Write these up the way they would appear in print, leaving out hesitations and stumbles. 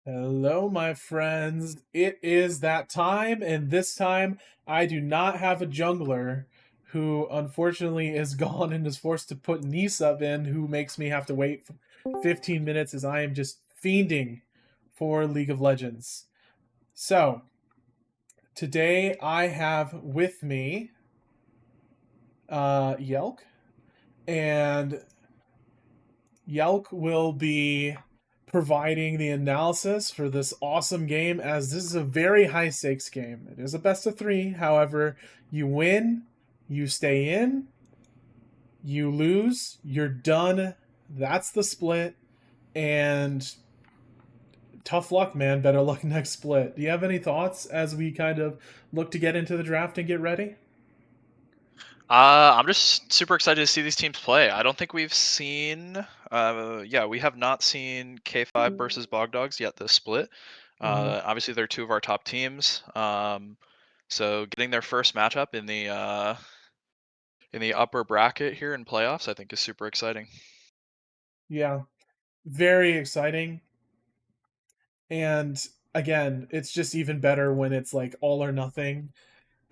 Hello, my friends. It is that time, and this time I do not have a jungler who unfortunately is gone and is forced to put Nisa in, who makes me have to wait 15 minutes as I am just fiending for League of Legends. So, today I have with me Yelk, and Yelk will be providing the analysis for this awesome game, as this is a very high stakes game. It is a best of three. However, you win, you stay in, you lose, you're done. That's the split. And tough luck, man. Better luck next split. Do you have any thoughts as we kind of look to get into the draft and get ready? I'm just super excited to see these teams play. I don't think we've seen, we have not seen K5 versus Bog Dogs yet this split. Mm-hmm. Obviously, they're two of our top teams. So getting their first matchup in the upper bracket here in playoffs, I think is super exciting. Yeah, very exciting. And again, it's just even better when it's like all or nothing.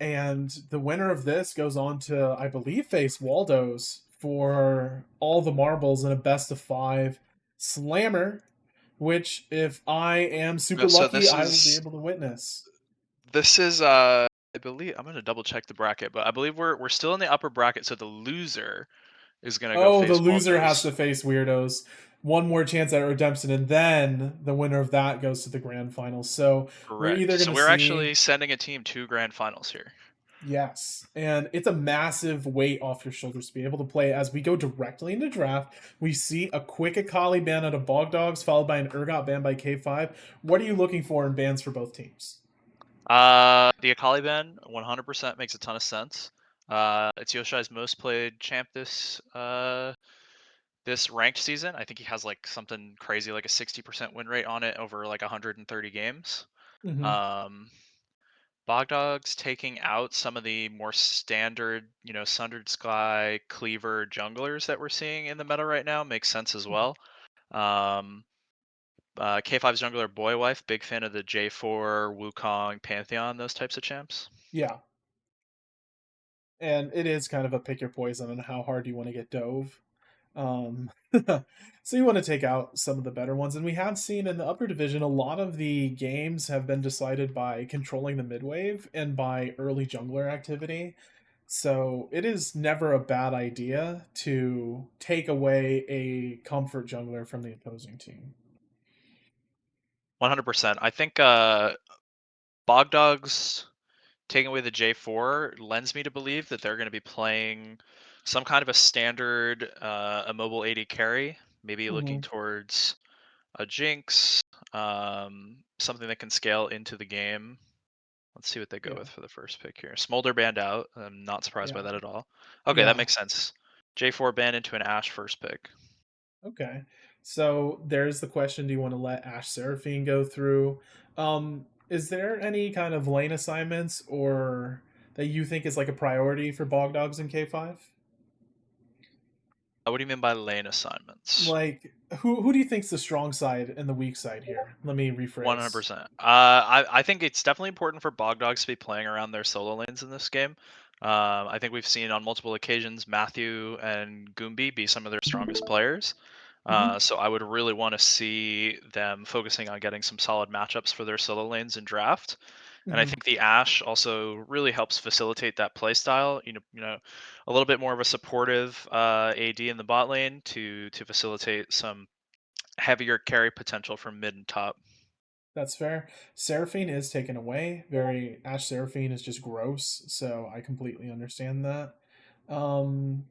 And the winner of this goes on to, I believe, face Waldo's for all the marbles in a best of five slammer, which, if I am No, super so lucky, this I will be is able to witness. this is I believe I'm gonna double check the bracket, but I believe we're still in the upper bracket, so the loser is gonna go Oh, the face loser has to Waldos. face Weirdos. One more chance at redemption, and then the winner of that goes to the grand finals. So we're Correct. either going So to we're see. actually sending a team to grand finals here. Yes, and it's a massive weight off your shoulders to be able to play. As we go directly into draft, we see a quick Akali ban out of Bog Dogs, followed by an Urgot ban by K5. What are you looking for in bans for both teams? The Akali ban 100% makes a ton of sense. It's Yoshai's most played champ this ranked season. I think he has like something crazy, like a 60% win rate on it over like 130 games. Mm-hmm. Um, Bogdog's taking out some of the more standard, Sundered Sky, Cleaver junglers that we're seeing in the meta right now makes sense as well. Um, K5's jungler Boy Wife, big fan of the J4, Wukong, Pantheon, those types of champs. Yeah, and it is kind of a pick your poison on how hard you want to get dove. Um, so you want to take out some of the better ones, and we have seen in the upper division a lot of the games have been decided by controlling the mid wave and by early jungler activity. So it is never a bad idea to take away a comfort jungler from the opposing team. 100%. I think Bog Dogs taking away the J4 lends me to believe that they're going to be playing some kind of a standard immobile AD carry, maybe looking Hmm. towards a Jinx, something that can scale into the game. Let's see what they go Yeah, with for the first pick here. Smolder banned out. I'm not surprised by yeah, that at all. Okay, that yeah. makes sense. J4 ban into an Ashe first pick. Okay. So there's the question: do you want to let Ash Seraphine go through? Is there any kind of lane assignments or that you think is like a priority for Bog Dogs in K5? What do you mean by lane assignments? Like who do you think's the strong side and the weak side here? Let me rephrase. 100%. I think it's definitely important for Bog Dogs to be playing around their solo lanes in this game. I think we've seen on multiple occasions Matthew and Goombi be some of their strongest players. Hmm. So I would really want to see them focusing on getting some solid matchups for their solo lanes in draft. And I Hmm. think the Ashe also really helps facilitate that play style. A little bit more of a supportive AD in the bot lane to facilitate some heavier carry potential from mid and top. That's fair. Seraphine is taken away. Very Ash Seraphine is just gross, so I completely understand that. Um,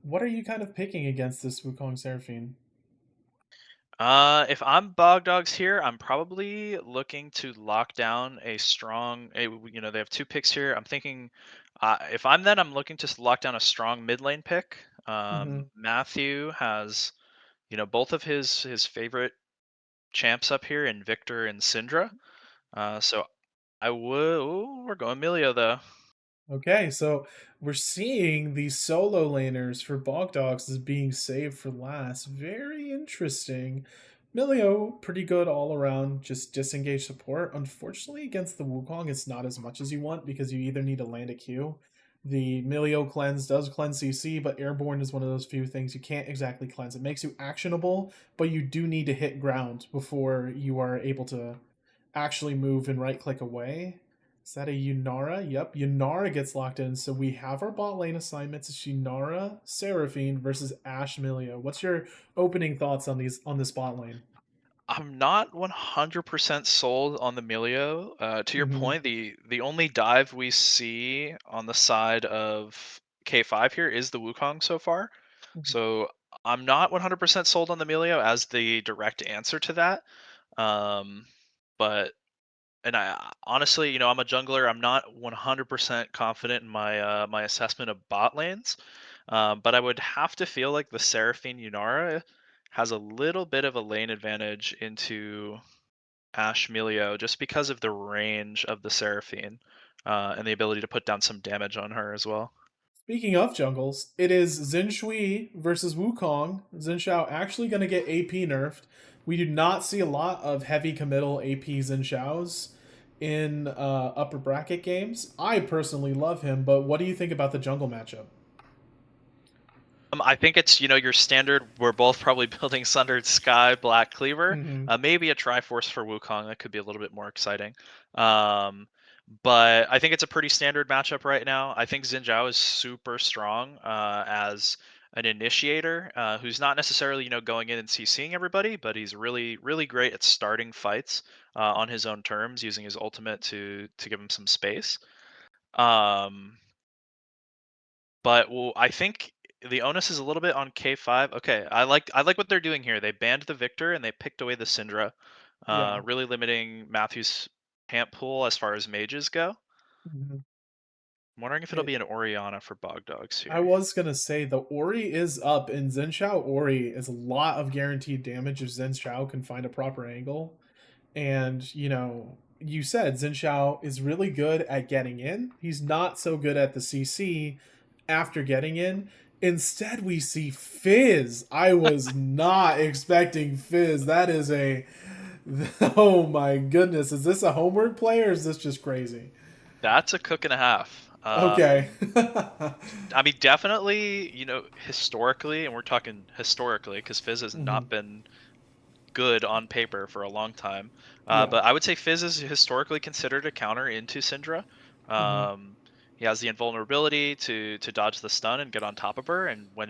what are you kind of picking against this Wukong Seraphine? If I'm Bog Dogs here, I'm probably looking to lock down a strong. They have two picks here. I'm thinking, if I'm them, I'm looking to lock down a strong mid lane pick. Hmm. Matthew has, both of his favorite champs up here in Victor and Syndra. So I would. Ooh, we're going Milio though. Okay, so we're seeing these solo laners for Bog Dogs as being saved for last. Very interesting. Milio, pretty good all around, just disengage support. Unfortunately, against the Wukong, it's not as much as you want because you either need to land a Q. The Milio cleanse does cleanse CC, but Airborne is one of those few things you can't exactly cleanse. It makes you actionable, but you do need to hit ground before you are able to actually move and right click away. Is that a Yunara? Yep, Yunara gets locked in. So we have our bot lane assignments. It's Yunara, Seraphine versus Ash Milia. What's your opening thoughts on this bot lane? I'm not 100% sold on the Milio. To your Mm-hmm. point, the only dive we see on the side of K5 here is the Wukong so far. So I'm not 100% sold on the Milio as the direct answer to that. Um, but and I honestly, I'm a jungler. I'm not 100% confident in my assessment of bot lanes. But I would have to feel like the Seraphine Yunara has a little bit of a lane advantage into Ash Milio just because of the range of the Seraphine and the ability to put down some damage on her as well. Speaking of jungles, it is Xin Shui versus Wukong. Xin Shao actually going to get AP nerfed. We do not see a lot of heavy committal AP Xin Shaos in upper bracket games. I personally love him, but what do you think about the jungle matchup? I think it's your standard. We're both probably building Sundered Sky Black Cleaver. Mm-hmm. Maybe a Triforce for Wukong that could be a little bit more exciting. Um, but I think it's a pretty standard matchup right now. I think Xin Zhao is super strong as an initiator, who's not necessarily going in and CCing everybody, but he's really really great at starting fights on his own terms, using his ultimate to give him some space. Um, but well, I think the onus is a little bit on K5. Okay, I like what they're doing here. They banned the Victor and they picked away the Syndra, Yeah. really limiting Matthew's camp pool as far as mages go. Mm-hmm. I'm wondering if it'll be an Oriana for Bog Dogs I here. was gonna say the Ori is up, and Zen Shao Ori is a lot of guaranteed damage if Zen Shao can find a proper angle. And you said Zen Shao is really good at getting in. He's not so good at the CC after getting in. Instead, we see Fizz. I was not expecting Fizz. That is a oh my goodness. Is this a homework play or is this just crazy? That's a cook and a half. Okay. I mean, definitely, historically, and we're talking historically because Fizz has Hmm. not been good on paper for a long time. Yeah. But I would say Fizz is historically considered a counter into Syndra. Hmm. Um, he has the invulnerability to dodge the stun and get on top of her, and when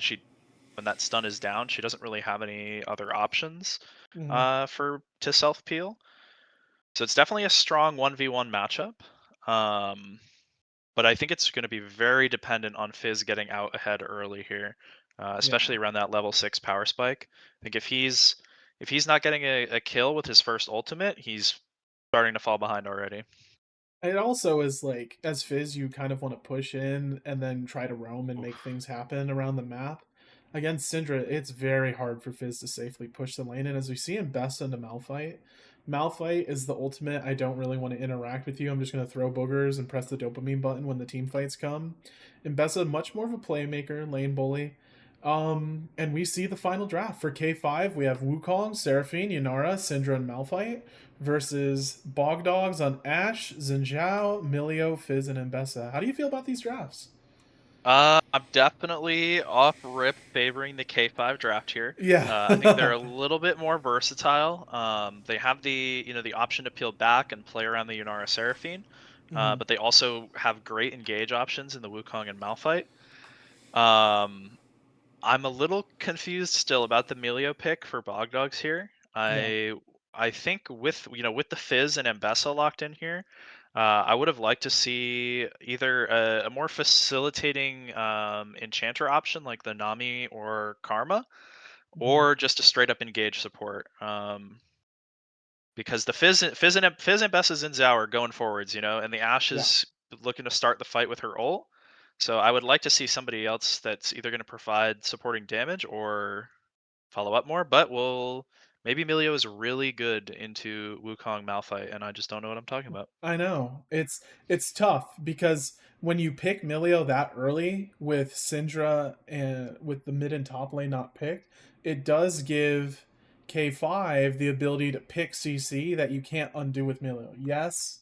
that stun is down, she doesn't really have any other options Hmm. for to self peel. So it's definitely a strong 1v1 matchup. Um, but I think it's going to be very dependent on Fizz getting out ahead early here, Yeah. especially around that level 6 power spike. I think if he's not getting a kill with his first ultimate, he's starting to fall behind already. It also is like, as Fizz, you kind of want to push in and then try to roam and make Oof. things happen around the map. Against Syndra, it's very hard for Fizz to safely push the lane. And as we see in Best into Malphite, Malphite is the ultimate. I don't really want to interact with you. I'm just going to throw boogers and press the dopamine button when the team fights come. And Bessa, much more of a playmaker, lane bully. And we see the final draft for K5. We have Wukong, Seraphine, Yanara, Syndra, and Malphite versus Bog Dogs on Ashe, Xin Zhao, Milio, Fizz, and Mbessa. How do you feel about these drafts? I'm definitely off rip favoring the K5 draft here. Yeah. I think they're a little bit more versatile. They have the option to peel back and play around the Yunara Seraphine, Mhm. but they also have great engage options in the Wukong and Malphite. Um, I'm a little confused still about the Melio pick for Bog Dogs here. Yeah. I think with the Fizz and Mbessa locked in here, I would have liked to see either a more facilitating enchanter option like the Nami or Karma, Mhm. or just a straight up engage support. Because the Fizz and Bessa's in Zhao are going forwards, and the Ashe Yeah. is looking to start the fight with her ult. So I would like to see somebody else that's either going to provide supporting damage or follow up more. But maybe Milio is really good into Wukong Malphite, and I just don't know what I'm talking about. I know. It's tough because when you pick Milio that early with Syndra and with the mid and top lane not picked, it does give K5 the ability to pick CC that you can't undo with Milio. Yes,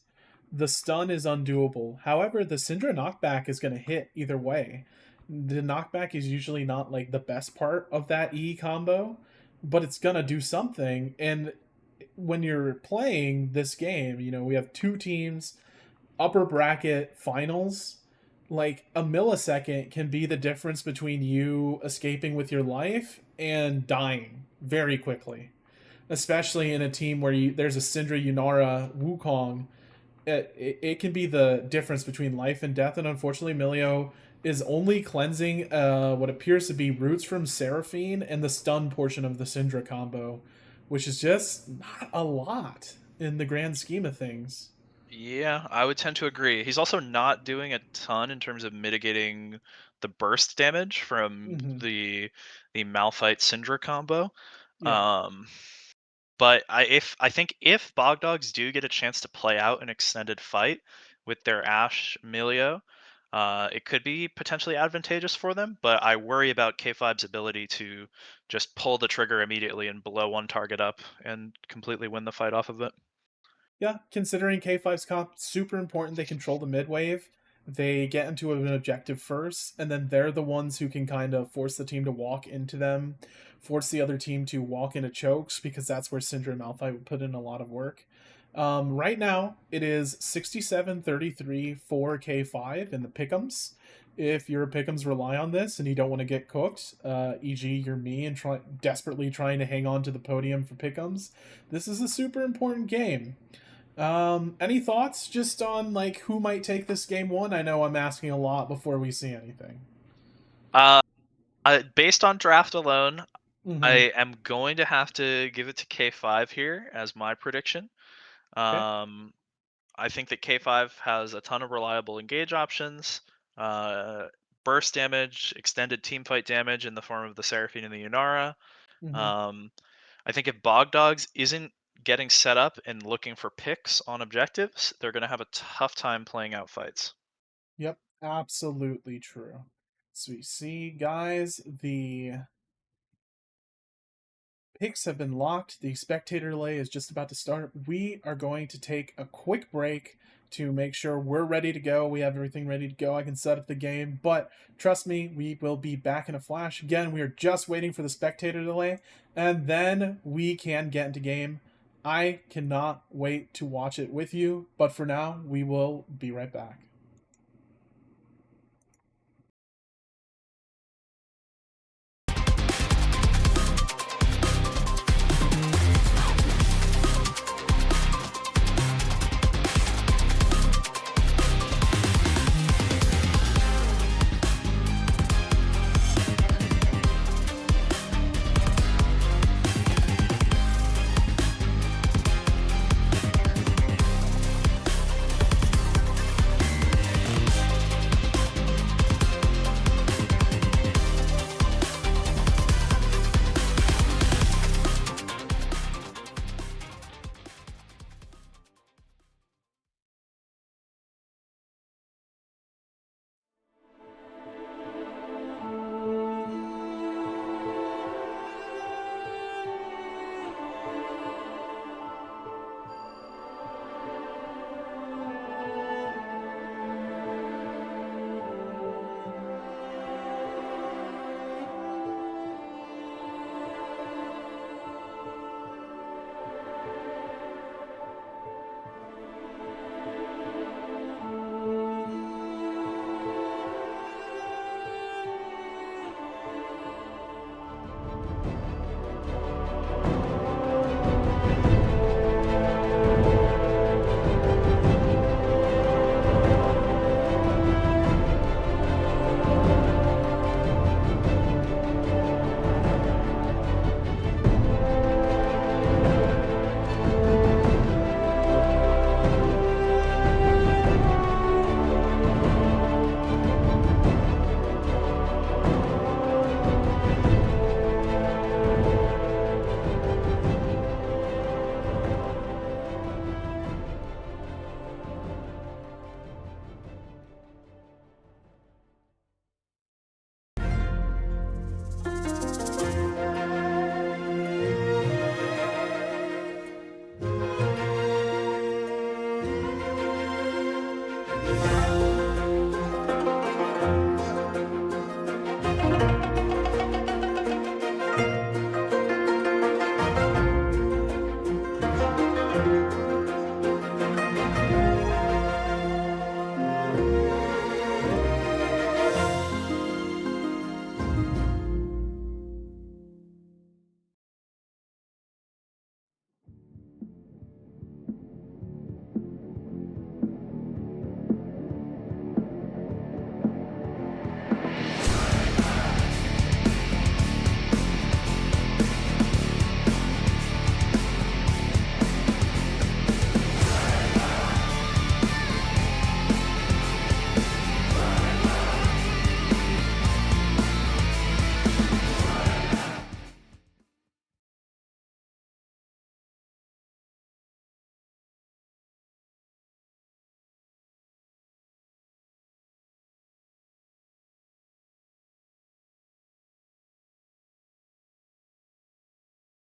the stun is undoable. However, the Syndra knockback is going to hit either way. The knockback is usually not like the best part of that E combo, but it's going to do something. And when you're playing this game, we have two teams, upper bracket finals. Like a millisecond can be the difference between you escaping with your life and dying very quickly, especially in a team where there's a Syndra, Yunara, Wukong. It can be the difference between life and death. And unfortunately, Milio is only cleansing what appears to be roots from Seraphine and the stun portion of the Syndra combo, which is just not a lot in the grand scheme of things. Yeah, I would tend to agree. He's also not doing a ton in terms of mitigating the burst damage from Mm-hmm. the Malphite Syndra combo. Yeah. Um, But I think if Bog Dogs do get a chance to play out an extended fight with their Ashe Milio, it could be potentially advantageous for them. But I worry about K5's ability to just pull the trigger immediately and blow one target up and completely win the fight off of it. Yeah, considering K5's comp, super important they control the mid wave. They get into an objective first, and then they're the ones who can kind of force the team to walk into them, force the other team to walk into chokes, because that's where Syndra and Malphite would put in a lot of work. Right now, it is 67-33 for K5 in the pick'ems. If your pick'ems rely on this and you don't want to get cooked, e.g., you're me and desperately trying to hang on to the podium for pick'ems, this is a super important game. Any thoughts just on like who might take this game one? I know I'm asking a lot before we see anything. Uh, Based on draft alone, Mm-hmm. I am going to have to give it to K5 here as my prediction. Okay. Um, I think that K5 has a ton of reliable engage options, uh, burst damage, extended teamfight damage in the form of the Seraphine and the Yunara. Mm-hmm. Um, I think if Bog Dogs isn't getting set up and looking for picks on objectives, they're going to have a tough time playing out fights. Yep. Absolutely true. So we see, guys, the picks have been locked. The spectator delay is just about to start. We are going to take a quick break to make sure we're ready to go. We have everything ready to go. I can set up the game, but trust me, we will be back in a flash. Again, we are just waiting for the spectator delay, and then we can get into game. I cannot wait to watch it with you, but for now, we will be right back.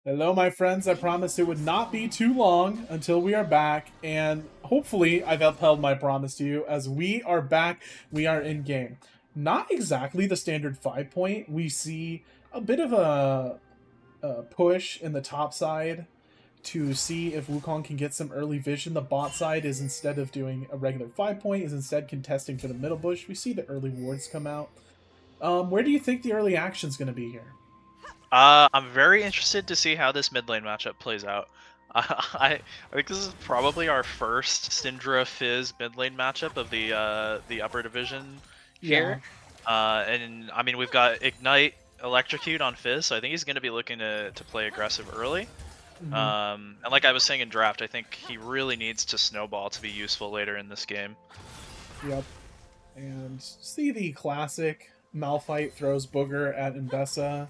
Hello, my friends. I promised it would not be too long until we are back, and hopefully, I've upheld my promise to you. As we are back, we are in game. Not exactly the standard 5 point. We see a bit of a push in the top side to see if Wukong can get some early vision. The bot side is, instead of doing a regular 5 point, is instead contesting for the middle bush. We see the early wards come out. Where do you think the early action is going to be here? I'm very interested to see how this mid lane matchup plays out. I think this is probably our first Syndra Fizz mid lane matchup of the upper division here. And I mean, we've got Ignite, Electrocute on Fizz, so I think he's going to be looking to play aggressive early. And like I was saying in draft, I think he really needs to snowball to be useful later in this game. Yep. And see the classic Malphite throws Booger at Mbessa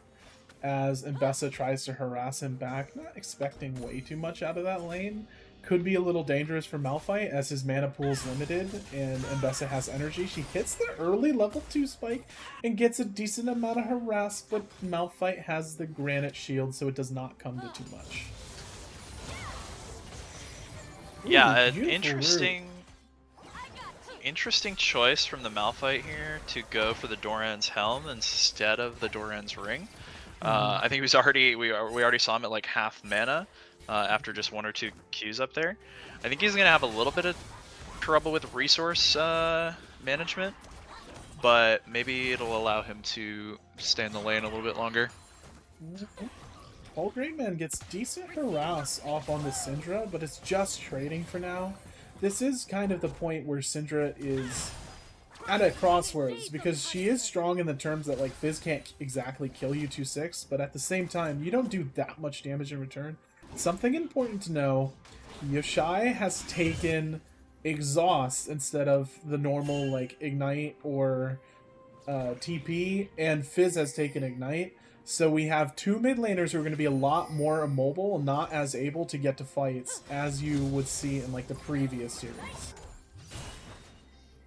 as Mbessa tries to harass him back. Not expecting way too much out of that lane. Could be a little dangerous for Malphite as his mana pool is limited and Mbessa has energy. She hits the early level 2 spike and gets a decent amount of harass, but Malphite has the granite shield, so it does not come to too much. Yeah, Ooh, an beautiful interesting choice from the Malphite here to go for the Doran's Helm instead of the Doran's Ring. I think we already saw him at like half mana after just 1 or 2 Qs up there. I think he's gonna have a little bit of trouble with resource management, but maybe it'll allow him to stay in the lane a little bit longer. Paul Greatman gets decent harass off on the Syndra, but it's just trading for now. This is kind of the point where Syndra is at a crossroads, because she is strong in the terms that like Fizz can't exactly kill you 2-6, but at the same time, you don't do that much damage in return. Something important to know, Yoshai has taken Exhaust instead of the normal like Ignite or TP, and Fizz has taken Ignite. So we have 2 mid laners who are going to be a lot more immobile, not as able to get to fights as you would see in like the previous series.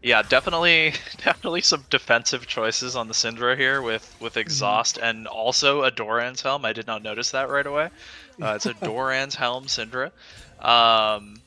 Yeah, definitely some defensive choices on the Syndra here with Exhaust and also a Doran's Helm. I did not notice that right away. It's a Doran's Helm Syndra. An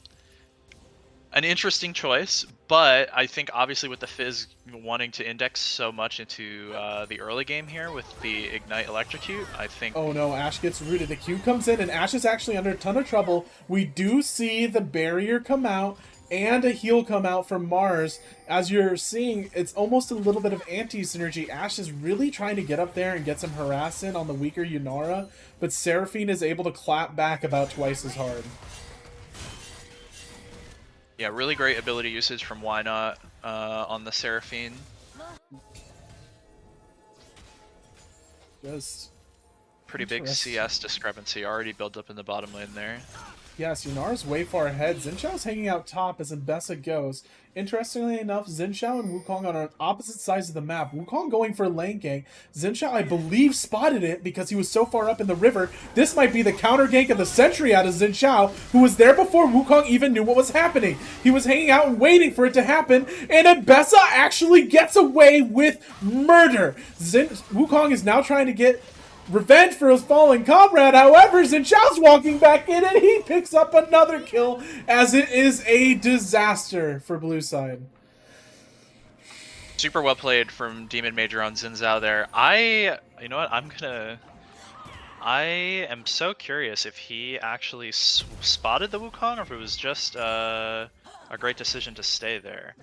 interesting choice, but I think obviously with the Fizz wanting to index so much into the early game here with the Ignite Electrocute, I think... Oh no, Ashe gets rooted. The Q comes in and Ashe is actually under a ton of trouble. We do see the barrier come out and a heal come out from Mars. As you're seeing, it's almost a little bit of anti-synergy. Ashe is really trying to get up there and get some harass in on the weaker Yunara, but Seraphine is able to clap back about twice as hard. Yeah, really great ability usage from Why Not on the Seraphine. Just pretty big CS discrepancy already built up in the bottom lane there. Yes, Yunara's way far ahead. Xin Zhao's hanging out top as Mbessa goes. Interestingly enough, Xin Zhao and Wukong are on opposite sides of the map. Wukong going for lane gank. Xin Zhao, I believe, spotted it because he was so far up in the river. This might be the counter gank of the century out of Xin Zhao, who was there before Wukong even knew what was happening. He was hanging out and waiting for it to happen, and Mbessa actually gets away with murder. Wukong is now trying to get revenge for his fallen comrade. However, Xin Zhao's walking back in and he picks up another kill as it is a disaster for blue side. Super well played from Demon Major on Xin Zhao there. You know what, I am so curious if he actually spotted the Wukong or if it was just a great decision to stay there.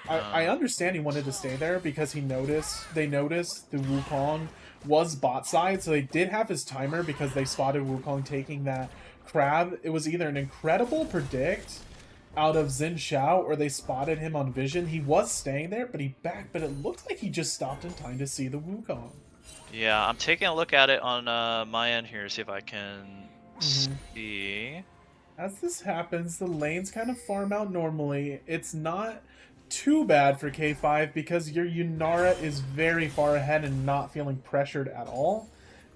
I understand he wanted to stay there because they noticed the Wukong was bot side, so they did have his timer because they spotted Wukong taking that crab. It was either an incredible predict out of Xin Zhao or they spotted him on vision. He was staying there, but he backed, but it looked like he just stopped in time to see the Wukong. Yeah, I'm taking a look at it on my end here, see if I can see. As this happens, the lanes kind of farm out normally. It's not too bad for K5 because your Yunara is very far ahead and not feeling pressured at all.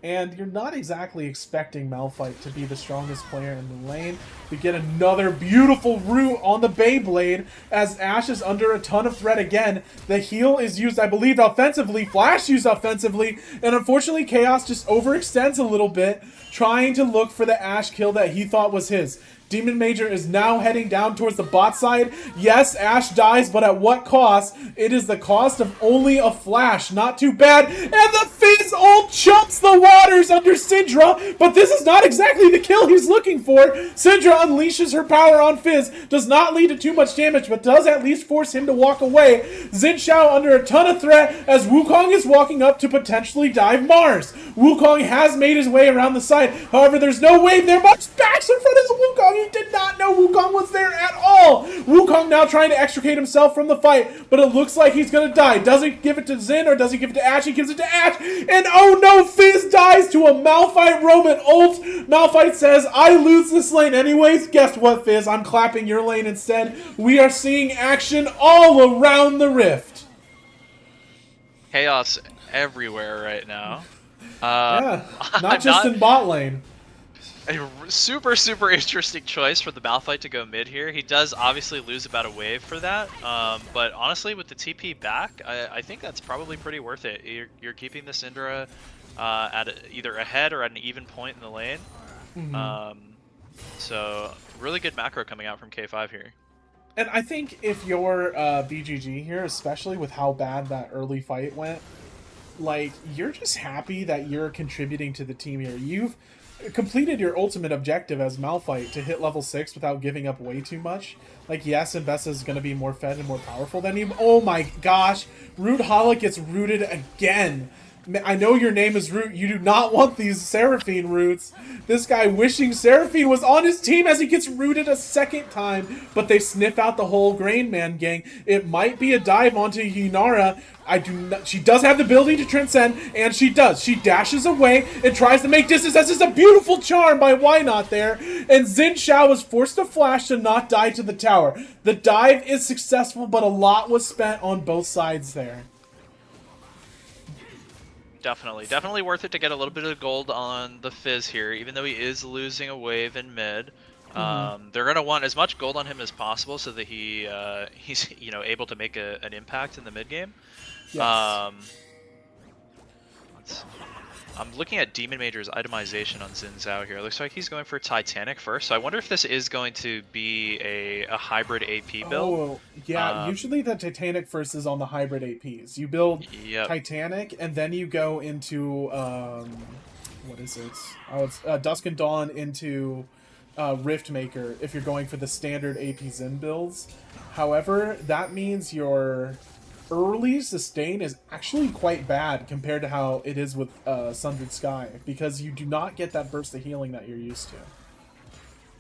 And you're not exactly expecting Malphite to be the strongest player in the lane. We get another beautiful root on the Beyblade as Ashe is under a ton of threat again. The heal is used, I believe, offensively. Flash used offensively. And unfortunately, Chaos just overextends a little bit, trying to look for the Ashe kill that he thought was his. Demon Major is now heading down towards the bot side. Yes, Ashe dies, but at what cost? It is the cost of only a flash. Not too bad. And the Fizz ult chumps the waters under Syndra, but this is not exactly the kill he's looking for. Syndra unleashes her power on Fizz. Does not lead to too much damage, but does at least force him to walk away. Xin Zhao under a ton of threat as Wukong is walking up to potentially dive Mars. Wukong has made his way around the side. However, there's no wave there. Mars backs in front of the Wukong. He did not know Wukong was there at all. Wukong now trying to extricate himself from the fight, but it looks like he's going to die. Does he give it to Xin or does he give it to Ashe? He gives it to Ashe. And oh no, Fizz dies to a Malphite Roman ult. Malphite says, I lose this lane anyways. Guess what, Fizz? I'm clapping your lane instead. We are seeing action all around the Rift. Chaos everywhere right now. Yeah, not just in bot lane. A super, super interesting choice for the Malphite to go mid here. He does obviously lose about a wave for that, but honestly, with the TP back, I think that's probably pretty worth it. You're keeping the Syndra at either ahead or at an even point in the lane. So really good macro coming out from K5 here. And I think if you're BGG here, especially with how bad that early fight went, like, you're just happy that you're contributing to the team here. You've completed your ultimate objective as Malphite to hit level 6 without giving up way too much. Like, yes, Investa is going to be more fed and more powerful than you. Oh my gosh, Root Hala gets rooted again. I know your name is Root. You do not want these Seraphine roots. This guy wishing Seraphine was on his team as he gets rooted a second time, but they sniff out the whole Grain Man gang. It might be a dive onto Yunara. She does have the ability to transcend, and she does. She dashes away and tries to make distance. That's just a beautiful charm by Why Not there. And Xin Zhao was forced to flash to not die to the tower. The dive is successful, but a lot was spent on both sides there. Definitely worth it to get a little bit of gold on the Fizz here, even though he is losing a wave in mid. They're gonna want as much gold on him as possible so that he's able to make an impact in the mid game. Yes. I'm looking at Demon Major's itemization on Xin Zhao here. It looks like he's going for Titanic first, so I wonder if this is going to be a hybrid AP build. Oh, yeah, usually the Titanic first is on the hybrid APs. You build Titanic, and then you go into, what is it? Oh, it's Dusk and Dawn into Riftmaker if you're going for the standard AP Zen builds. However, that means your early sustain is actually quite bad compared to how it is with Sundered Sky, because you do not get that burst of healing that you're used to.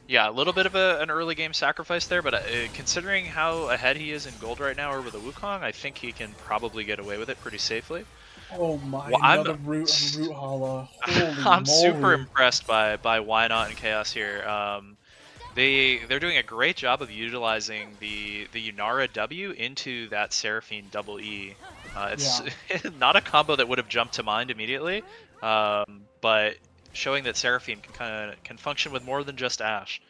Yeah, a little bit of an early game sacrifice there, but considering how ahead he is in gold right now over the Wukong, I think he can probably get away with it pretty safely. Oh my, another root on Root Hala. I'm super impressed by Why Not and Chaos here. They're doing a great job of utilizing the Yunara W into that Seraphine double E. It's not a combo that would have jumped to mind immediately, but showing that Seraphine can function with more than just Ashe.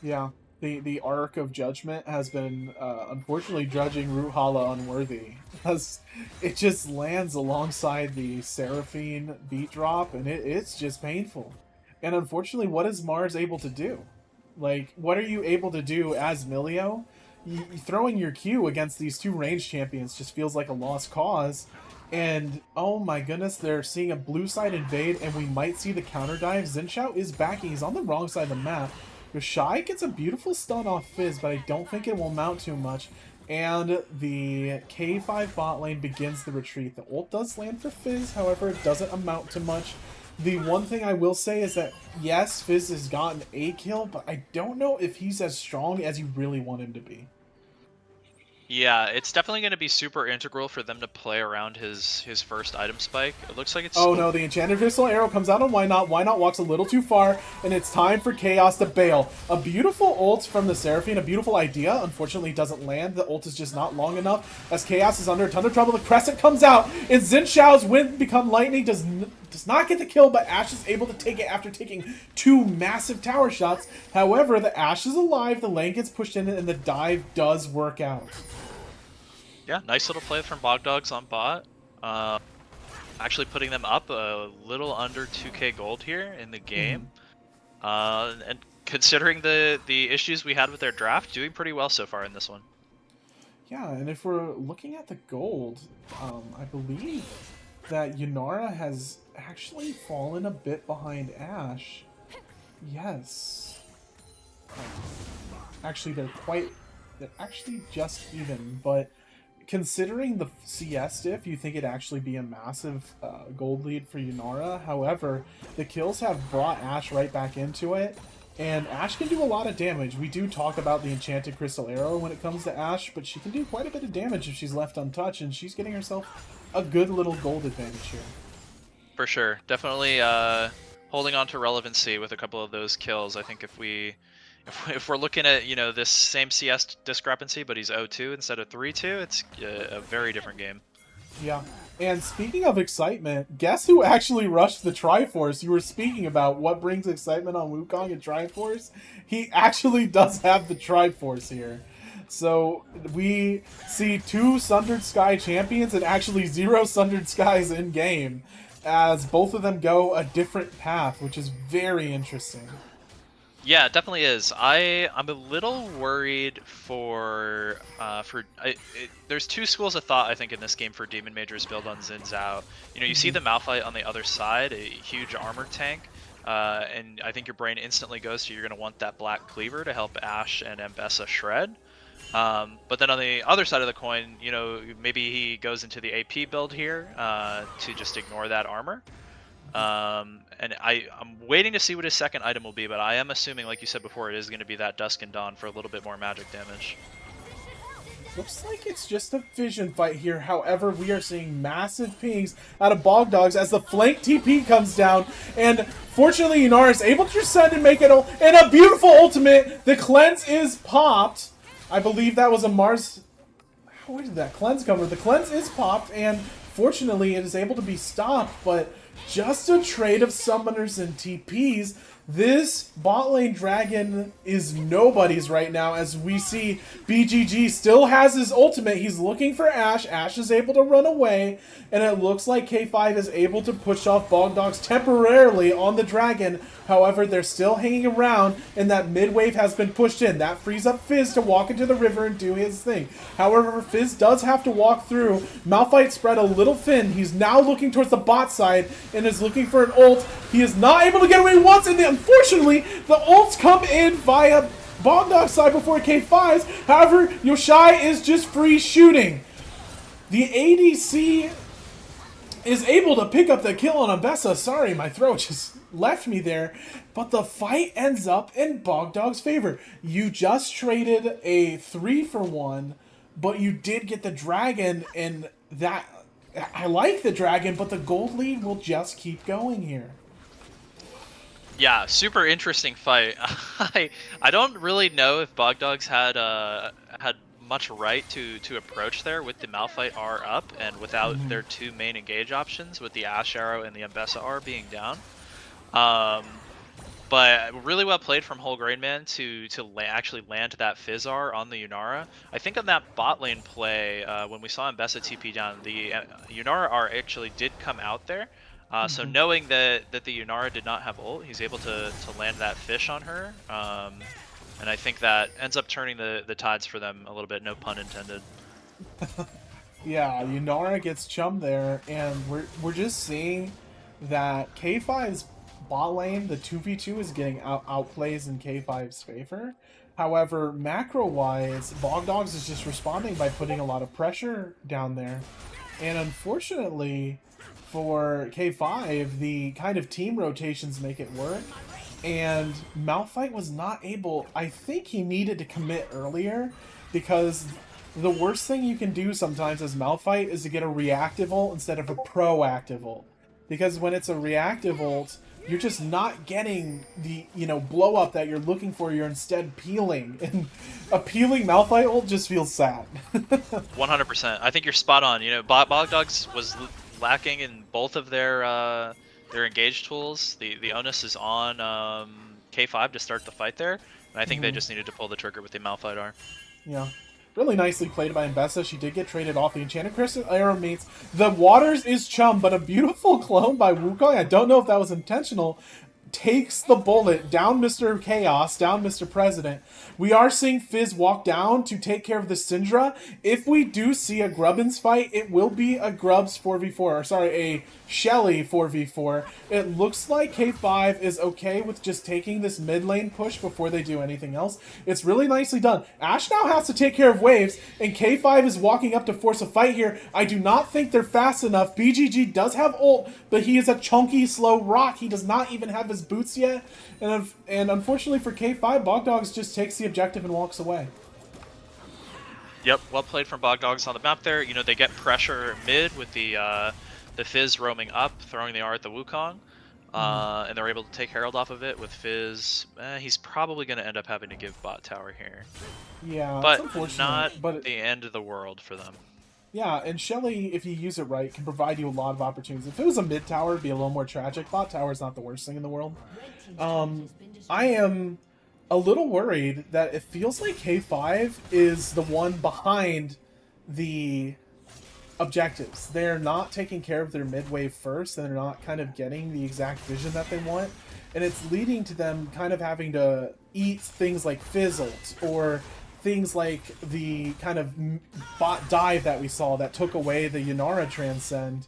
Yeah, the arc of judgment has been unfortunately judging Root Hala unworthy, as it just lands alongside the Seraphine beat drop, and it's just painful. And unfortunately, what is Mars able to do? Like, what are you able to do as Milio? Throwing your Q against these two range champions just feels like a lost cause. And, oh my goodness, they're seeing a blue side invade, and we might see the counter dive. Xin Zhao is backing. He's on the wrong side of the map. Yoshai gets a beautiful stun off Fizz, but I don't think it will mount too much. And the K5 bot lane begins the retreat. The ult does land for Fizz, however, it doesn't amount to much. The one thing I will say is that, yes, Fizz has gotten a kill, but I don't know if he's as strong as you really want him to be. Yeah, it's definitely going to be super integral for them to play around his first item spike. It looks like it's... Oh no, the Enchanted Visceral Arrow comes out on Why Not. Why Not walks a little too far, and it's time for Chaos to bail. A beautiful ult from the Seraphine, a beautiful idea. Unfortunately, it doesn't land. The ult is just not long enough, as Chaos is under a ton of trouble. The Crescent comes out, and Xin Zhao's wind become lightning does not get the kill, but Ashe is able to take it after taking 2 massive tower shots. However, the Ashe is alive, the lane gets pushed in, and the dive does work out. Yeah, nice little play from Bogdogs on bot. Actually putting them up a little under 2k gold here in the game. And considering the issues we had with their draft, doing pretty well so far in this one. Yeah, and if we're looking at the gold, I believe that Yunara has actually fallen a bit behind Ashe. Yes. Actually, they're actually just even, but considering the CS diff, you think it'd actually be a massive gold lead for Yunara. However, the kills have brought Ashe right back into it, and Ashe can do a lot of damage. We do talk about the Enchanted Crystal Arrow when it comes to Ashe, but she can do quite a bit of damage if she's left untouched, and she's getting herself a good little gold advantage here. For sure. Definitely holding on to relevancy with a couple of those kills. I think if we're looking at, you know, this same CS discrepancy, but he's 0-2 instead of 3-2, it's a very different game. Yeah. And speaking of excitement, guess who actually rushed the Triforce? You were speaking about what brings excitement on Wukong and Triforce. He actually does have the Triforce here. So we see 2 Sundered Sky champions and actually 0 Sundered Skies in game, as both of them go a different path, which is very interesting. Yeah, it definitely is. I'm a little worried there's 2 schools of thought I think in this game for Demon Major's build on Xin Zhao. You know, you see the Malphite on the other side, a huge armor tank, and I think your brain instantly goes to you're going to want that Black Cleaver to help Ashe and Ambessa shred. But then on the other side of the coin, you know, maybe he goes into the AP build here to just ignore that armor. And I'm waiting to see what his second item will be, but I am assuming, like you said before, it is going to be that Dusk and Dawn for a little bit more magic damage. Looks like it's just a vision fight here. However, we are seeing massive pings out of Bogdogs as the flank TP comes down. And fortunately, Yunara is able to descend and make it and a beautiful ultimate. The cleanse is popped. I believe that was a Mars... Where did that cleanse come from? The cleanse is popped, and fortunately, it is able to be stopped, but just a trade of summoners and TPs. This bot lane dragon is nobody's right now, as we see BGG still has his ultimate. He's looking for Ashe. Ashe is able to run away, and it looks like K5 is able to push off Bogdogs temporarily on the dragon. However, they're still hanging around, and that mid wave has been pushed in. That frees up Fizz to walk into the river and do his thing. However, Fizz does have to walk through. Malphite spread a little thin. He's now looking towards the bot side and is looking for an ult. He is not able to get away once, and unfortunately, the ults come in via Bogdog's side before K5's. However, Yoshai is just free shooting. The ADC is able to pick up the kill on Ambessa. Sorry, my throat just left me there. But the fight ends up in Bogdog's favor. You just traded a 3-for-1, but you did get the dragon, and that... I like the dragon, but the gold lead will just keep going here. Yeah, super interesting fight. I don't really know if Bogdogs had much right to approach there with the Malphite R up and without their 2 main engage options, with the Ashe Arrow and the Ambessa R being down. But really well played from Wholegrainman to actually land that Fizzar on the Yunara. I think on that bot lane play, when we saw Ambessa TP down, the Yunara R actually did come out there. So knowing that the Yunara did not have ult, he's able to land that fish on her. And I think that ends up turning the tides for them a little bit, no pun intended. Yeah, Yunara gets chummed there, and we're just seeing that K5's bot lane, the 2v2 is getting outplays in K5's favor. However, macro-wise, Bogdogs is just responding by putting a lot of pressure down there. And unfortunately for K5, the kind of team rotations make it work. And Malphite was not able... I think he needed to commit earlier, because the worst thing you can do sometimes as Malphite is to get a reactive ult instead of a proactive ult. Because when it's a reactive ult, you're just not getting the, blow up that you're looking for. You're instead peeling. And a peeling Malphite ult just feels sad. 100%. I think you're spot on. Bogdogs was lacking in both of their their engage tools. The onus is on K5 to start the fight there, and I think they just needed to pull the trigger with the Malphite arm. Yeah. Really nicely played by Mbessa. She did get traded off. The Enchanted Crystal Arrow meets the Waters is Chum, but a beautiful clone by Wukong. I don't know if that was intentional. Takes the bullet down Mr. Chaos, down Mr. President. We are seeing Fizz walk down to take care of the Syndra. If we do see a Grubbins fight, it will be a Grubbs 4v4, or sorry, a Shelly 4v4. It looks like K5 is okay with just taking this mid lane push before they do anything else. It's really nicely done. Ashe now has to take care of waves, and K5 is walking up to force a fight here. I do not think they're fast enough. BGG does have ult, but he is a chunky, slow rock. He does not even have his boots yet. And unfortunately for K5, Bogdogs just takes the objective and walks away. Yep, well played from Bogdogs on the map there. You know, they get pressure mid with the Fizz roaming up, throwing the R at the Wukong. And they're able to take Herald off of it with Fizz. He's probably going to end up having to give bot tower here. Yeah, but it's unfortunate, not but the end of the world for them. Yeah, and Shelly, if you use it right, can provide you a lot of opportunities. If it was a mid tower, it'd be a little more tragic. Bot tower is not the worst thing in the world. I am a little worried that it feels like K5 is the one behind the objectives. They're not taking care of their mid wave first, and they're not kind of getting the exact vision that they want. And it's leading to them kind of having to eat things like Fizzled or things like the kind of bot dive that we saw that took away the Yannara Transcend,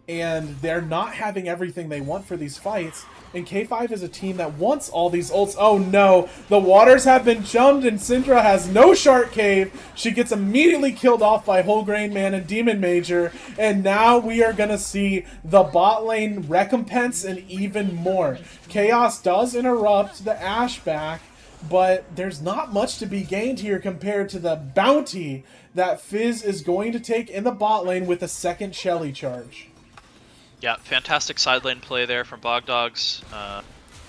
and they're not having everything they want for these fights, and K5 is a team that wants all these ults. Oh no, the Waters have been jumped and Syndra has no Shark Cave. She gets immediately killed off by Whole Grain Man and Demon Major, and now we are gonna see the bot lane recompense and even more. Chaos does interrupt the Ashe back, but there's not much to be gained here compared to the bounty that Fizz is going to take in the bot lane with a second Shelly charge. Yeah, fantastic side lane play there from Bogdogs.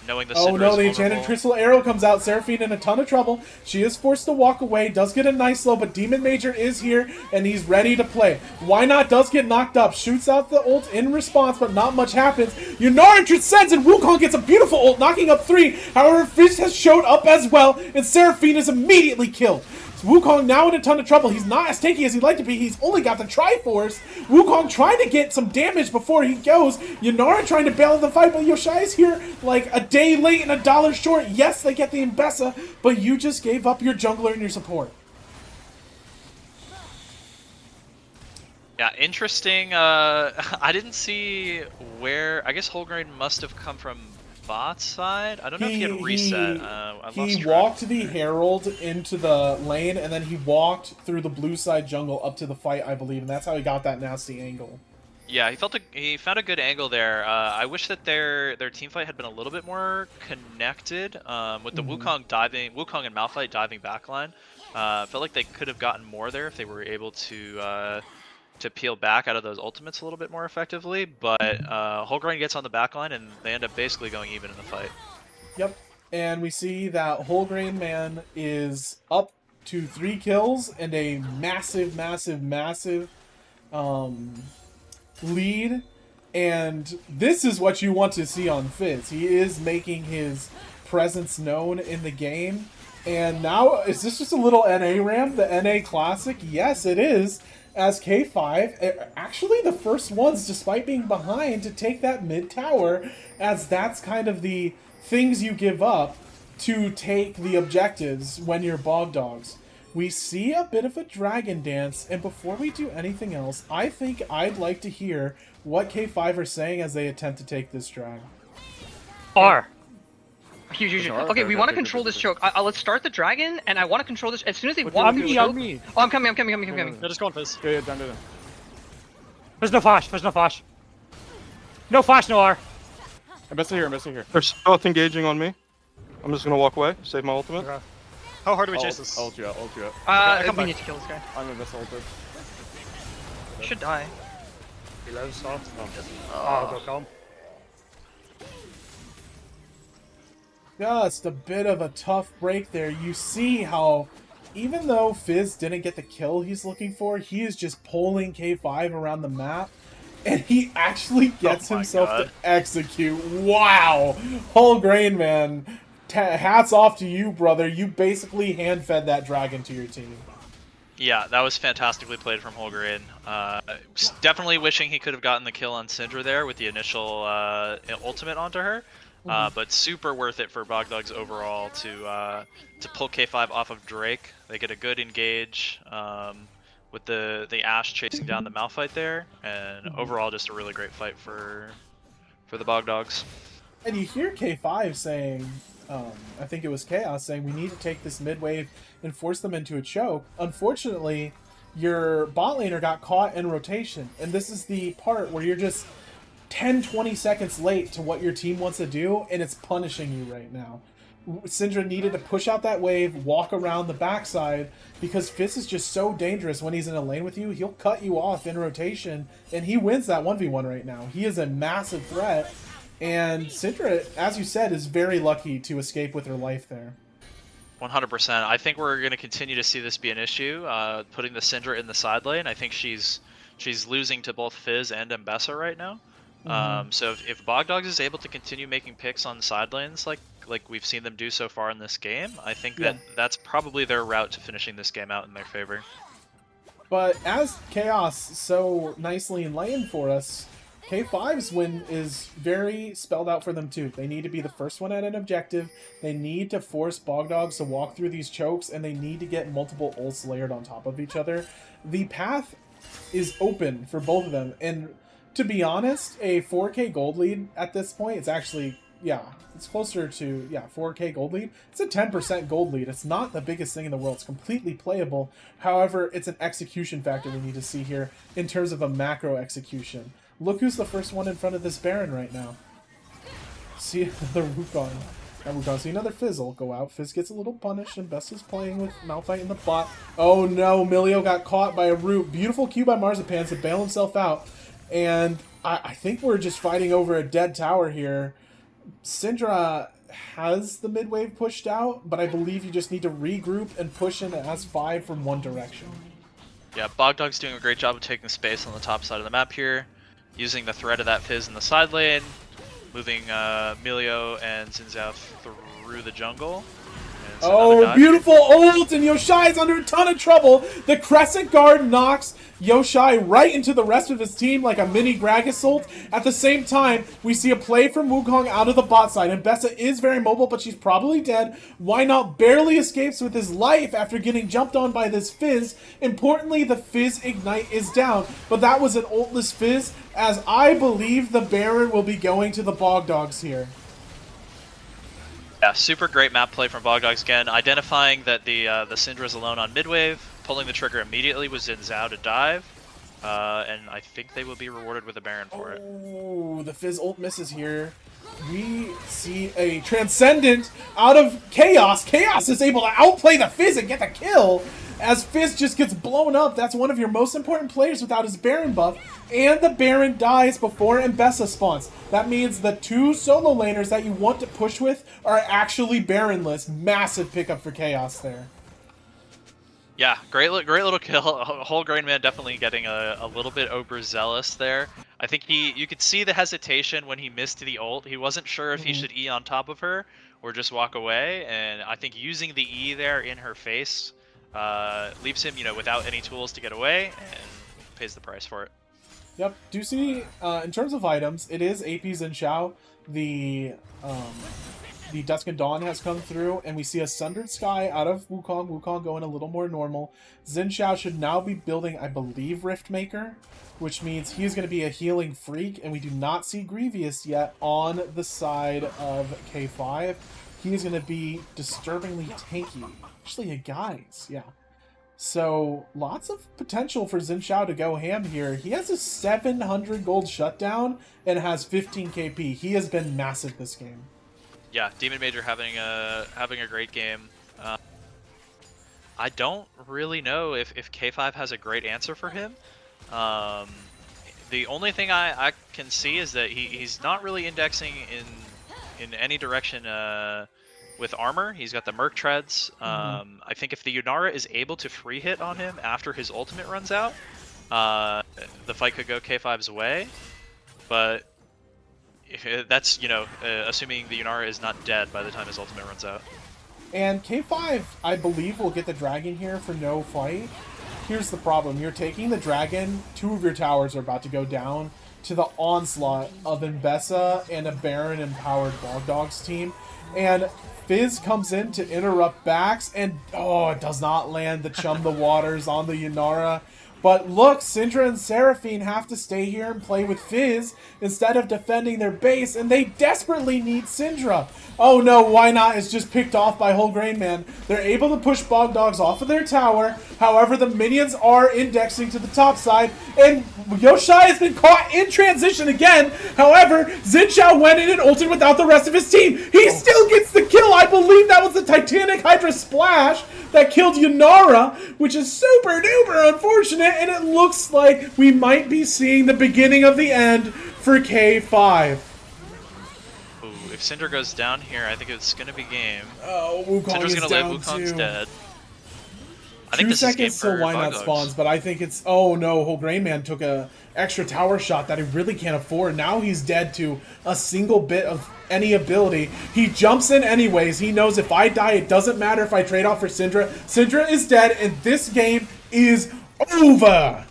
Knowing the Oh Syndra no, is the Enchanted vulnerable. Crystal Arrow comes out. Seraphine in a ton of trouble. She is forced to walk away. Does get a nice slow, but Demon Major is here, and he's ready to play. Why not does get knocked up. Shoots out the ult in response, but not much happens. Yannara transcends, and Wukong gets a beautiful ult, knocking up 3. However, Fizz has showed up as well, and Seraphine is immediately killed. Wukong now in a ton of trouble. He's not as tanky as he'd like to be. He's only got the Triforce. Wukong trying to get some damage before he goes. Yannara trying to bail the fight, but Yoshai's here like a day late and $1 short. Yes, they get the Mbessa, but you just gave up your jungler and your support. Yeah, interesting. I didn't see where. I guess Whole Grain must have come from bot side. I don't know if he had reset. He walked the Herald into the lane, and then he walked through the blue side jungle up to the fight, I believe, and that's how he got that nasty angle. Yeah, he found a good angle there. I wish that their team fight had been a little bit more connected. With the Wukong and Malphite diving backline. Felt like they could have gotten more there if they were able to peel back out of those ultimates a little bit more effectively, but Whole Grain gets on the backline and they end up basically going even in the fight. Yep, and we see that Whole Grain Man is up to 3 kills and a massive lead, and this is what you want to see on Fizz. He is making his presence known in the game, and now, is this just a little NA ramp, the NA Classic? Yes, it is. As K5, actually the first ones, despite being behind, to take that mid tower, as that's kind of the things you give up to take the objectives when you're Bogdogs. We see a bit of a dragon dance, and before we do anything else, I think I'd like to hear what K5 are saying as they attempt to take this drag. R. Huge. Okay, we want to control this choke. Let's start the dragon, and I want to control this as soon as they walk through the choke. Oh, I'm coming. Yeah, just go on Fizz. Yeah, done. There's no flash. No flash, no R. I'm missing here. They're both engaging on me. I'm just gonna walk away, save my ultimate. Okay. How hard do we chase this? Oh, Ult you out. We back. need to kill this guy. I'm gonna miss ulted. Should die. He loves soft. Oh, go calm. Just a bit of a tough break there. You see how, even though Fizz didn't get the kill he's looking for, he is just pulling K5 around the map. And he actually gets Oh my himself God. to execute. Wow. Whole grain, man. Hats off to you, brother. You basically hand-fed that dragon to your team. Yeah, that was fantastically played from Holgrain. Definitely wishing he could have gotten the kill on Syndra there with the initial ultimate onto her. But super worth it for Bogdogs overall to pull K5 off of Drake. They get a good engage with the Ashe chasing down the Malphite there, and overall just a really great fight for the Bogdogs. And you hear K5 saying, I think it was Chaos saying, we need to take this mid wave and force them into a choke. Unfortunately, your bot laner got caught in rotation, and this is the part where you're just 10-20 seconds late to what your team wants to do, and it's punishing you right now. Syndra needed to push out that wave, walk around the backside, because Fizz is just so dangerous when he's in a lane with you. He'll cut you off in rotation, and he wins that 1v1 right now. He is a massive threat, and Syndra, as you said, is very lucky to escape with her life there. 100%. I think we're going to continue to see this be an issue, putting the Syndra in the side lane. I think she's losing to both Fizz and Mbessa right now. So if Bogdogs is able to continue making picks on side lanes like we've seen them do so far in this game, I think that's probably their route to finishing this game out in their favor. But as Chaos so nicely laying for us, K5's win is very spelled out for them too. They need to be the first one at an objective, they need to force Bogdogs to walk through these chokes, and they need to get multiple ults layered on top of each other. The path is open for both of them, and to be honest, a 4k gold lead at this point, it's actually, it's closer to, 4k gold lead. It's a 10% gold lead. It's not the biggest thing in the world. It's completely playable. However, it's an execution factor we need to see here in terms of a macro execution. Look who's the first one in front of this Baron right now. See the Wukong. See another Fizzle go out. Fizz gets a little punished, and Best is playing with Malphite in the bot. Oh no, Milio got caught by a root. Beautiful Q by Marzipan to bail himself out. And I think we're just fighting over a dead tower here. Syndra has the mid wave pushed out, but I believe you just need to regroup and push in as 5 from one direction. Yeah, Bogdog's doing a great job of taking space on the top side of the map here, using the threat of that Fizz in the side lane, moving Milio and Xin Zhao through the jungle. Oh, beautiful ult, and Yoshai's under a ton of trouble. The Crescent Guard knocks Yoshai right into the rest of his team like a mini Gragas ult. At the same time, we see a play from Wukong out of the bot side, and Bessa is very mobile, but she's probably dead. Why not barely escapes with his life after getting jumped on by this Fizz. Importantly, the Fizz Ignite is down, but that was an ultless Fizz, as I believe the Baron will be going to the Bogdogs here. Yeah, super great map play from Bogdogs again, identifying that the Syndra is alone on midwave, pulling the trigger immediately with Xin Zhao to dive, and I think they will be rewarded with a Baron for it. Oh, the Fizz ult misses here. We see a Transcendent out of Chaos. Chaos is able to outplay the Fizz and get the kill, as Fizz just gets blown up. That's one of your most important players without his Baron buff, and the Baron dies before Mbessa spawns. That means the 2 solo laners that you want to push with are actually Baronless. Massive pickup for Chaos there. Yeah, great little kill. Whole Grain Man definitely getting a little bit overzealous there. I think you could see the hesitation when he missed the ult. He wasn't sure if he should E on top of her or just walk away, and I think using the E there in her face leaves him, without any tools to get away, and pays the price for it. Yep. Do you see, in terms of items, it is AP Xin Zhao. The Dusk and Dawn has come through, and we see a Sundered Sky out of Wukong. Wukong going a little more normal. Xin Zhao should now be building, I believe, Riftmaker, which means he's going to be a healing freak, and we do not see Grievous yet on the side of K5. He is going to be disturbingly tanky. Actually, guys, yeah. So, lots of potential for Xin Zhao to go ham here. He has a 700 gold shutdown and has 15 KP. He has been massive this game. Yeah, Demon Major having a great game. I don't really know if K5 has a great answer for him. The only thing I can see is that he's not really indexing in any direction with armor. He's got the Merc Treads. I think if the Yunara is able to free hit on him after his ultimate runs out, the fight could go K5's way, but that's, you know, assuming the Yunara is not dead by the time his ultimate runs out. And K5, I believe, will get the dragon here for no fight. Here's the problem. You're taking the dragon, 2 of your towers are about to go down to the onslaught of Mbessa and a Baron-empowered Bog Dogs team. And Fizz comes in to interrupt backs, and it does not land the Chum the Waters on the Yunara. But look, Syndra and Seraphine have to stay here and play with Fizz instead of defending their base, and they desperately need Syndra. Oh no, why not? It's just picked off by Whole Grain Man. They're able to push Bog Dogs off of their tower. However, the minions are indexing to the top side, and Yoshai has been caught in transition again. However, Xin Zhao went in and ulted without the rest of his team. He still gets the kill. I believe that was the Titanic Hydra Splash that killed Yunara, which is super duper unfortunate, and it looks like we might be seeing the beginning of the end for K5. Ooh, if Syndra goes down here, I think it's gonna be game. Oh, Wukong Syndra's is gonna down live, Wukong's too. dead. I think 2 this is game seconds till for why not Bog Dogs. spawns, but I think it's... Oh no, Whole Grain Man took a extra tower shot that he really can't afford. Now he's dead to a single bit of any ability. He jumps in anyways. He knows if I die, it doesn't matter if I trade off for Syndra. Syndra is dead, and this game is over.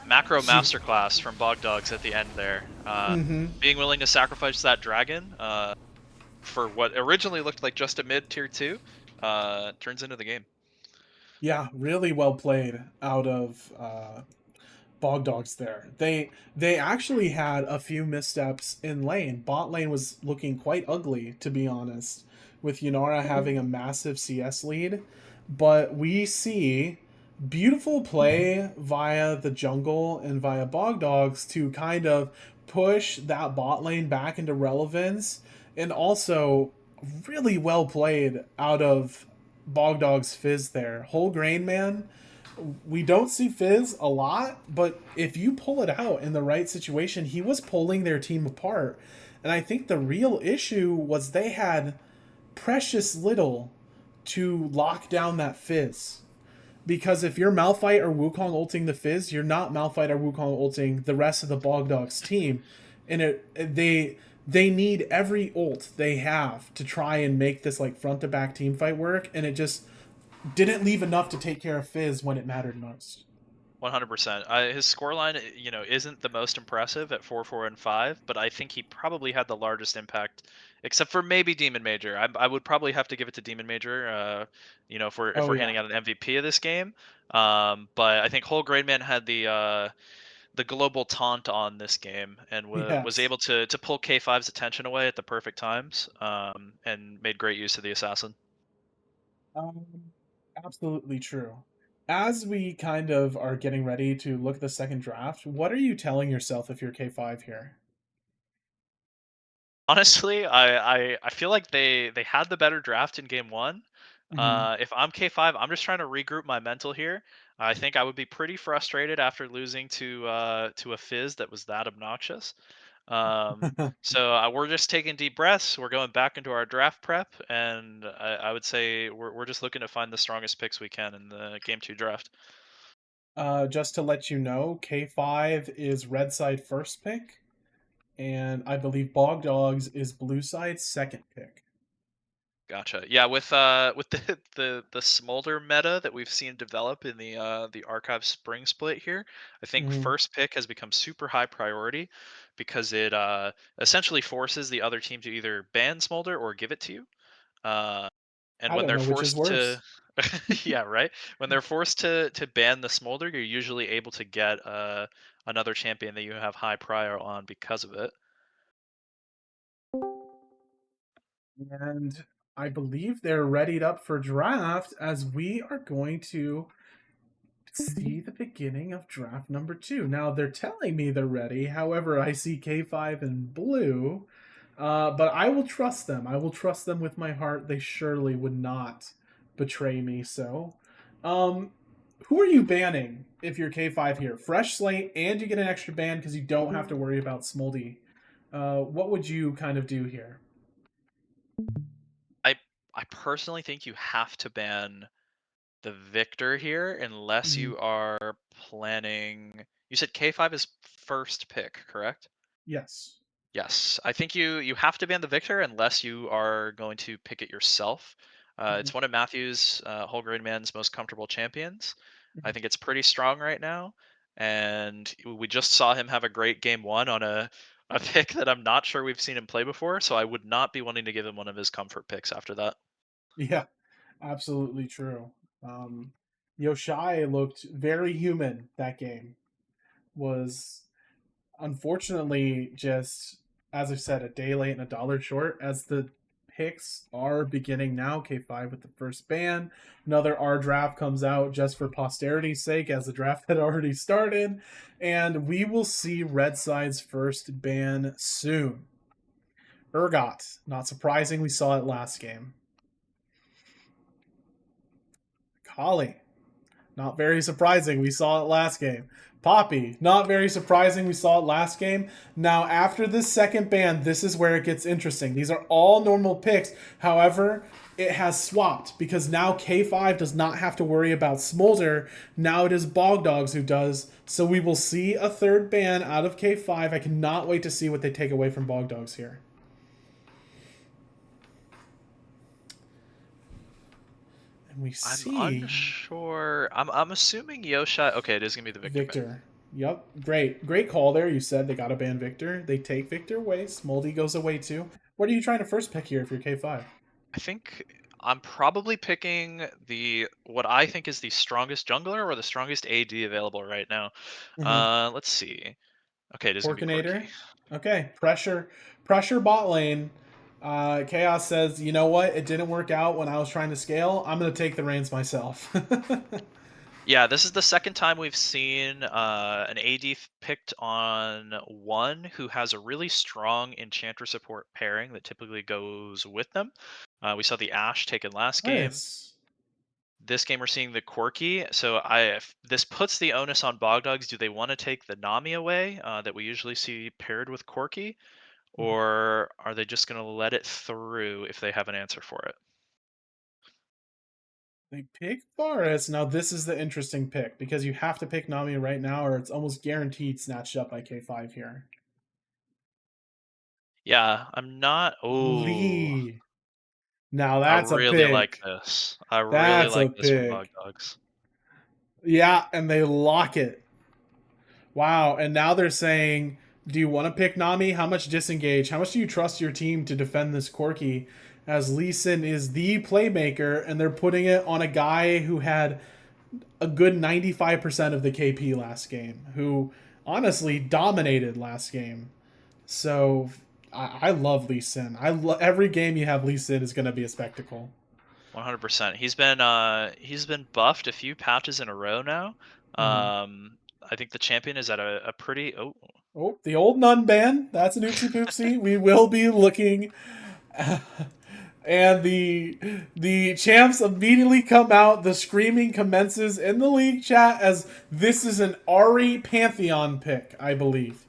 Macro masterclass from Bog Dogs at the end there. Being willing to sacrifice that dragon for what originally looked like just a mid tier 2 turns into the game. Yeah, really well played out of Bog Dogs there. They actually had a few missteps in lane. Bot lane was looking quite ugly, to be honest, with Yunara having a massive CS lead. But we see beautiful play via the jungle and via Bog Dogs to kind of push that bot lane back into relevance, and also really well played out of Bog Dogs Fizz there. Whole Grain Man, we don't see Fizz a lot, but if you pull it out in the right situation, he was pulling their team apart. And I think the real issue was they had precious little to lock down that Fizz. Because if you're Malphite or Wukong ulting the Fizz, you're not Malphite or Wukong ulting the rest of the Bog Dogs team. And they need every ult they have to try and make this like front to back team fight work, and it just didn't leave enough to take care of Fizz when it mattered most. 100%. His scoreline, you know, isn't the most impressive at 4-4 and 5, but I think he probably had the largest impact, except for maybe Demon Major. I would probably have to give it to Demon Major. You know, if we're handing out an MVP of this game. But I think Whole Grain Man had the global taunt on this game and was able to pull K5's attention away at the perfect times, and made great use of the assassin. Absolutely true. As we kind of are getting ready to look at the second draft, what are you telling yourself if you're K5 here? Honestly, I feel like they had the better draft in game 1. If I'm K5, I'm just trying to regroup my mental here. I think I would be pretty frustrated after losing to a Fizz that was that obnoxious. So we're just taking deep breaths. We're going back into our draft prep, and I would say we're just looking to find the strongest picks we can in the game 2 draft. Just to let you know, K5 is red side first pick, and I believe Bog Dogs is blue side second pick. Gotcha. Yeah, with the smolder meta that we've seen develop in the archive spring split here, I think first pick has become super high priority because it essentially forces the other team to either ban smolder or give it to you. And when they're forced to yeah, right. When they're forced to ban the smolder, you're usually able to get another champion that you have high prior on because of it. And I believe they're readied up for draft as we are going to see the beginning of draft number 2. Now, they're telling me they're ready. However, I see K5 in blue. But I will trust them. I will trust them with my heart. They surely would not betray me so. Who are you banning if you're K5 here? Fresh slate, and you get an extra ban because you don't have to worry about Smoldy. What would you kind of do here? I personally think you have to ban the Victor here unless you are planning. You said K5 is first pick, correct? Yes. Yes, I think you have to ban the Victor unless you are going to pick it yourself. It's one of Matthew's Whole Grain Man's most comfortable champions. I think it's pretty strong right now, and we just saw him have a great game one on a pick that I'm not sure we've seen him play before. So I would not be wanting to give him one of his comfort picks after that. Yeah, absolutely true. Yoshai looked very human that game. Was unfortunately just, as I said, a day late and a dollar short as the picks are beginning now. K5 with the first ban. Another R draft comes out just for posterity's sake as the draft had already started. And we will see Red Side's first ban soon. Urgot, not surprising, we saw it last game. Kali, not very surprising, we saw it last game. Poppy, not very surprising, we saw it last game. Now, after this second ban, this is where it gets interesting. These are all normal picks. However, it has swapped because now K5 does not have to worry about Smolder. Now it is Bogdogs who does. So we will see a third ban out of K5. I cannot wait to see what they take away from Bogdogs here. We see. I'm unsure. I'm assuming Yoshai. Okay, it is gonna be the Victor. Victor. Yep. Great call there. You said they got to ban Victor. They take Victor away. Smoldy goes away too. What are you trying to first pick here if you're K5? I think I'm probably picking what I think is the strongest jungler or the strongest AD available right now. Let's see. Okay, it is gonna be Corki. Okay, pressure bot lane. Chaos says, you know what? It didn't work out when I was trying to scale. I'm going to take the reins myself. Yeah, this is the second time we've seen an AD picked on one who has a really strong Enchanter support pairing that typically goes with them. We saw the Ashe taken last game. Nice. This game we're seeing the Corki. So this puts the onus on Bogdogs. Do they want to take the Nami away that we usually see paired with Corki? Or are they just going to let it through if they have an answer for it? They pick Varus. Now this is the interesting pick because you have to pick Nami right now or it's almost guaranteed snatched up by K5 here. Yeah, I'm not. Oh, Lee. Now that's a pick. I really like this. I really like this from Bogdogs. Yeah, and they lock it. Wow, and now they're saying, do you want to pick Nami? How much disengage? How much do you trust your team to defend this Corki? As Lee Sin is the playmaker, and they're putting it on a guy who had a good 95% of the KP last game, who honestly dominated last game. So I love Lee Sin. Every game you have Lee Sin is going to be a spectacle. 100%. He's been buffed a few patches in a row now. I think the champion is at a pretty the old nun ban. That's an oopsie poopsie. We will be looking. And the champs immediately come out. The screaming commences in the league chat as this is an Ahri Pantheon pick, I believe.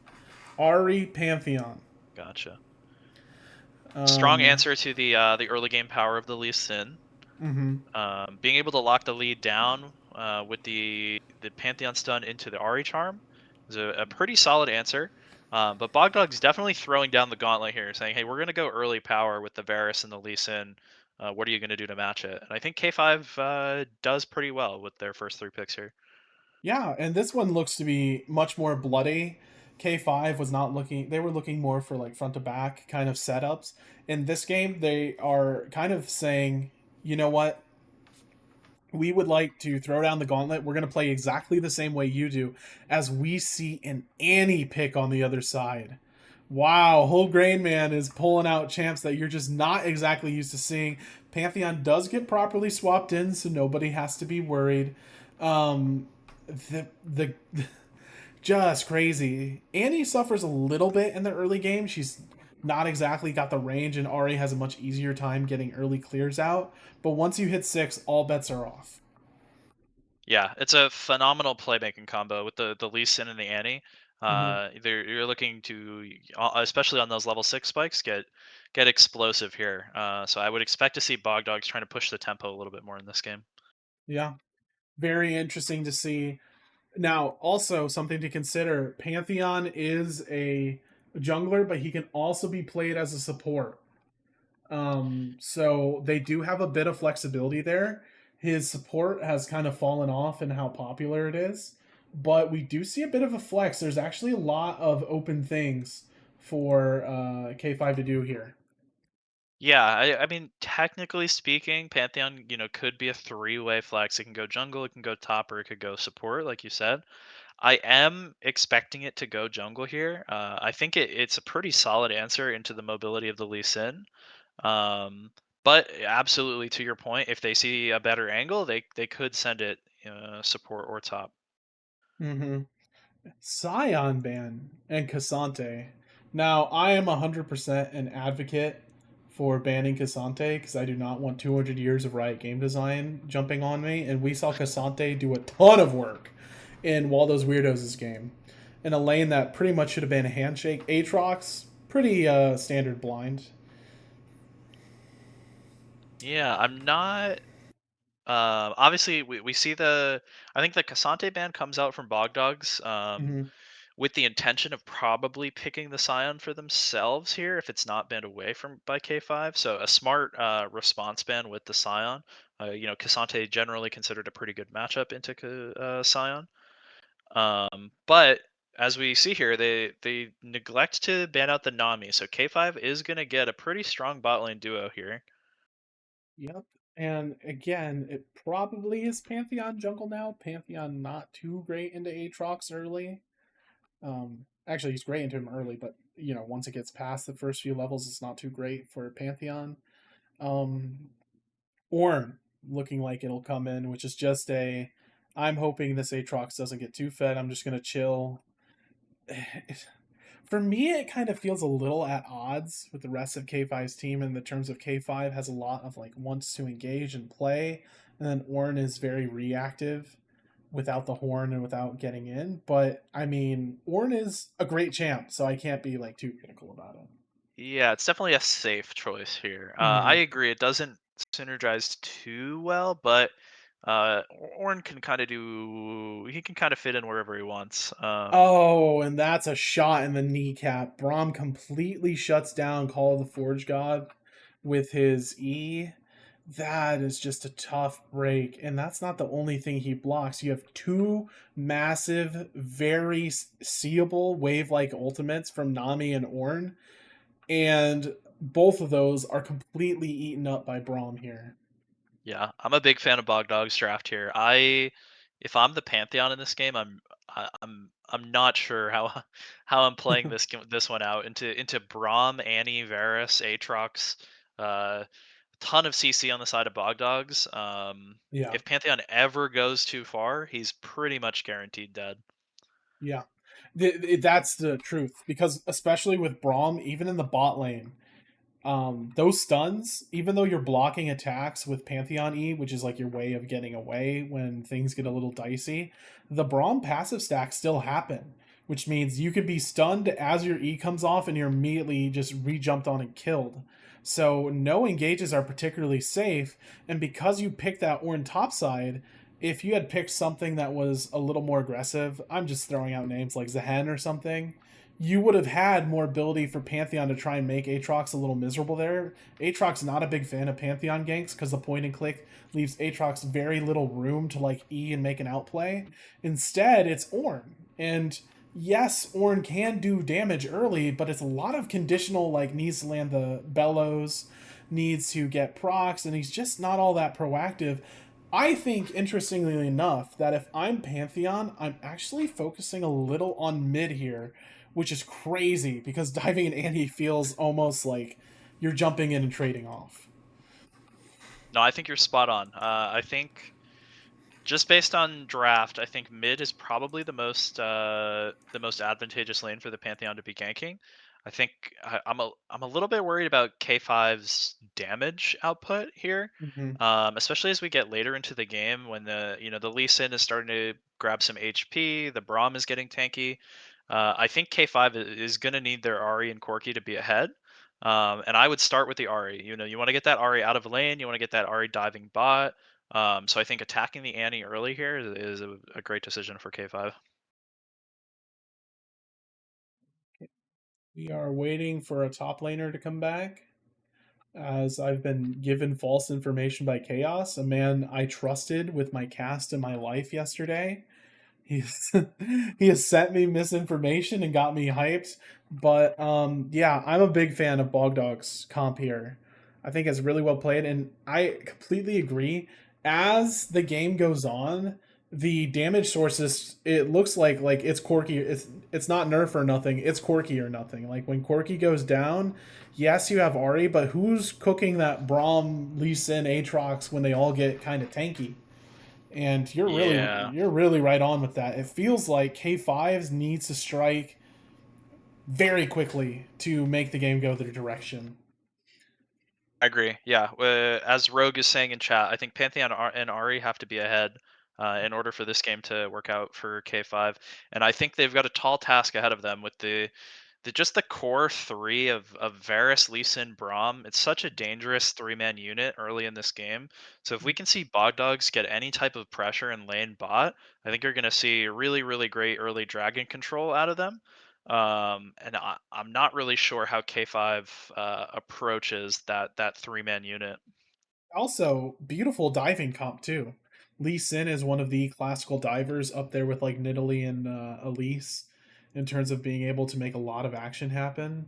Ahri Pantheon. Gotcha. Strong answer to the early game power of the Lee Sin. Being able to lock the lead down with the Pantheon stun into the Ahri charm is a pretty solid answer. But Bogdog's definitely throwing down the gauntlet here, saying, hey, we're going to go early power with the Varus and the Lee Sin. What are you going to do to match it? And I think K5 does pretty well with their first three picks here. Yeah, and this one looks to be much more bloody. K5 was not looking, they were looking more for like front to back kind of setups. In this game, they are kind of saying, you know what? We would like to throw down the gauntlet. We're going to play exactly the same way you do as we see an Annie pick on the other side. Wow, Whole Grain Man is pulling out champs that you're just not exactly used to seeing. Pantheon does get properly swapped in, so nobody has to be worried. Just crazy. Annie suffers a little bit in the early game. She's not exactly got the range, and Ahri has a much easier time getting early clears out. But once you hit 6, all bets are off. Yeah, it's a phenomenal playmaking combo with the Lee Sin and the Annie. You're looking to, especially on those level 6 spikes, get explosive here. So I would expect to see Bogdogs trying to push the tempo a little bit more in this game. Yeah, very interesting to see. Now, also something to consider: Pantheon is a jungler, but he can also be played as a support. So they do have a bit of flexibility there. His support has kind of fallen off in how popular it is, but we do see a bit of a flex. There's actually a lot of open things for K5 to do here. Yeah, I mean, technically speaking, Pantheon, could be a three-way flex. It can go jungle, it can go top, or it could go support, like you said. I am expecting it to go jungle here. I think it's a pretty solid answer into the mobility of the Lee Sin. But absolutely, to your point, if they see a better angle, they could send it support or top. Mm-hmm. Scion ban and Cassante. Now, I am 100% an advocate for banning Cassante because I do not want 200 years of Riot game design jumping on me. And we saw Cassante do a ton of work in Waldo's Weirdos' game in a lane that pretty much should have been a handshake. Aatrox, pretty standard blind. Yeah, I'm not. Obviously, we see I think the Cassante ban comes out from Bogdogs. Mm-hmm. With the intention of probably picking the Scion for themselves here if it's not banned away from by K5. So a smart response ban with the Scion. Cassante generally considered a pretty good matchup into Scion. But as we see here, they neglect to ban out the Nami. So K5 is going to get a pretty strong bot lane duo here. Yep. And again, it probably is Pantheon jungle now. Pantheon not too great into Aatrox early. Actually, he's great into him early, but once it gets past the first few levels, it's not too great for Pantheon. Ornn looking like it'll come in, which is just I'm hoping this Aatrox doesn't get too fed. I'm just gonna chill. For me, it kind of feels a little at odds with the rest of K5's team in the terms of K5 has a lot of wants to engage and play, and then Ornn is very reactive without the horn and without getting in. But I mean, Ornn is a great champ, so I can't be too critical about it. Yeah, it's definitely a safe choice here. Mm-hmm. I agree. It doesn't synergize too well, but Ornn can kind of he can kind of fit in wherever he wants. Oh, and that's a shot in the kneecap. Braum completely shuts down Call of the Forge God with his E. That is just a tough break. And that's not the only thing he blocks. You have two massive, very seeable wave like ultimates from Nami and Ornn. And both of those are completely eaten up by Braum here. Yeah, I'm a big fan of Bogdog's draft here. If I'm the Pantheon in this game, I'm not sure how I'm playing this one out into Braum, Annie, Varus, Aatrox, ton of CC on the side of Bogdogs. Yeah. If Pantheon ever goes too far, he's pretty much guaranteed dead. Yeah. That's the truth. Because especially with Braum, even in the bot lane, those stuns, even though you're blocking attacks with Pantheon E, which is your way of getting away when things get a little dicey, the Braum passive stacks still happen, which means you could be stunned as your E comes off and you're immediately just re-jumped on and killed. So no engages are particularly safe, and because you picked that Ornn topside, if you had picked something that was a little more aggressive, I'm just throwing out names like Zehen or something, you would have had more ability for Pantheon to try and make Aatrox a little miserable there. Aatrox not a big fan of Pantheon ganks because the point and click leaves Aatrox very little room to E and make an outplay. Instead, it's Ornn. And yes, Ornn can do damage early, but it's a lot of conditional, needs to land the bellows, needs to get procs, and he's just not all that proactive. I think, interestingly enough, that if I'm Pantheon, I'm actually focusing a little on mid here, which is crazy because diving in Annie feels almost like you're jumping in and trading off. No, I think you're spot on. I think just based on draft, I think mid is probably the most advantageous lane for the Pantheon to be ganking. I think I'm a little bit worried about K5's damage output here, especially as we get later into the game when the Lee Sin is starting to grab some HP, the Braum is getting tanky. I think K5 is going to need their Ahri and Corki to be ahead. And I would start with the Ahri. You want to get that Ahri out of lane. You want to get that Ahri diving bot. So I think attacking the Annie early here is a great decision for K5. We are waiting for a top laner to come back, as I've been given false information by Chaos, a man I trusted with my cast and my life yesterday. He's he has sent me misinformation and got me hyped. But yeah, I'm a big fan of Bogdog's comp here. I think it's really well played, and I completely agree. As the game goes on, the damage sources, it looks like it's Corki. It's not nerf or nothing. It's Corki or nothing. Like when Corki goes down, yes, you have Ari, but who's cooking that Braum, Lee Sin, Aatrox when they all get kind of tanky? And you're really right on with that. It feels like K5s needs to strike very quickly to make the game go their direction. I agree. Yeah, as Rogue is saying in chat, I think Pantheon and Ari have to be ahead in order for this game to work out for K5, and I think they've got a tall task ahead of them with just the core three of Varus, Lee Sin, Braum. It's such a dangerous three-man unit early in this game. So if we can see Bogdogs get any type of pressure in lane bot, I think you're going to see really, really great early dragon control out of them. And I'm not really sure how K5 approaches that three-man unit. Also, beautiful diving comp too. Lee Sin is one of the classical divers up there with like Nidalee and Elise in terms of being able to make a lot of action happen.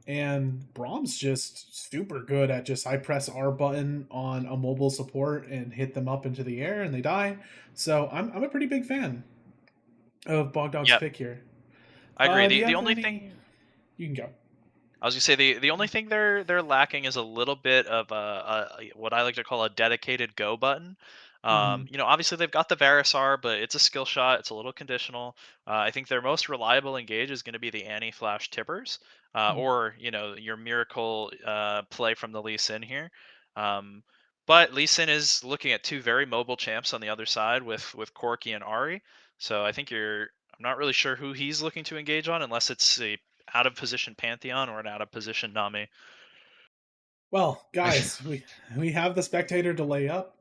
And Braum's just super good at just I press R button on a mobile support and hit them up into the air and they die. So I'm a pretty big fan of Bogdog's pick here. I agree. The only thing you can go. I was gonna say the only thing they're lacking is a little bit of a what I like to call a dedicated go button. You know, obviously they've got the Varus R, but it's a skill shot. It's a little conditional. I think their most reliable engage is going to be the Annie Flash Tippers, or you know your Miracle play from the Lee Sin here. But Lee Sin is looking at two very mobile champs on the other side with Corki and Ari. So I think I'm not really sure who he's looking to engage on, unless it's a out of position Pantheon or an out of position Nami. Well, guys, we have the spectator delay up.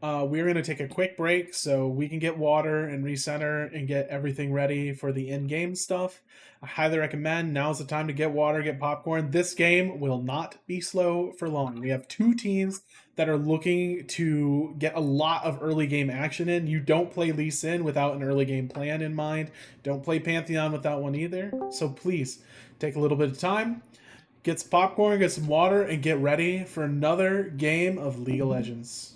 We're going to take a quick break so we can get water and recenter and get everything ready for the in-game stuff. I highly recommend now's the time to get water, get popcorn. This game will not be slow for long. We have two teams that are looking to get a lot of early game action in. You don't play Lee Sin without an early game plan in mind. Don't play Pantheon without one either. So please take a little bit of time, get some popcorn, get some water, and get ready for another game of League of Legends.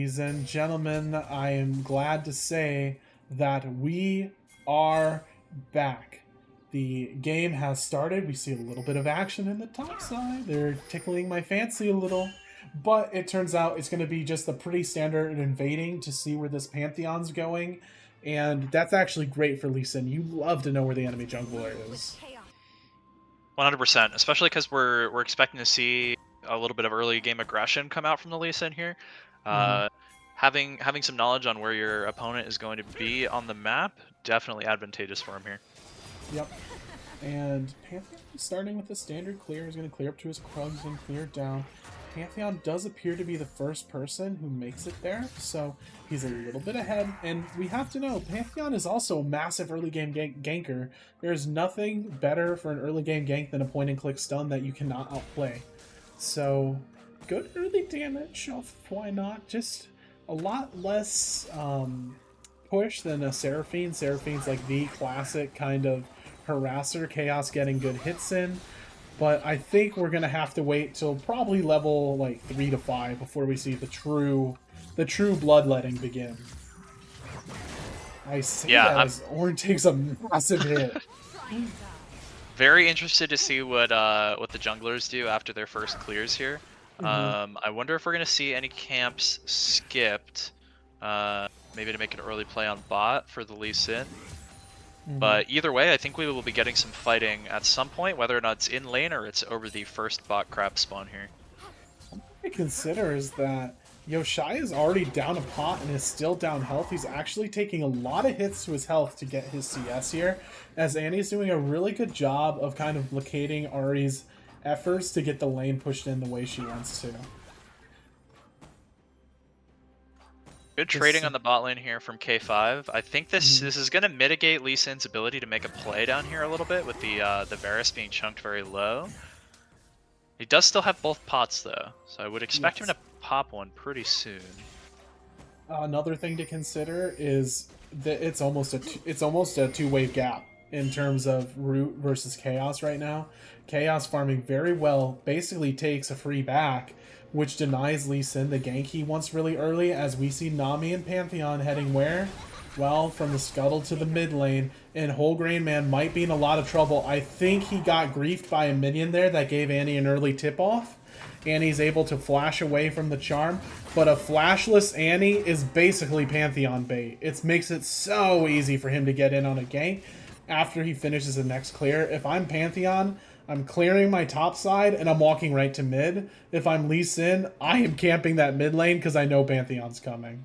ladies and gentlemen, I am glad to say that we are back. The game has started. We see a little bit of action in the top side. They're tickling my fancy a little. But it turns out it's going to be just a pretty standard invading to see where this Pantheon's going. And that's actually great for Lee Sin. You love to know where the enemy jungler is. 100%, especially because we're expecting to see a little bit of early game aggression come out from the Lee Sin here. Having some knowledge on where your opponent is going to be on the map, definitely advantageous for him here. Yep. And Pantheon, starting with the standard clear, is going to clear up to his Krugs and clear down. Pantheon does appear to be the first person who makes it there, so he's a little bit ahead. And we have to know, Pantheon is also a massive early game ganker. There's nothing better for an early game gank than a point and click stun that you cannot outplay. So, good early damage, why not? Just a lot less push than a Seraphine. Seraphine's like the classic kind of harasser, Chaos getting good hits in. But I think we're going to have to wait till probably level like 3 to 5 before we see the true bloodletting begin. I see that as Ornn takes a massive hit. Very interested to see what the junglers do after their first clears here. I wonder if we're going to see any camps skipped, maybe to make an early play on bot for the Lee Sin. But either way, I think we will be getting some fighting at some point, whether or not it's in lane or it's over the first bot crab spawn here. What I consider is that Yoshai is already down a pot and is still down health. He's actually taking a lot of hits to his health to get his CS here, as Annie's doing a really good job of kind of blockading Ahri's efforts to get the lane pushed in the way she wants to. Good trading on the bot lane here from K5. I think this is going to mitigate Lee Sin's ability to make a play down here a little bit with the Varus being chunked very low. He does still have both pots though, so I would expect him to pop one pretty soon. Another thing to consider is that it's almost a two-wave gap in terms of Root versus Chaos right now. Chaos farming very well basically takes a free back, which denies Lee Sin the gank he wants really early, as we see Nami and Pantheon heading where? Well, from the scuttle to the mid lane, and Wholegrain Man might be in a lot of trouble. I think he got griefed by a minion there that gave Annie an early tip-off. Annie's able to flash away from the charm, but a flashless Annie is basically Pantheon bait. It makes it so easy for him to get in on a gank after he finishes the next clear. If I'm Pantheon, I'm clearing my top side and I'm walking right to mid. If I'm Lee Sin, I am camping that mid lane because I know Pantheon's coming.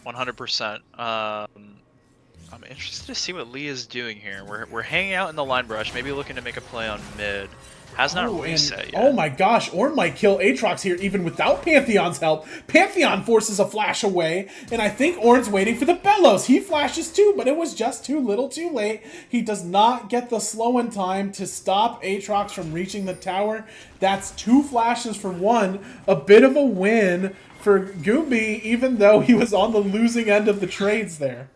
100%. I'm interested to see what Lee is doing here. We're hanging out in the line brush, maybe looking to make a play on mid. Has not reset yet. Oh my gosh, Ornn might kill Aatrox here even without Pantheon's help. Pantheon forces a flash away, and I think Ornn's waiting for the Bellows. He flashes too, but it was just too little too late. He does not get the slow in time to stop Aatrox from reaching the tower. That's 2 flashes for 1. A bit of a win for Goombie, even though he was on the losing end of the trades there.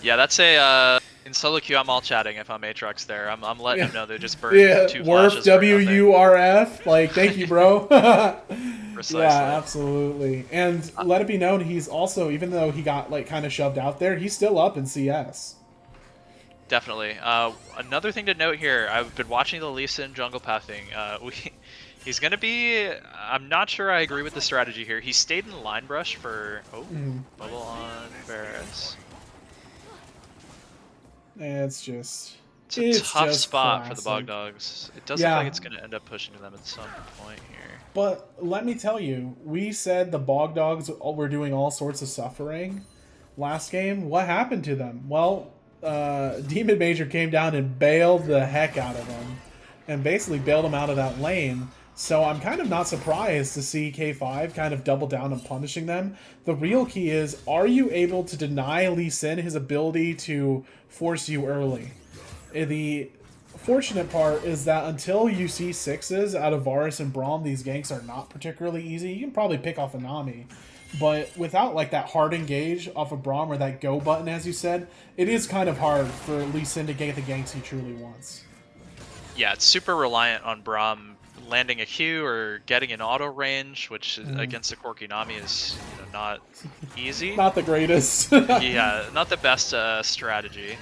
Yeah, that's a... in solo queue, I'm all chatting if I'm Aatrox there. I'm letting him know they just burned 2 flashes. WURF. Like, thank you, bro. Precisely. Yeah, absolutely. And let it be known, he's also, even though he got like kind of shoved out there, he's still up in CS. Definitely. Another thing to note here, I've been watching the Lee Sin jungle pathing. He's going to be... I'm not sure I agree with the strategy here. He stayed in line brush for... Oh, bubble on Varus. It's a tough just spot classic for the Bog Dogs. It does look like it's going to end up pushing to them at some point here. But let me tell you, we said the Bog Dogs were doing all sorts of suffering last game. What happened to them? Well, Demon Major came down and bailed the heck out of them, and basically bailed them out of that lane. So I'm kind of not surprised to see K5 kind of double down on punishing them. The real key is, are you able to deny Lee Sin his ability to force you early? The fortunate part is that until you see 6s out of Varus and Braum, these ganks are not particularly easy. You can probably pick off a Nami, but without like that hard engage off of Braum or that go button, as you said, it is kind of hard for Lee Sin to get the ganks he truly wants. Yeah, it's super reliant on Braum landing a Q or getting an auto range, which against the Corki Nami is not easy. Not the greatest. Yeah, not the best strategy.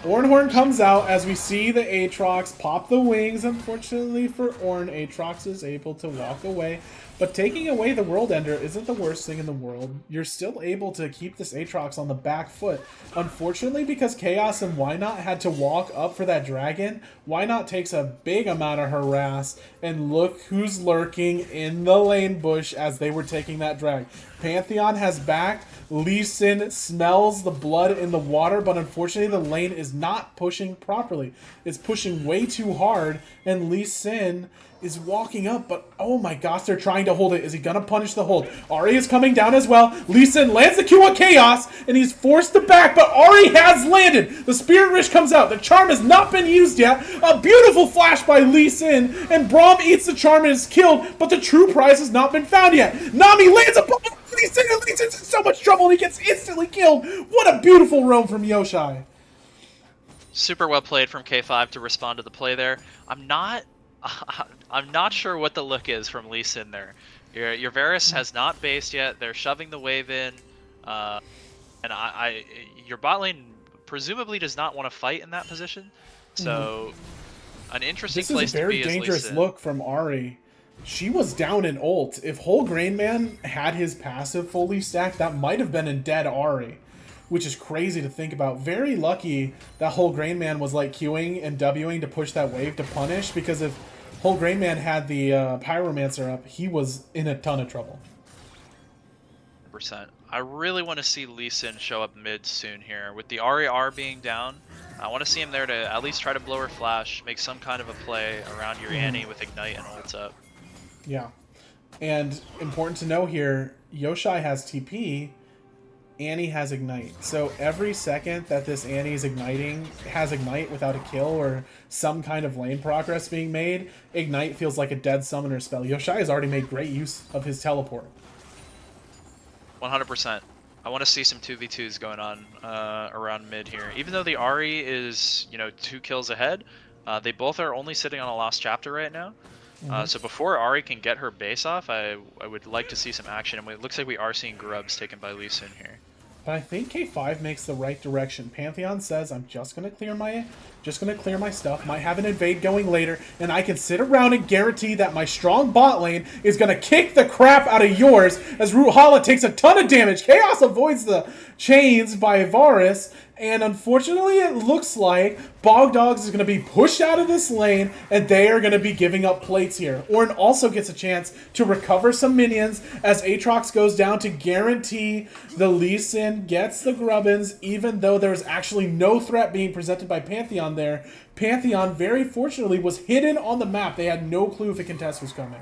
Ornhorn comes out as we see the Aatrox pop the wings. Unfortunately for Orn, Aatrox is able to walk away. But taking away the World Ender isn't the worst thing in the world. You're still able to keep this Aatrox on the back foot. Unfortunately, because Chaos and Wynot had to walk up for that dragon, Wynot takes a big amount of harass. And look who's lurking in the lane bush as they were taking that drag. Pantheon has backed. Lee Sin smells the blood in the water, but unfortunately the lane is not pushing properly. It's pushing way too hard, and Lee Sin is walking up, but oh my gosh, they're trying to hold it. Is he gonna punish the hold? Ari is coming down as well. Lee Sin lands the Q on Chaos, and he's forced to back, but Ari has landed. The Spirit Wish comes out. The charm has not been used yet. A beautiful flash by Lee Sin, and Braum eats the charm and is killed, but the true prize has not been found yet. Nami lands a bomb. Lee Sin's in so much trouble, and he gets instantly killed. What a beautiful roam from Yoshai. Super well played from K5 to respond to the play there. I'm not sure what the look is from Lee Sin there. Your Varus has not based yet. They're shoving the wave in, and your bot lane presumably does not want to fight in that position. So an interesting place to be. This is a very dangerous look from Ari. She was down in ult. If Whole Grain Man had his passive fully stacked, that might have been in dead Ari, which is crazy to think about. Very lucky that Whole Grain Man was like Qing and Wing to push that wave to punish, because if Whole Grain Man had the Pyromancer up, he was in a ton of trouble. 100%. I really want to see Lee Sin show up mid soon here. With the RAR being down, I want to see him there to at least try to blow her flash, make some kind of a play around your Annie with Ignite and ult up. Yeah. And important to know here, Yoshai has TP, Annie has Ignite. So every second that this Annie is igniting, has Ignite without a kill or some kind of lane progress being made, Ignite feels like a dead summoner spell. Yoshai has already made great use of his teleport. 100%. I want to see some 2v2s going on around mid here. Even though the Ahri is, 2 kills ahead, they both are only sitting on a lost chapter right now. So before Ahri can get her base off, I would like to see some action. And it looks like we are seeing grubs taken by Lee Sin here. But I think K5 makes the right direction. Pantheon says, I'm just gonna clear my stuff. Might have an invade going later, and I can sit around and guarantee that my strong bot lane is gonna kick the crap out of yours as Ruhala takes a ton of damage. Chaos avoids the chains by Varus, and unfortunately it looks like Bogdogs is going to be pushed out of this lane, and they are going to be giving up plates here. Ornn also gets a chance to recover some minions as Aatrox goes down to guarantee the Lee Sin gets the Grubbins, even though there's actually no threat being presented by Pantheon there. Pantheon, very fortunately, was hidden on the map. They had no clue if a contest was coming.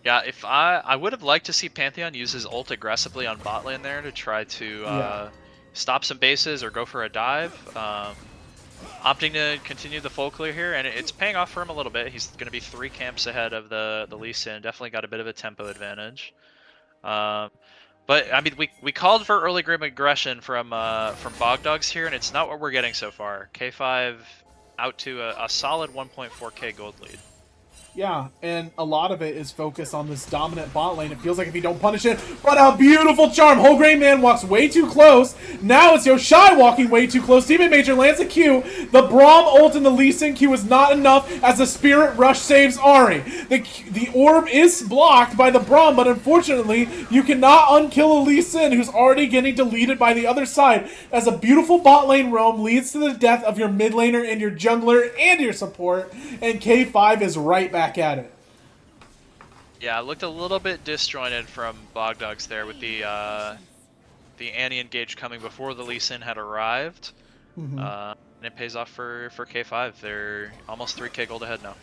Yeah, if I would have liked to see Pantheon use his ult aggressively on bot lane there to try to stop some bases or go for a dive. Opting to continue the full clear here, and it's paying off for him a little bit. He's going to be 3 camps ahead of the Lee Sin. Definitely got a bit of a tempo advantage. But I mean, we called for early game aggression from Bogdogs here, and it's not what we're getting so far. K5 out to a solid 1.4k gold lead. Yeah, and a lot of it is focused on this dominant bot lane. It feels like if you don't punish it, but a beautiful charm. Whole Grain Man walks way too close. Now it's Yoshai walking way too close. Demon Major lands a Q. The Braum ult and the Lee Sin Q is not enough as the Spirit Rush saves Ahri. The orb is blocked by the Braum, but unfortunately, you cannot unkill a Lee Sin who's already getting deleted by the other side, as a beautiful bot lane roam leads to the death of your mid laner and your jungler and your support, and K5 is right back at it. Yeah, it looked a little bit disjointed from Bogdogs there with the Annie engage coming before the Lee Sin had arrived. And it pays off for K5. They're almost 3k gold ahead now.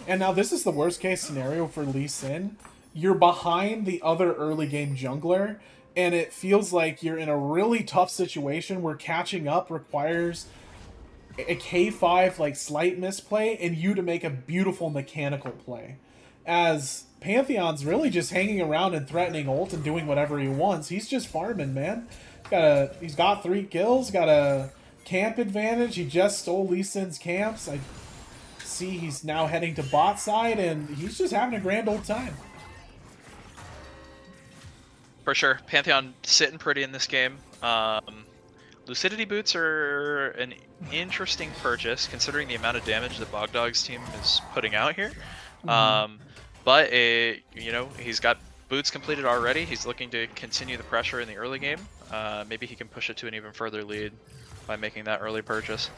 And now this is the worst case scenario for Lee Sin. You're behind the other early game jungler, and it feels like you're in a really tough situation where catching up requires a K5 like slight misplay and you to make a beautiful mechanical play. As Pantheon's really just hanging around and threatening ult and doing whatever he wants. He's just farming, man. He's got 3 kills, got a camp advantage. He just stole Lee Sin's camps. see he's now heading to bot side, and he's just having a grand old time. For sure. Pantheon sitting pretty in this game. Lucidity Boots are an interesting purchase, considering the amount of damage the Bogdog's team is putting out here. But, you know, he's got Boots completed already. He's looking to continue the pressure in the early game. Maybe he can push it to an even further lead by making that early purchase.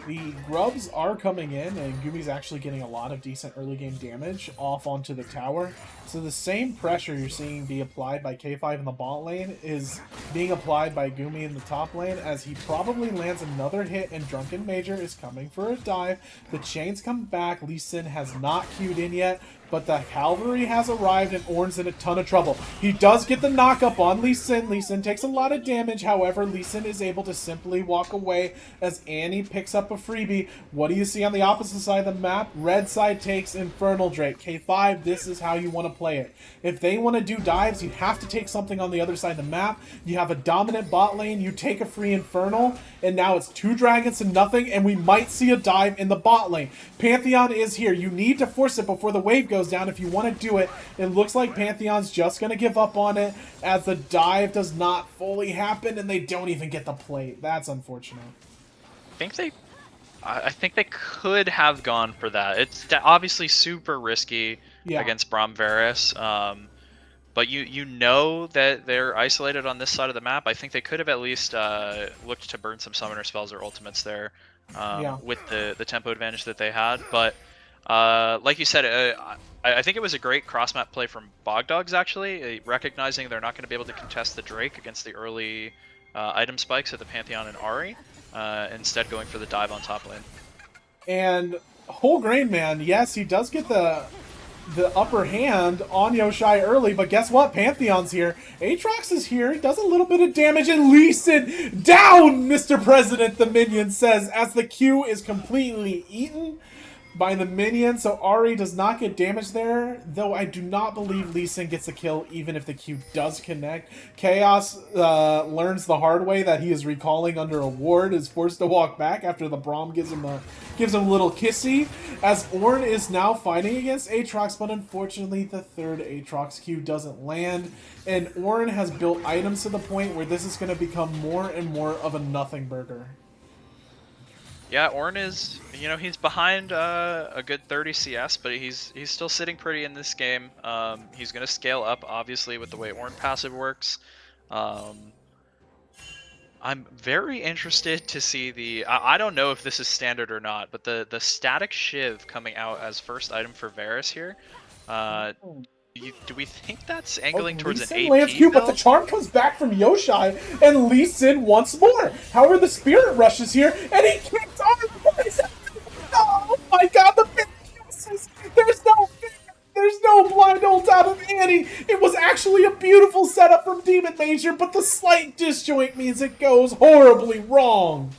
The grubs are coming in, and Gumi's actually getting a lot of decent early game damage off onto the tower. So the same pressure you're seeing be applied by K5 in the bot lane is being applied by Gumi in the top lane, as he probably lands another hit, and Drunken Major is coming for a dive. The chains come back. Lee Sin has not queued in yet, but the cavalry has arrived, and Ornn's in a ton of trouble. He does get the knock-up on Lee Sin. Lee Sin takes a lot of damage. However, Lee Sin is able to simply walk away as Annie picks up a freebie. What do you see on the opposite side of the map? Red side takes Infernal Drake. K5, this is how you want to play it. If they want to do dives, you have to take something on the other side of the map. You have a dominant bot lane, you take a free Infernal, and now it's 2 dragons to nothing, and we might see a dive in the bot lane. Pantheon is here. You need to force it before the wave goes down if you want to do it. It looks like Pantheon's just going to give up on it, as the dive does not fully happen, and they don't even get the plate. That's unfortunate. I think they could have gone for that. It's obviously super risky against Braum Varus, but you know that they're isolated on this side of the map. I think they could have at least looked to burn some summoner spells or ultimates there with the tempo advantage that they had. But like you said, I think it was a great cross-map play from Bogdogs, actually, recognizing they're not going to be able to contest the Drake against the early item spikes of the Pantheon and Ahri, instead going for the dive on top lane. And Whole Grain Man, yes, he does get the upper hand on Yoshai early, but guess what? Pantheon's here. Aatrox is here. He does a little bit of damage, and Lee Sin down, Mr. President, the minion says, as the Q is completely eaten by the minion. So Ahri does not get damage there, though I do not believe Lee Sin gets a kill even if the Q does connect. Chaos learns the hard way that he is recalling under a ward, is forced to walk back after the Braum gives him a little kissy, as Ornn is now fighting against Aatrox, but unfortunately the third Aatrox Q doesn't land, and Ornn has built items to the point where this is going to become more and more of a nothing burger. Yeah, Ornn is, you know, he's behind a good 30 CS, but he's still sitting pretty in this game. He's going to scale up, obviously, with the way Ornn passive works. I'm very interested to see the... I don't know if this is standard or not, but the static Shiv coming out as first item for Varus here. Do we think that's angling towards an AP lands Q, but the charm comes back from Yoshai, and Lee Sin once more. However, the Spirit rushes here, and he kicks on. Oh my god, the big kisses. There's no blind ult out of Annie. It was actually a beautiful setup from Demon Major, but the slight disjoint means it goes horribly wrong.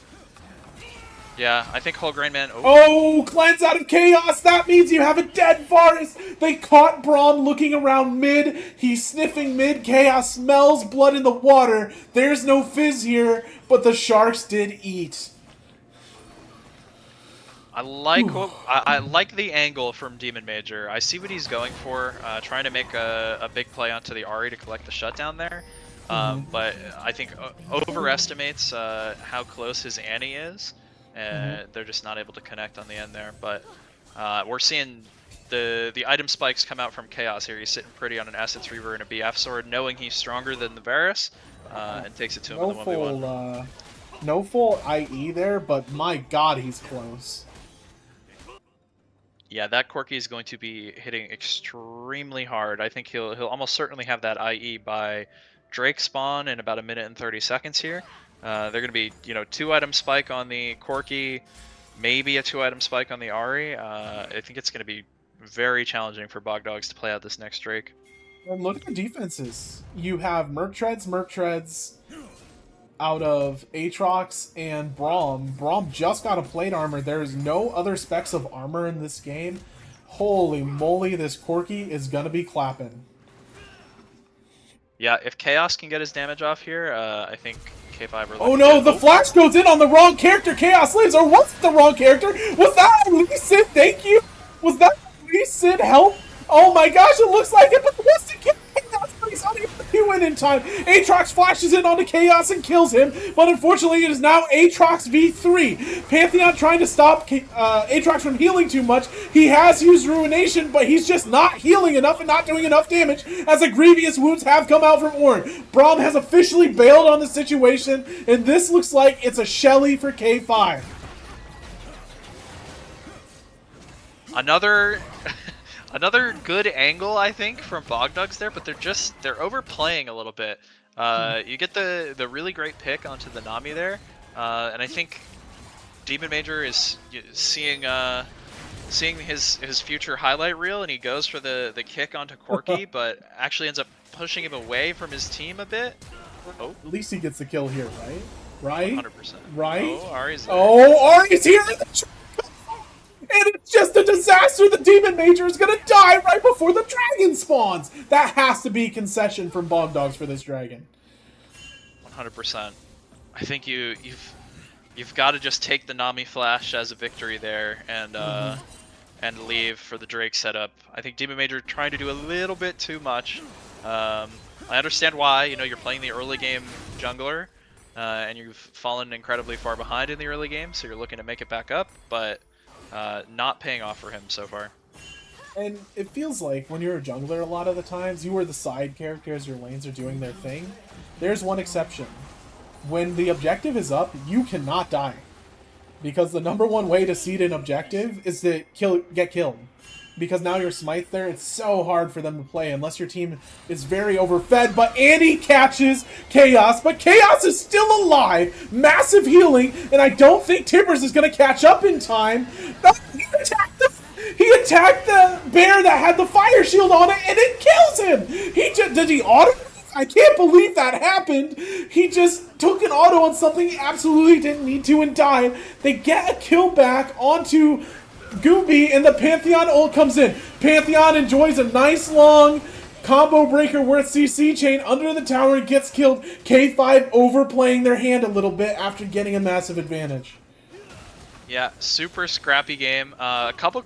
Yeah, I think Whole Grain Man... Oh, cleanse out of Chaos! That means you have a dead Varus! They caught Braum looking around mid. He's sniffing mid. Chaos smells blood in the water. There's no fizz here, but the sharks did eat. I like the angle from Demon Major. I see what he's going for, trying to make a big play onto the Ahri to collect the shutdown there. But I think overestimates how close his Annie is. They're just not able to connect on the end there. But we're seeing the item spikes come out from Chaos here. He's sitting pretty on an Essence Reaver and a BF sword, knowing he's stronger than the Varus, and takes it to him in the 1v1. No full IE there, but my god, he's close. Yeah, that Corki is going to be hitting extremely hard. I think he'll almost certainly have that IE by Drake spawn in about 1 minute and 30 seconds here. They're going to be, 2-item spike on the Corki, maybe a 2-item spike on the Ahri. I think it's going to be very challenging for Bogdogs to play out this next Drake. And look at the defenses. You have Merc Treads out of Aatrox and Braum. Braum just got a plate armor. There is no other specs of armor in this game. Holy moly, this Corki is going to be clapping. Yeah, if Chaos can get his damage off here, I think K5 are Oh looking no, good. the flash goes in on the wrong character, Chaos Lives, or was it the wrong character? Was that Lee Sin? Thank you! Was that Lee Sin help? Oh my gosh, it looks like it, but what's the kill Chaos, but he's unable to do it in time. Aatrox flashes in onto Chaos and kills him, but unfortunately it is now Aatrox v3. Pantheon trying to stop Aatrox from healing too much. He has used Ruination, but he's just not healing enough and not doing enough damage as the grievous wounds have come out from Ornn. Braum has officially bailed on the situation, and this looks like it's a Shelly for K5. Another good angle, I think, from Bogdogs there, but they're overplaying a little bit. You get the really great pick onto the Nami there, and I think Demon Major is seeing his future highlight reel, and he goes for the kick onto Corki, but actually ends up pushing him away from his team a bit. Oh, At least he gets the kill here, right? Right? 100%. Right? Oh, Ari's there. Oh, Ari's here! And it's just a disaster! The Demon Major is gonna die right before the dragon spawns! That has to be concession from Bogdogs for this dragon. 100%. I think you've got to just take the Nami flash as a victory there and leave for the Drake setup. I think Demon Major trying to do a little bit too much. I understand why. You know, you're playing the early game jungler, and you've fallen incredibly far behind in the early game, so you're looking to make it back up, but not paying off for him so far. And it feels like when you're a jungler a lot of the times, you are the side character as your lanes are doing their thing. There's one exception. When the objective is up, you cannot die. Because the #1 way to seed an objective is to get killed. Because now you're Smite there, it's so hard for them to play unless your team is very overfed. But Annie catches Chaos, but Chaos is still alive. Massive healing, and I don't think Tibbers is going to catch up in time. He attacked the bear that had the fire shield on it, and it kills him! Did he auto? I can't believe that happened. He just took an auto on something he absolutely didn't need to and died. They get a kill back onto Gooby, and the Pantheon ult comes in. Pantheon enjoys a nice long combo breaker worth CC chain under the tower and gets killed. K5 overplaying their hand a little bit after getting a massive advantage. Yeah, super scrappy game. A couple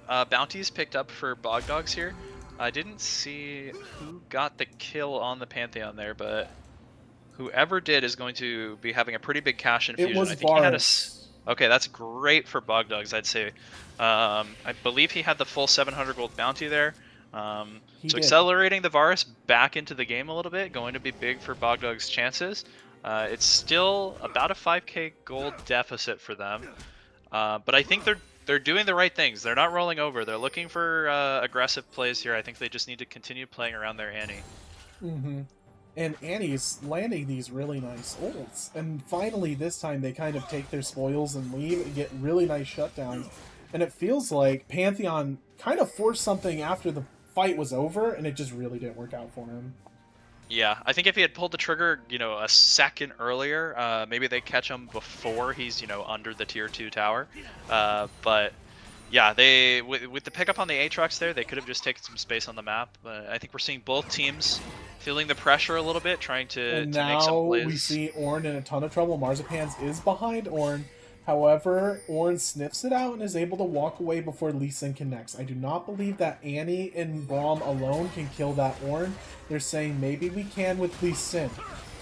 bounties picked up for Bogdogs here. I didn't see who got the kill on the Pantheon there, but whoever did is going to be having a pretty big cash infusion. It was I think he had Varus. Okay, that's great for Bogdogs, I'd say. I believe he had the full 700 gold bounty there. So did. accelerating the Varus back into the game a little bit, going to be big for Bogdogs' chances. It's still about a 5k gold deficit for them. But I think they're doing the right things. They're not rolling over. They're looking for aggressive plays here. I think they just need to continue playing around their Annie. Mm-hmm. And Annie's landing these really nice ults. And finally, this time, they kind of take their spoils and leave and get really nice shutdowns. And it feels like Pantheon kind of forced something after the fight was over, and it just really didn't work out for him. Yeah, I think if he had pulled the trigger, a second earlier, maybe they catch him before he's, under the tier 2 tower. But yeah, with the pickup on the Aatrox there, they could have just taken some space on the map. I think we're seeing both teams feeling the pressure a little bit, trying to make some now plays. We see Ornn in a ton of trouble. Marzipans is behind Ornn. However, Ornn sniffs it out and is able to walk away before Lee Sin connects. I do not believe that Annie and Braum alone can kill that Ornn. They're saying maybe we can with Lee Sin.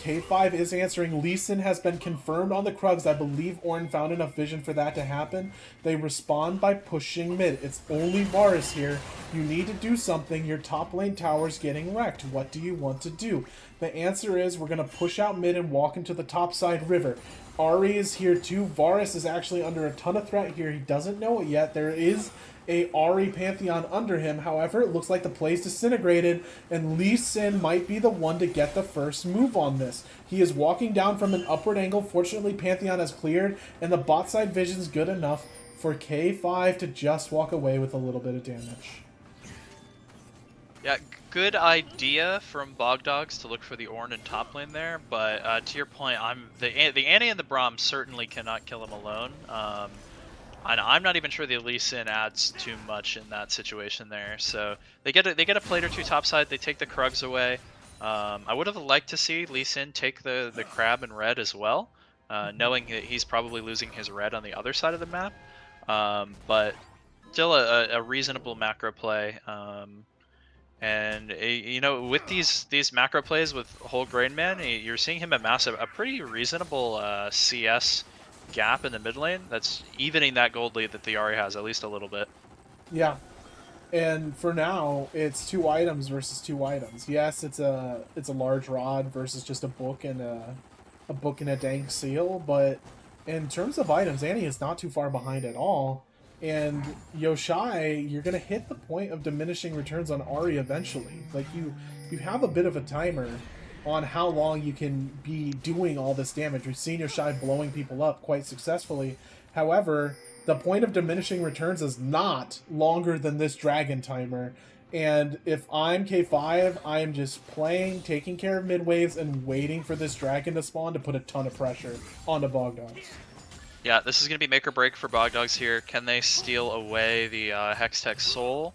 K5 is answering. Lee Sin has been confirmed on the Krugs. I believe Ornn found enough vision for that to happen. They respond by pushing mid. It's only Varus here. You need to do something. Your top lane tower's getting wrecked. What do you want to do? The answer is we're going to push out mid and walk into the top side river. Ari is here too. Varus is actually under a ton of threat here. He doesn't know it yet. There is a Ari Pantheon under him. However, it looks like the play's disintegrated, and Lee Sin might be the one to get the first move on this. He is walking down from an upward angle. Fortunately, Pantheon has cleared, and the bot side vision's good enough for K5 to just walk away with a little bit of damage. Yeah, good idea from Bogdogs to look for the Ornn in top lane there, but to your point, the Annie and the Braum certainly cannot kill him alone. And I'm not even sure the Lee Sin adds too much in that situation there. So they get a plate or two topside. They take the Krugs away. I would have liked to see Lee Sin take the crab in red as well, knowing that he's probably losing his red on the other side of the map. But still a reasonable macro play. And you know, with these macro plays with Whole Grain Man, you're seeing him amass a pretty reasonable CS gap in the mid lane that's evening that gold lead that the Ahri has at least a little bit. Yeah. And for now, it's 2 items versus 2 items. Yes, it's a large rod versus just a book and a dank seal, but in terms of items, Annie is not too far behind at all. And Yoshai, you're gonna hit the point of diminishing returns on Ahri eventually. Like you have a bit of a timer on how long you can be doing all this damage. We've seen Yoshai blowing people up quite successfully. However, the point of diminishing returns is not longer than this dragon timer. And if I'm K5, I'm just playing, taking care of mid waves, and waiting for this dragon to spawn to put a ton of pressure onto Bogdogs. Yeah, this is going to be make or break for Bogdogs here. Can they steal away the Hextech Soul?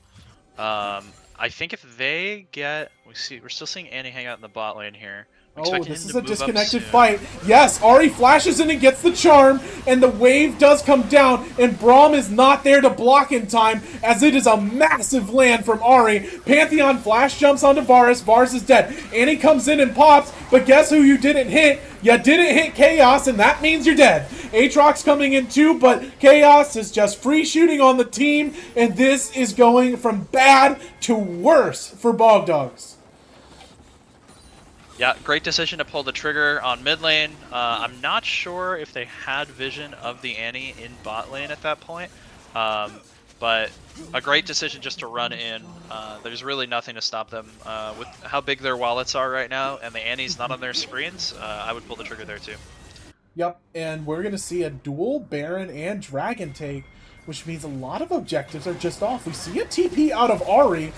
I think if they get... We're still seeing Annie hang out in the bot lane here. Oh, this is a disconnected fight. Yes, Ahri flashes in and gets the charm, and the wave does come down, and Braum is not there to block in time, as it is a massive land from Ahri. Pantheon flash jumps onto Varus. Varus is dead. Annie comes in and pops, but guess who you didn't hit? You didn't hit Chaos, and that means you're dead. Aatrox coming in too, but Chaos is just free shooting on the team, and this is going from bad to worse for Bogdogs. Yeah, great decision to pull the trigger on mid lane. I'm not sure if they had vision of the Annie in bot lane at that point, but a great decision just to run in. There's really nothing to stop them with how big their wallets are right now, and the Annie's not on their screens. I would pull the trigger there too. Yep, and we're going to see a dual Baron and Dragon take, which means a lot of objectives are just off. We see a TP out of Ahri.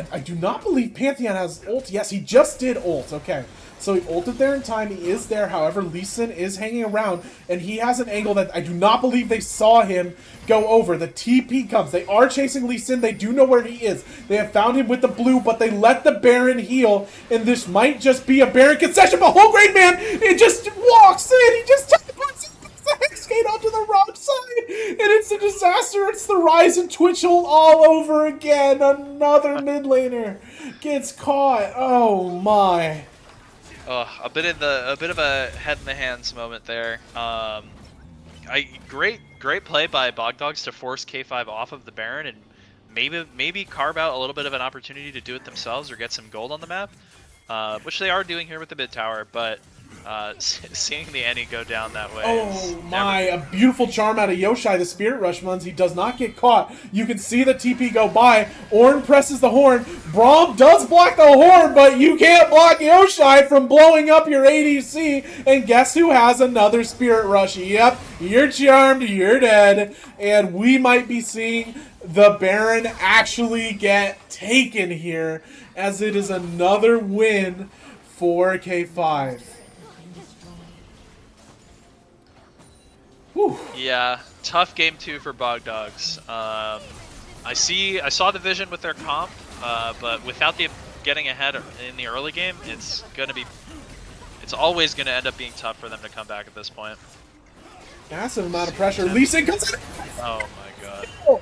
I do not believe Pantheon has ult. Yes, he just did ult. Okay, so he ulted there in time. He is there. However, Lee Sin is hanging around, and he has an angle that I do not believe they saw him go over. The TP comes. They are chasing Lee Sin. They do know where he is. They have found him with the blue, but they let the Baron heal, and this might just be a Baron concession, but Whole Grain Man, it just walks in. He just teleports the Hexgate onto the wrong side, and it's a disaster. It's the Ryzen Twitch ult all over again. Another mid laner gets caught. Oh my. A bit of a head in the hands moment there. Great play by Bogdogs to force K5 off of the Baron and maybe carve out a little bit of an opportunity to do it themselves or get some gold on the map, which they are doing here with the mid tower, but seeing the Annie go down that way. Oh my, a beautiful charm out of Yoshai, the Spirit Rush runs. He does not get caught. You can see the TP go by. Ornn presses the horn. Braum does block the horn, but you can't block Yoshai from blowing up your ADC. And guess who has another Spirit Rush? Yep, you're charmed, you're dead. And we might be seeing the Baron actually get taken here, as it is another win for K5. Whew. Yeah, tough game 2 for Bogdogs. I saw the vision with their comp, but without the getting ahead in the early game, it's always gonna end up being tough for them to come back at this point. Massive amount of pressure. Lee Sin comes in. Oh my god. Oh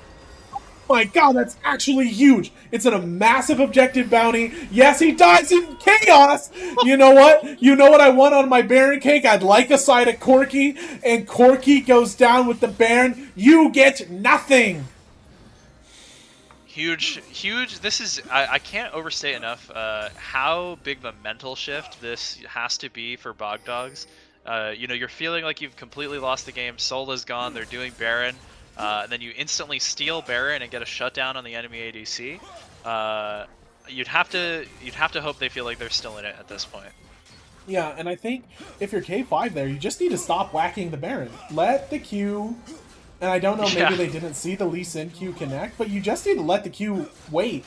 my god, that's actually huge. It's a massive objective bounty. Yes, he dies in chaos. You know what? You know what I want on my Baron cake? I'd like a side of Corki, and Corki goes down with the Baron. You get nothing. Huge. This is, I can't overstate enough how big of a mental shift this has to be for Bogdogs. You know, you're feeling like you've completely lost the game. Sola's gone. They're doing Baron. And then you instantly steal Baron and get a shutdown on the enemy ADC. You'd have to hope they feel like they're still in it at this point. Yeah, and I think if you're K5 there, you just need to stop whacking the Baron. Let the Q, and I don't know, maybe they didn't see the Lee Sin Q connect, but you just need to let the Q wait.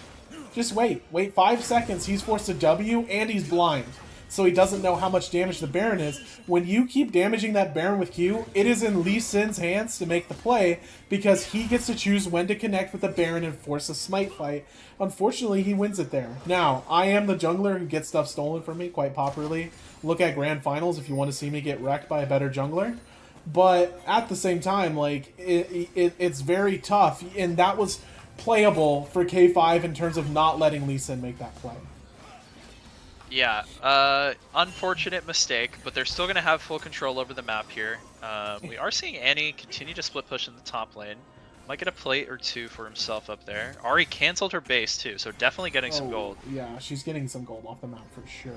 Just wait. Wait 5 seconds, he's forced to W, and he's blind. so he doesn't know how much damage the Baron is. When you keep damaging that Baron with Q, it is in Lee Sin's hands to make the play, because he gets to choose when to connect with the Baron and force a smite fight. Unfortunately, he wins it there. Now, I am the jungler who gets stuff stolen from me quite popularly. Look at Grand Finals if you want to see me get wrecked by a better jungler. But at the same time, like, it's very tough, and that was playable for K5 in terms of not letting Lee Sin make that play. Yeah, unfortunate mistake, but they're still going to have full control over the map here. We are seeing Annie continue to split push in the top lane. Might get a plate or two for himself up there. Ahri canceled her base too, so definitely getting some gold. Yeah, she's getting some gold off the map for sure.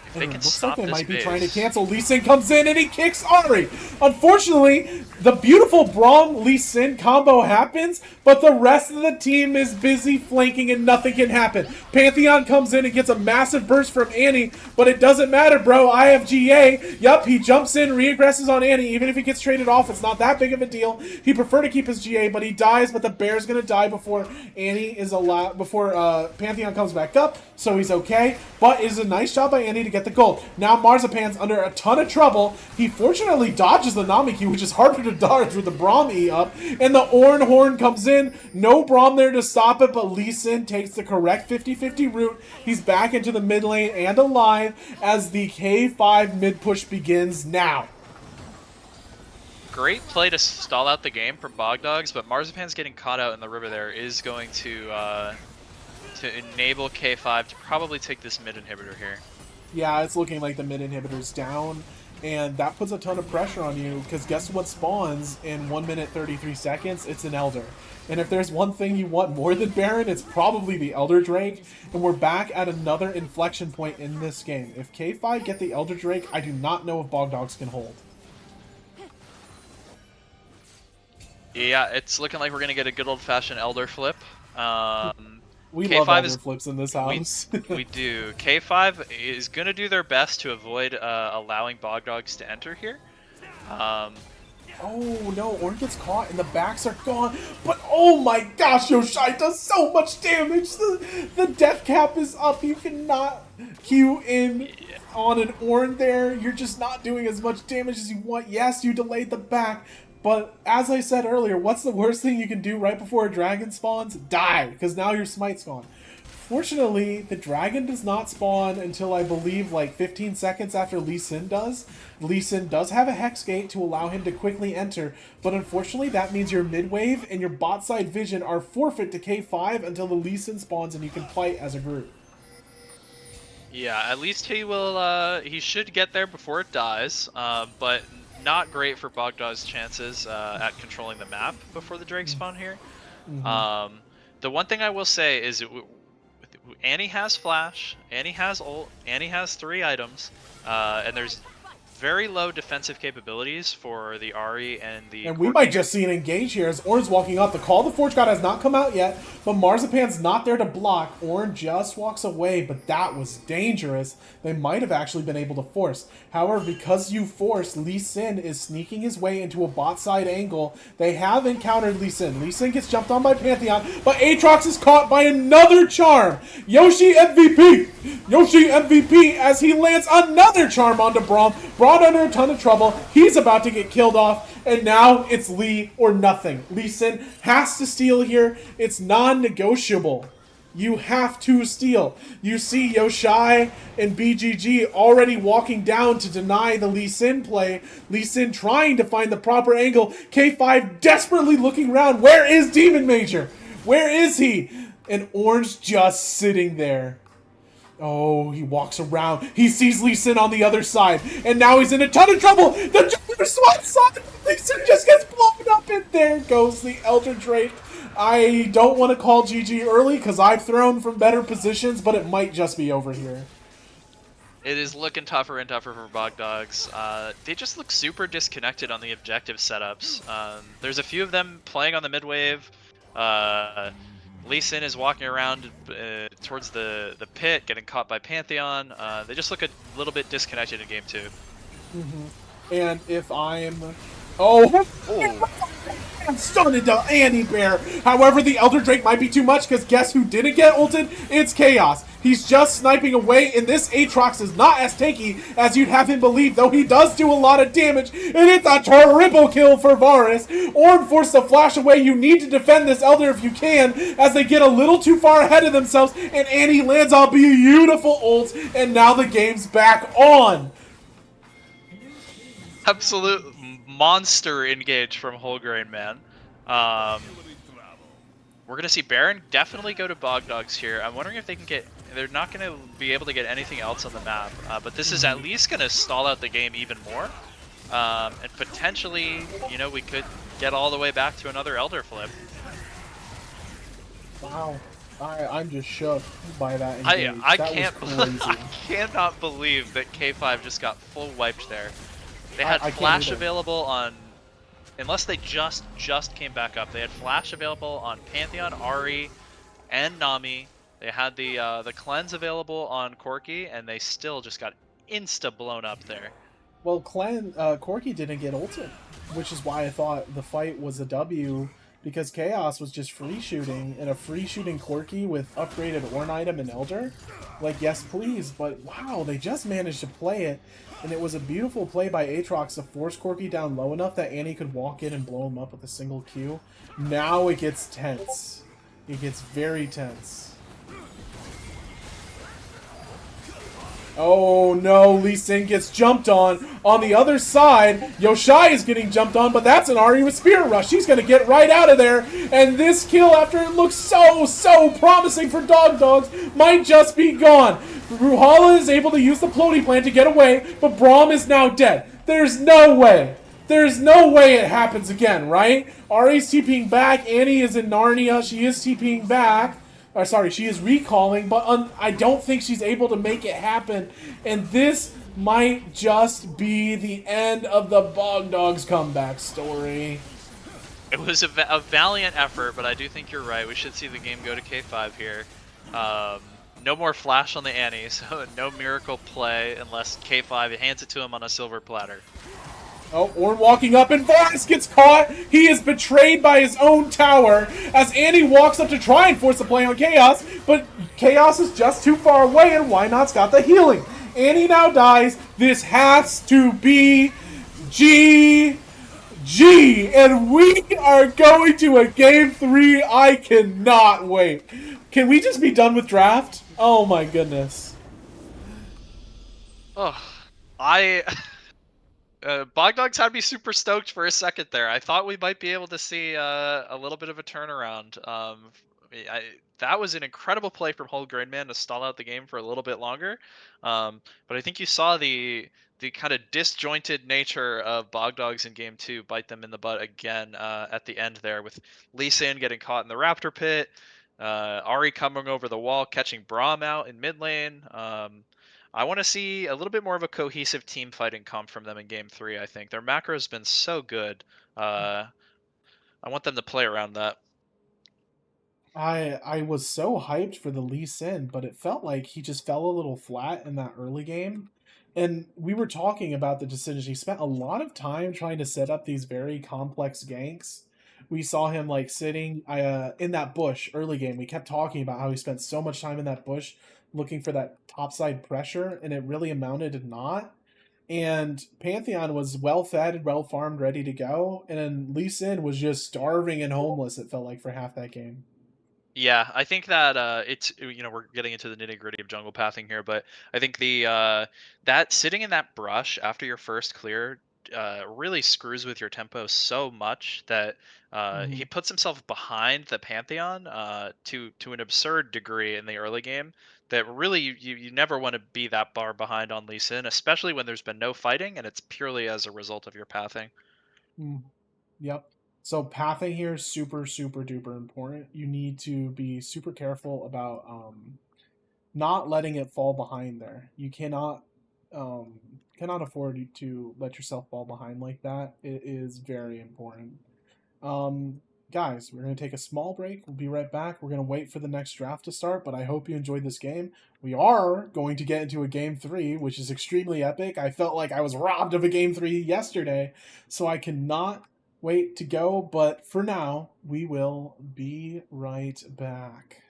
If they can Looks stop like they this might be base. trying to cancel. Lee Sin comes in and he kicks Ahri. Unfortunately, the beautiful Braum Lee Sin combo happens, but the rest of the team is busy flanking and nothing can happen. Pantheon comes in and gets a massive burst from Annie, but it doesn't matter, bro. I have GA. Yup, he jumps in, re-aggresses on Annie. Even if he gets traded off, it's not that big of a deal. He prefer to keep his GA, but he dies, but the bear's gonna die before Annie is allowed, before Pantheon comes back up, so he's okay. But it is a nice job by Annie to get the gold. Now Marzipan's under a ton of trouble. He fortunately dodges the Namiki, which is harder to dodge with the Braum E up, and the Ornn Horn comes in. No Braum there to stop it, but Lee Sin takes the correct 50-50 route. He's back into the mid lane and alive as the K5 mid push begins now. Great play to stall out the game from Bogdogs, but Marzipan's getting caught out in the river there is going to enable K5 to probably take this mid inhibitor here. Yeah, it's looking like the mid inhibitor's down, and that puts a ton of pressure on you, because guess what spawns in 1 minute 33 seconds? It's an Elder. And if there's one thing you want more than Baron, it's probably the Elder Drake, and we're back at another inflection point in this game. If K5 get the Elder Drake, I do not know if Bogdogs can hold. Yeah, it's looking like we're going to get a good old-fashioned Elder flip. We K5 love Elder is, flips in this house. we do. K5 is going to do their best to avoid allowing Bogdogs to enter here. Oh no, Ornn gets caught and the backs are gone. But oh my gosh, Yoshai does so much damage. The death cap is up. You cannot Q in on an Ornn there. You're just not doing as much damage as you want. Yes, you delayed the back. But as I said earlier, what's the worst thing you can do right before a dragon spawns? Die, because now your smite's gone. Fortunately, the dragon does not spawn until I believe like 15 seconds after Lee Sin does. Lee Sin does have a Hex Gate to allow him to quickly enter, but unfortunately that means your mid wave and your bot side vision are forfeit to K5 until the Lee Sin spawns and you can fight as a group. Yeah, at least he will. He should get there before it dies, but not great for Bogdog's chances at controlling the map before the Drake spawn here. Mm-hmm. The one thing I will say is Annie has flash, Annie has ult, Annie has 3 items, and there's very low defensive capabilities for the Ahri and the... And we might just see an engage here as Ornn's walking up. The Call of the Forge God has not come out yet, but Marzipan's not there to block. Ornn just walks away, but that was dangerous. They might have actually been able to force. However, because you forced, Lee Sin is sneaking his way into a bot side angle. They have encountered Lee Sin. Lee Sin gets jumped on by Pantheon, but Aatrox is caught by another charm. Yoshi MVP! Yoshi MVP as he lands another charm onto Braum. Brought under a ton of trouble. He's about to get killed off. And now it's Lee or nothing. Lee Sin has to steal here. It's non-negotiable. You have to steal. You see Yoshai and BGG already walking down to deny the Lee Sin play. Lee Sin trying to find the proper angle. K5 desperately looking around. Where is Demon Major? Where is he? And Ornn's just sitting there. Oh, he walks around. He sees Lee Sin on the other side. And now he's in a ton of trouble. The Jupiter swats on. Lee Sin just gets blown up. And there goes the Elder Drake. I don't want to call GG early because I've thrown from better positions, but it might just be over here. It is looking tougher and tougher for Bogdogs. They just look super disconnected on the objective setups. There's a few of them playing on the mid wave. Lee Sin is walking around towards the pit, getting caught by Pantheon. They just look a little bit disconnected in game 2. And if I'm... Oh! I'm stunned into Anti-Bear. However, the Elder Drake might be too much because guess who didn't get ulted? It's Chaos. He's just sniping away, and this Aatrox is not as tanky as you'd have him believe, though he does do a lot of damage, and it's a triple kill for Varus. Ornn forced to flash away. You need to defend this Elder if you can, as they get a little too far ahead of themselves, and Annie lands on beautiful ult, and now the game's back on. Absolute monster engage from Wholegrain, man. We're going to see Baron definitely go to Bogdogs here. I'm wondering if they can get... They're not going to be able to get anything else on the map, but this is at least going to stall out the game even more. And potentially, you know, we could get all the way back to another Elder flip. Wow. I'm just shook by that engage. I That can't was crazy. I cannot believe that K5 just got full wiped there. They had I can't flash either. available on, unless they just came back up. They had flash available on Pantheon, Ahri, and Nami. They had the cleanse available on Corki, and they still just got insta blown up there. Well, Corki didn't get ulted, which is why I thought the fight was a W, because Chaos was just free shooting, and a free shooting Corki with upgraded Ornn item and Elder. Like, yes please, but wow, they just managed to play it, and it was a beautiful play by Aatrox to force Corki down low enough that Annie could walk in and blow him up with a single Q. Now it gets tense. It gets very tense. Oh no, Lee Sin gets jumped on. On the other side, Yoshai is getting jumped on, but that's an Ahri with Spirit Rush. She's going to get right out of there. And this kill, after it looks so promising for Dogs, might just be gone. Brawlhalla is able to use the Plody Plant to get away, but Braum is now dead. There's no way. There's no way it happens again, right? Ahri's TPing back. Annie is in Narnia. She is TPing back. Sorry, she is recalling, but I don't think she's able to make it happen. And this might just be the end of the Bogdogs comeback story. It was a valiant effort, but I do think you're right. We should see the game go to K5 here. No more flash on the Annie, so no miracle play unless K5 hands it to him on a silver platter. Oh, Ornn walking up, and Varus gets caught. He is betrayed by his own tower as Annie walks up to try and force a play on Chaos, but Chaos is just too far away, and Wynot's got the healing. Annie now dies. This has to be GG, and we are going to a Game 3. I cannot wait. Can we just be done with draft? Oh my goodness. Oh, Bogdogs had me super stoked for a second there. I thought we might be able to see a little bit of a turnaround. That was an incredible play from Wholegrain, man, to stall out the game for a little bit longer. But I think you saw the kind of disjointed nature of Bogdogs in Game 2 bite them in the butt again at the end there, with Lee Sin getting caught in the Raptor Pit, Ahri coming over the wall, catching Braum out in mid lane. I want to see a little bit more of a cohesive team fighting come from them in Game 3, I think. Their macro has been so good. I want them to play around that. I was so hyped for the Lee Sin, but it felt like he just fell a little flat in that early game. And we were talking about the decision. He spent a lot of time trying to set up these very complex ganks. We saw him like sitting in that bush early game. We kept talking about how he spent so much time in that bush looking for that topside pressure, and it really amounted to not. And Pantheon was well fed, well farmed, ready to go, and then Lee Sin was just starving and homeless, it felt like, for half that game. Yeah, I think that it's, you know, we're getting into the nitty gritty of jungle pathing here, but I think the that sitting in that brush after your first clear really screws with your tempo so much that he puts himself behind the Pantheon to an absurd degree in the early game. That really you never want to be that far behind on Lee Sin, especially when there's been no fighting and it's purely as a result of your pathing. Yep. So pathing here is super duper important. You need to be super careful about not letting it fall behind there. You cannot afford to let yourself fall behind like that. It is very important. Guys, we're going to take a small break. We'll be right back. We're going to wait for the next draft to start, but I hope you enjoyed this game. We are going to get into a Game 3, which is extremely epic. I felt like I was robbed of a Game 3 yesterday, so I cannot wait to go, but for now, we will be right back.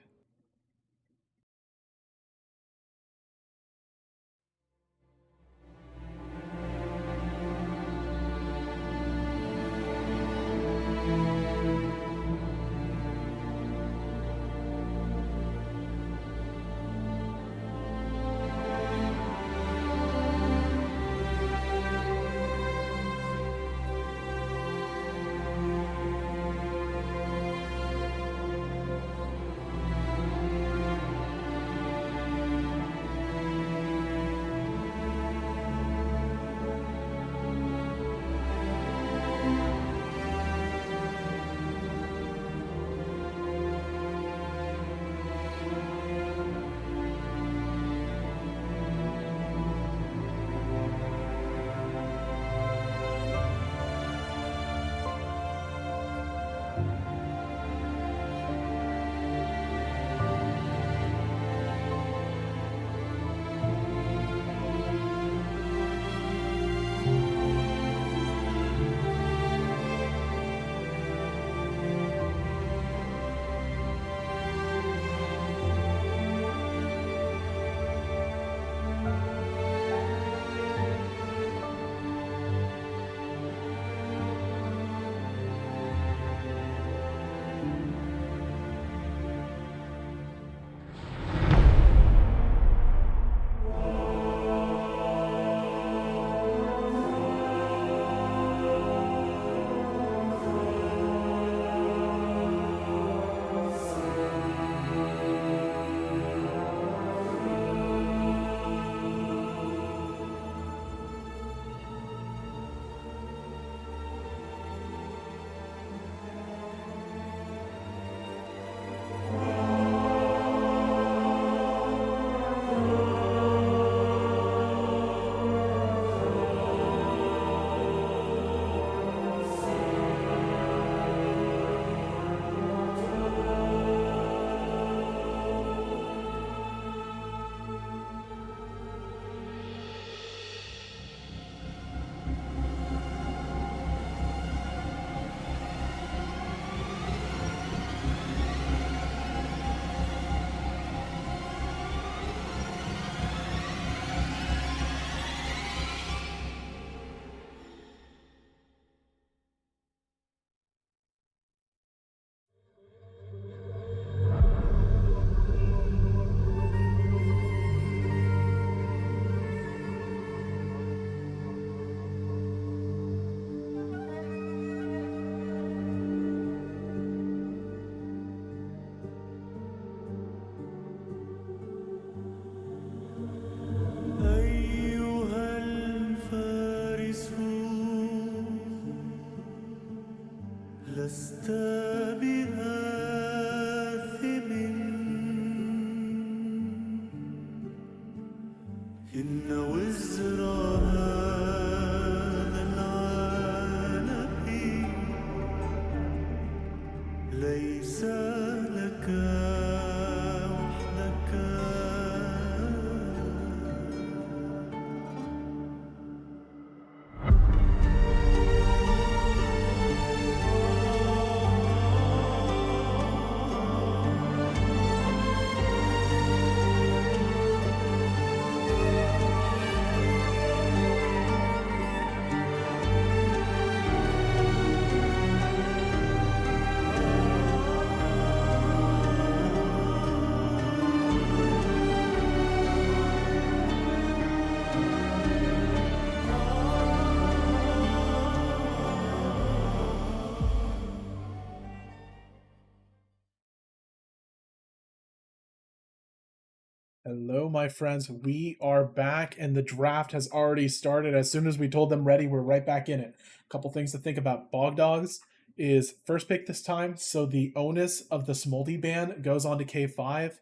Hello, my friends. We are back, and the draft has already started. As soon as we told them ready, we're right back in it. A couple things to think about. Bog Dogs is first pick this time, so the onus of the Smolty ban goes on to K5.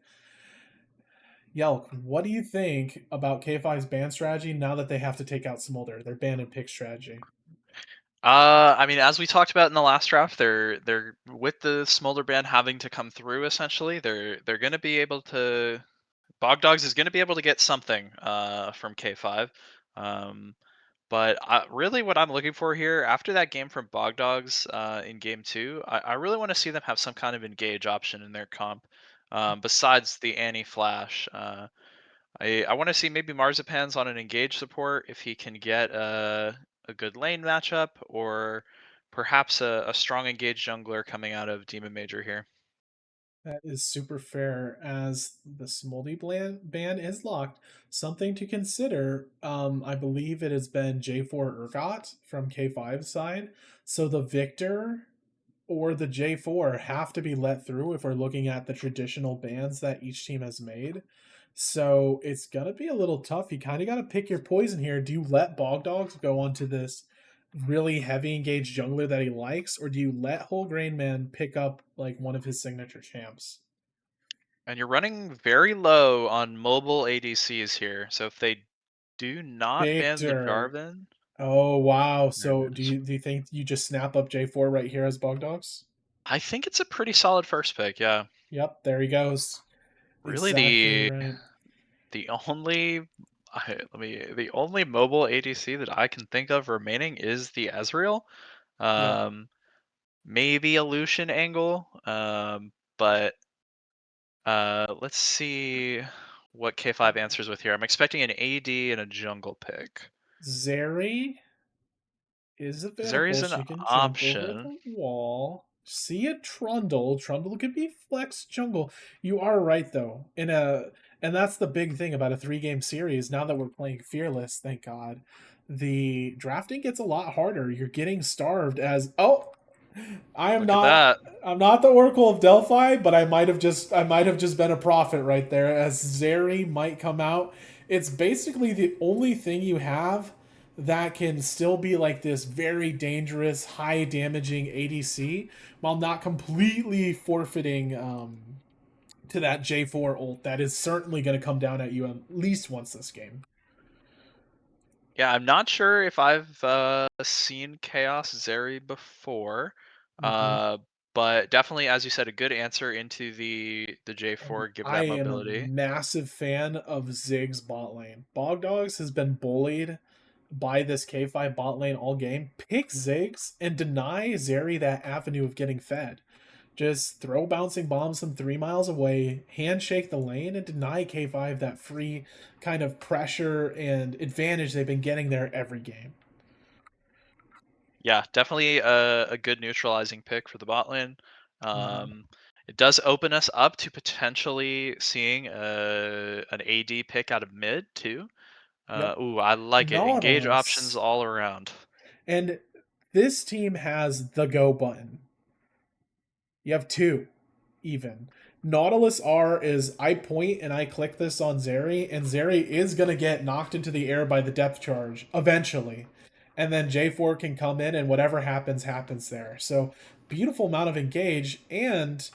Yelk, what do you think about K5's ban strategy now that they have to take out Smolder? Their ban and pick strategy. I mean, as we talked about in the last draft, they're with the Smolder ban having to come through. Essentially, they're going to be able to. Bog Dogs is going to be able to get something from K5, But really, what I'm looking for here, after that game from Bogdogs in game 2, I really want to see them have some kind of engage option in their comp, besides the Annie Flash. I want to see maybe Marzipan's on an engage support if he can get a good lane matchup, or perhaps a strong engage jungler coming out of Demon Major here. That is super fair, as the Smoldy ban is locked. Something to consider, I believe it has been J4 Urgot from K5 side. So the Victor or the J4 have to be let through if we're looking at the traditional bans that each team has made. So it's going to be a little tough. You kind of got to pick your poison here. Do you let Bogdogs go onto this really heavy engaged jungler that he likes, or do you let Whole Grain Man pick up like one of his signature champs? And you're running very low on mobile ADCs here, so if they do not ban the Victor. Jarvan, Oh wow. So and do you think you just snap up J4 right here as Bogdogs? I think it's a pretty solid first pick. Yeah, Yep, there he goes. really Exactly right. the only the only mobile ADC that I can think of remaining is the Ezreal. Yep. Maybe a Lucian angle. But let's see what K5 answers with here. I'm expecting an AD and a jungle pick. Zeri is Zeri's available. an She can jump over option. the wall. See a Trundle. Trundle could be flex jungle. You are right though. And that's the big thing about a 3-game series. Now that we're playing Fearless, thank God, the drafting gets a lot harder. You're getting starved as I'm Look at not that. I'm not the Oracle of Delphi, but I might have just been a prophet right there, as Zeri might come out. It's basically the only thing you have that can still be like this very dangerous, high damaging ADC while not completely forfeiting to that J4 ult that is certainly going to come down at you at least once this game. Yeah, I'm not sure if I've seen Chaos Zeri before. Mm-hmm. But definitely, as you said, a good answer into the J4, give I that am a mobility. massive fan of Ziggs bot lane. Bogdogs has been bullied by this K5 bot lane all game. Pick Ziggs and deny Zeri that avenue of getting fed. Just throw bouncing bombs from 3 miles away, handshake the lane, and deny K5 that free kind of pressure and advantage they've been getting there every game. Yeah, definitely a good neutralizing pick for the bot lane. It does open us up to potentially seeing an AD pick out of mid too. Yep. Ooh, I like it. Engage options Nautilus. all around. And this team has the go button. You have two, even. Nautilus R is I point and I click this on Zeri, and Zeri is going to get knocked into the air by the depth charge eventually. And then J4 can come in, and whatever happens, happens there. So, beautiful amount of engage, and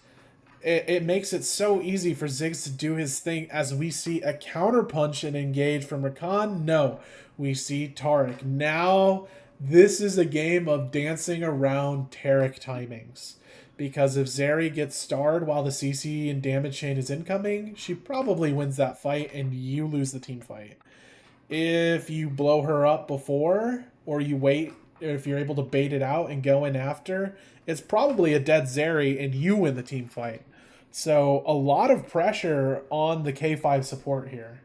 it makes it so easy for Ziggs to do his thing as we see a counterpunch and engage from Rakan. No, we see Taric. Now, this is a game of dancing around Taric timings. Because if Zeri gets starred while the CC and damage chain is incoming, she probably wins that fight and you lose the team fight. If you blow her up before, or you wait, if you're able to bait it out and go in after, it's probably a dead Zeri and you win the team fight. So a lot of pressure on the K5 support here.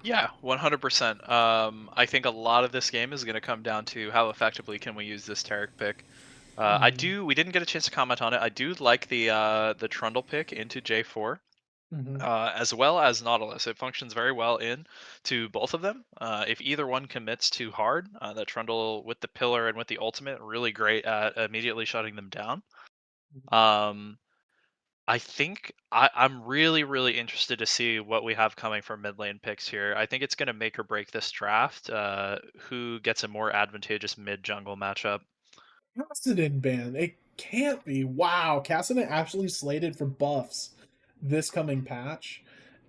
Yeah, 100%. I think a lot of this game is going to come down to how effectively can we use this Taric pick. We didn't get a chance to comment on it. I do like the Trundle pick into J4. As well as Nautilus. It functions very well into both of them. If either one commits too hard, that Trundle with the pillar and with the ultimate, really great at immediately shutting them down. I think I'm really, really interested to see what we have coming for mid lane picks here. I think it's going to make or break this draft. Who gets a more advantageous mid jungle matchup? Kassadin ban. It can't be. Wow, Kassadin actually slated for buffs this coming patch,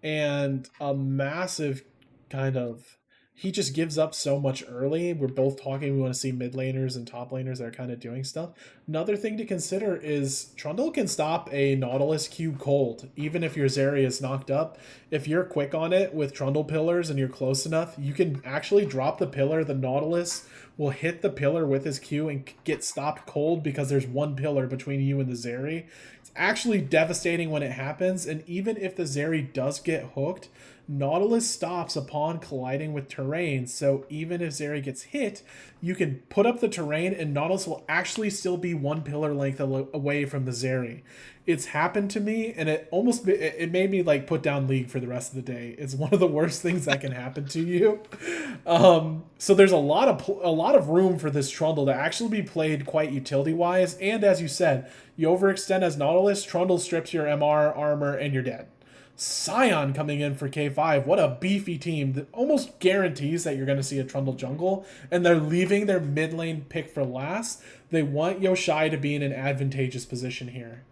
and a massive kind of he just gives up so much early. We're both talking, we want to see mid laners and top laners that are kind of doing stuff. Another thing to consider is Trundle can stop a Nautilus Q cold, even if your Zeri is knocked up. If you're quick on it with Trundle pillars and you're close enough, you can actually drop the pillar. The Nautilus will hit the pillar with his Q and get stopped cold because there's one pillar between you and the Zeri. It's actually devastating when it happens, and even if the Zeri does get hooked, Nautilus stops upon colliding with terrain, so even if Zeri gets hit, you can put up the terrain and Nautilus will actually still be one pillar length away from the Zeri. It's happened to me, and it made me like put down League for the rest of the day. It's one of the worst things that can happen to you. So there's a lot of room for this Trundle to actually be played quite utility wise, and as you said, you overextend as Nautilus, Trundle strips your MR armor, and you're dead. Sion coming in for K5. What a beefy team that almost guarantees that you're going to see a Trundle jungle, and they're leaving their mid lane pick for last. They want Yoshai to be in an advantageous position here.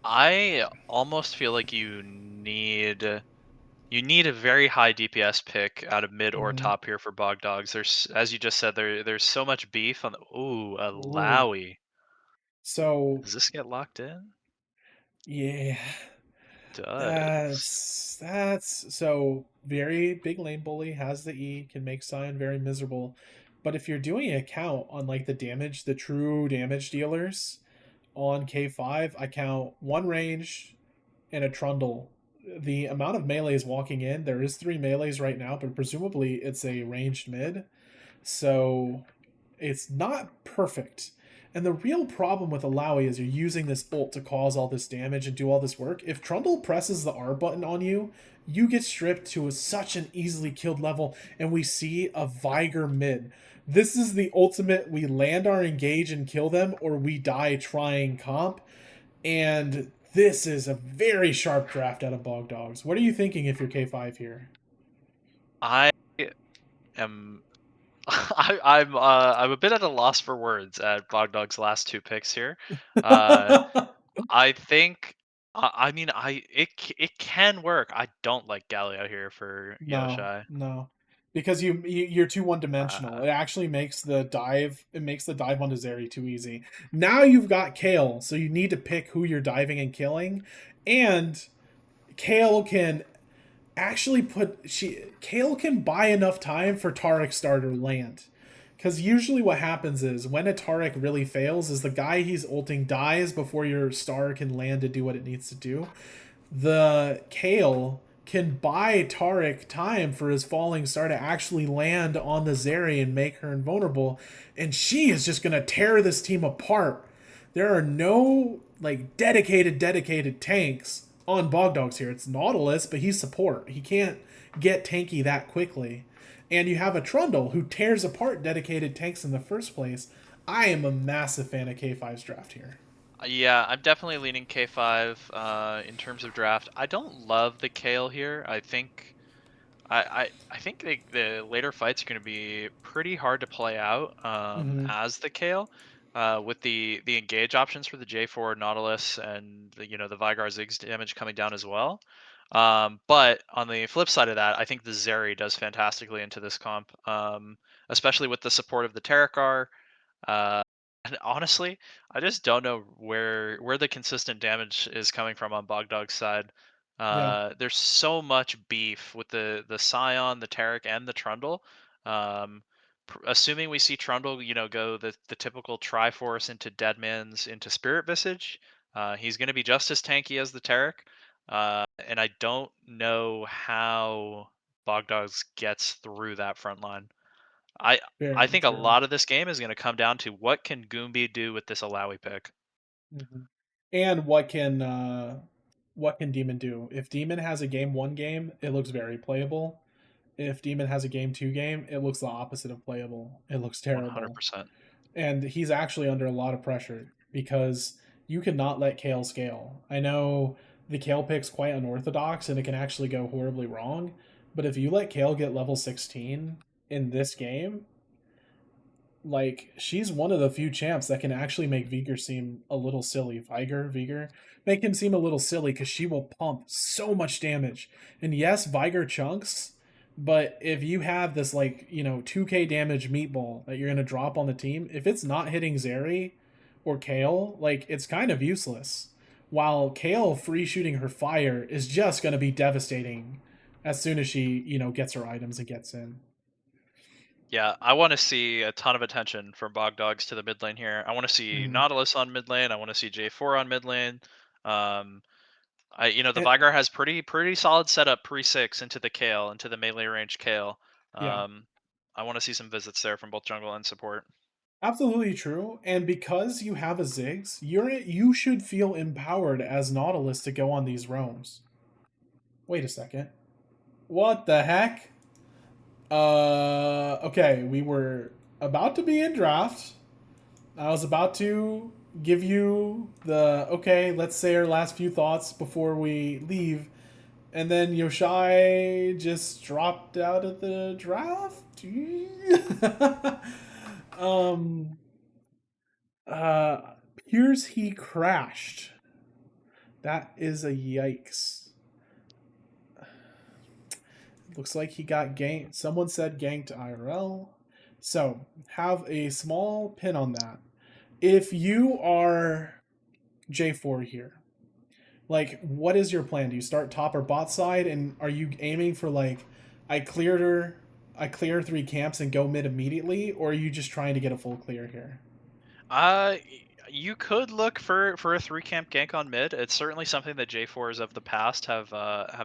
I almost feel like you need a very high DPS pick out of mid or top here for Bog Dogs. There's, as you just said, there's so much beef on the a Lowy. So does this get locked in? Yeah. Does. That's so very big lane bully, has the E, can make Sion very miserable. But if you're doing a count on like the true damage dealers on K5, I count one range and a Trundle. The amount of melees walking in, there is 3 melees right now, but presumably it's a ranged mid. So it's not perfect. And the real problem with Alawi is you're using this ult to cause all this damage and do all this work. If Trundle presses the R button on you, you get stripped to such an easily killed level, and we see a Viger mid. This is the ultimate, we land our engage and kill them, or we die trying comp. And this is a very sharp draft out of Bog Dogs. What are you thinking if you're K5 here? I am... I'm a bit at a loss for words at Bog Dog's last 2 picks here. I think, I mean, it can work. I don't like Galio here for Yoshai. No, because you're too one-dimensional. It actually makes the dive. It makes the dive onto Zeri too easy. Now you've got Kayle, so you need to pick who you're diving and killing, and Kayle can actually Kayle can buy enough time for Taric starter land. Because usually what happens is when a Taric really fails is the guy he's ulting dies before your star can land to do what it needs to do. The Kayle can buy Taric time for his falling star to actually land on the Zeri and make her invulnerable, and she is just going to tear this team apart. There are no like dedicated tanks on Bog Dogs here. It's Nautilus, but he's support. He can't get tanky that quickly. And you have a Trundle who tears apart dedicated tanks in the first place. I am a massive fan of K5's draft here. Yeah, I'm definitely leaning K5 in terms of draft. I don't love the Kayle here. I think I think the later fights are going to be pretty hard to play out as the Kayle. With the engage options for the J4 Nautilus and the Vygar Ziggs damage coming down as well. But on the flip side of that, I think the Zeri does fantastically into this comp, especially with the support of the Terakar. And honestly, I just don't know where the consistent damage is coming from on Bog Dog's side. There's so much beef with the Sion, the Taric, and the Trundle. Assuming we see Trundle, go the typical Triforce into Deadman's into Spirit Visage, he's going to be just as tanky as the Taric. And I don't know how Bog Dogs gets through that front line. I think a lot of this game is going to come down to what can Goombie do with this Alawi pick. And what can Demon do? If Demon has a game 1 game, it looks very playable. If Demon has a game 2 game, it looks the opposite of playable. It looks terrible. 100%. And he's actually under a lot of pressure because you cannot let Kayle scale. I know the Kayle pick's quite unorthodox and it can actually go horribly wrong, but if you let Kayle get level 16 in this game, like, she's one of the few champs that can actually make Viger seem a little silly. Viger, make him seem a little silly because she will pump so much damage. And yes, Viger chunks, But if you have this, like, 2k damage meatball that you're going to drop on the team, if it's not hitting Zeri or Kale, like, it's kind of useless. While Kale free shooting her fire is just going to be devastating as soon as she, gets her items and gets in. Yeah, I want to see a ton of attention from Bogdogs to the mid lane here. I want to see Nautilus on mid lane. I want to see J4 on mid lane. The Vigar has pretty solid setup pre-6 into the Kale, into the melee range Kale. Yeah. I want to see some visits there from both jungle and support. Absolutely true. And because you have a Ziggs, you should feel empowered as Nautilus to go on these roams. Wait a second. What the heck? Okay, we were about to be in draft. I was about to give you the, okay, let's say our last few thoughts before we leave. And then Yoshai just dropped out of the draft? Appears he crashed. That is a yikes. Looks like he got ganked. Someone said ganked IRL. So, have a small pin on that. If you are J4 here, like, what is your plan? Do you start top or bot side? And are you aiming for, like, I clear 3 camps and go mid immediately? Or are you just trying to get a full clear here? You could look for a 3 camp gank on mid. It's certainly something that J4s of the past have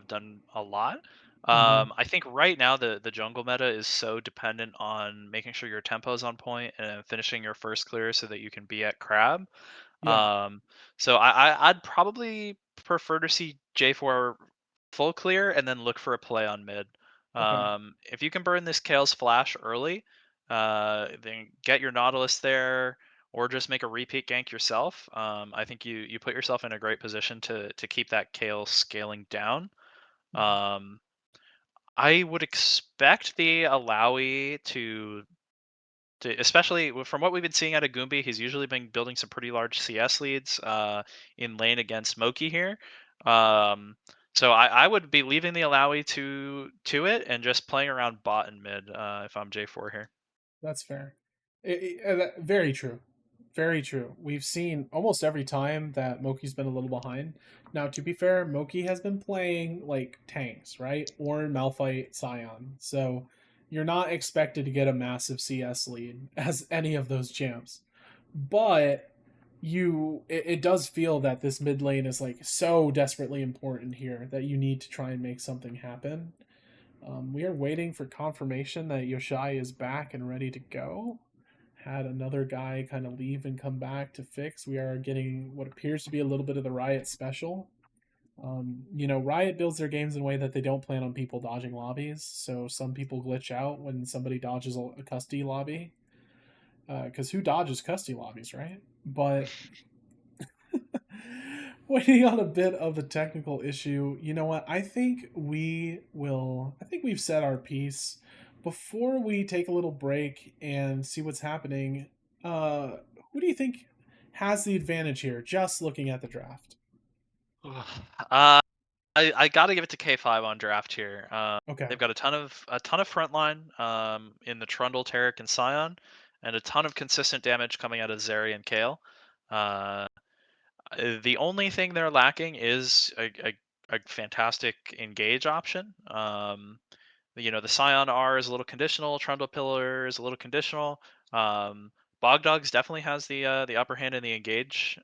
done a lot. I think right now the jungle meta is so dependent on making sure your tempo is on point and finishing your first clear so that you can be at crab. Yeah. So I'd probably prefer to see J4 full clear and then look for a play on mid. Okay. If you can burn this Kale's flash early, then get your Nautilus there, or just make a repeat gank yourself. I think you put yourself in a great position to keep that Kale scaling down. I would expect the Alawi to, especially from what we've been seeing out of Goombay, he's usually been building some pretty large CS leads in lane against Moki here. So I would be leaving the Alawi to it and just playing around bot and mid if I'm J4 here. That's fair. Very true. Very true. We've seen almost every time that Moki's been a little behind. Now, to be fair, Moki has been playing like tanks, right? Or Malphite, Scion. So you're not expected to get a massive CS lead as any of those champs. But it does feel that this mid lane is like so desperately important here that you need to try and make something happen. We are waiting for confirmation that Yoshai is back and ready to go. Had another guy kind of leave and come back to fix. We are getting what appears to be a little bit of the Riot special. Riot builds their games in a way that they don't plan on people dodging lobbies, so some people glitch out when somebody dodges a custody lobby. Because who dodges custody lobbies, right? But waiting on a bit of a technical issue. You know what? I think we've said our piece. Before we take a little break and see what's happening, who do you think has the advantage here, just looking at the draft? I got to give it to K5 on draft here. Okay. They've got a ton of frontline in the Trundle, Taric, and Scion, and a ton of consistent damage coming out of Zeri and Kale. The only thing they're lacking is a fantastic engage option. The Scion R is a little conditional. Trundle Pillar is a little conditional. Bogdogs definitely has the upper hand in the engage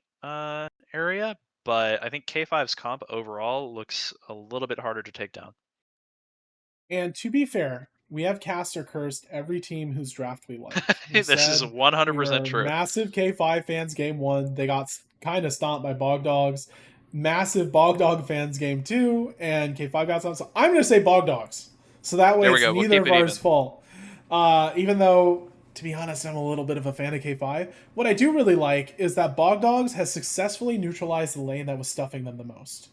area, but I think K5's comp overall looks a little bit harder to take down. And to be fair, we have caster cursed every team whose draft we like. This is 100% true. Massive K5 fans game 1. They got kind of stomped by Bogdogs. Massive Bogdog fans game 2, and K5 got stomped. So I'm going to say Bogdogs. So that way it's neither of ours fault. Even though, to be honest, I'm a little bit of a fan of K5. What I do really like is that Bogdogs has successfully neutralized the lane that was stuffing them the most.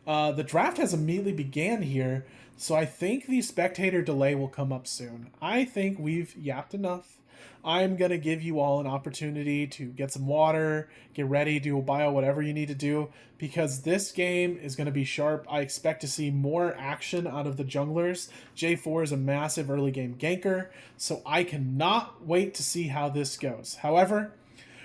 The draft has immediately began here, so I think the spectator delay will come up soon. I think we've yapped enough. I'm going to give you all an opportunity to get some water, get ready, do a bio, whatever you need to do, because this game is going to be sharp. I expect to see more action out of the junglers. J4 is a massive early game ganker, so I cannot wait to see how this goes. However,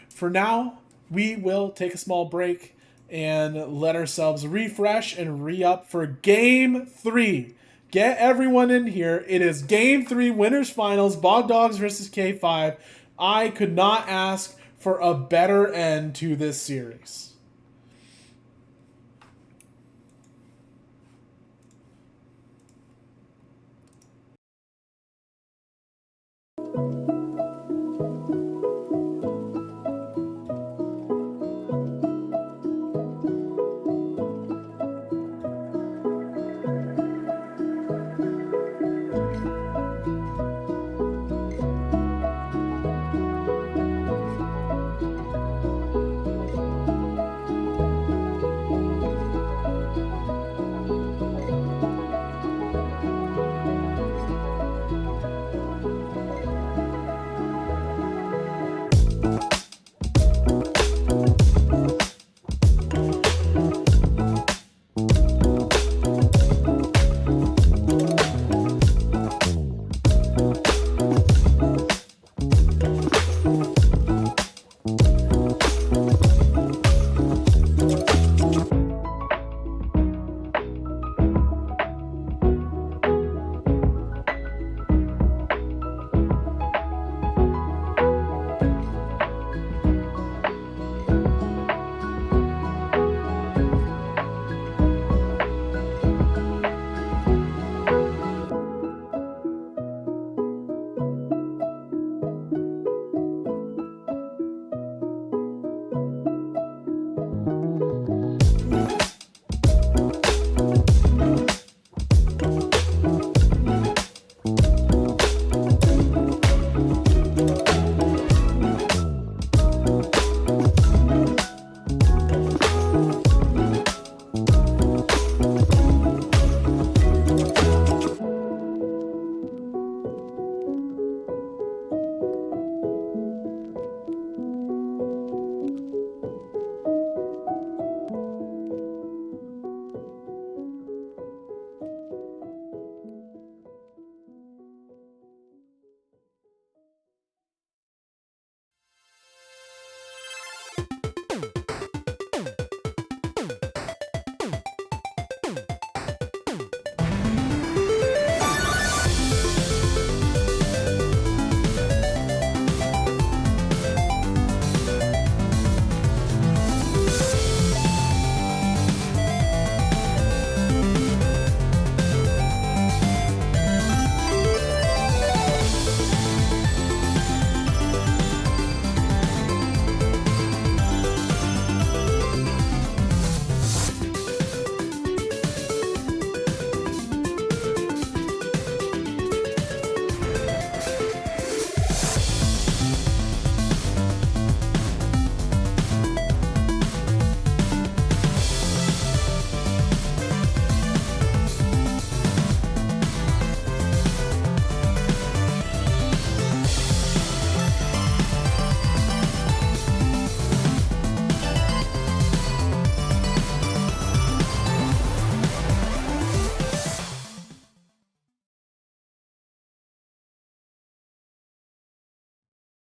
for now, we will take a small break and let ourselves refresh and re-up for Game 3. Get everyone in here. It is Game 3 Winners Finals, Bog Dogs versus K5. I could not ask for a better end to this series.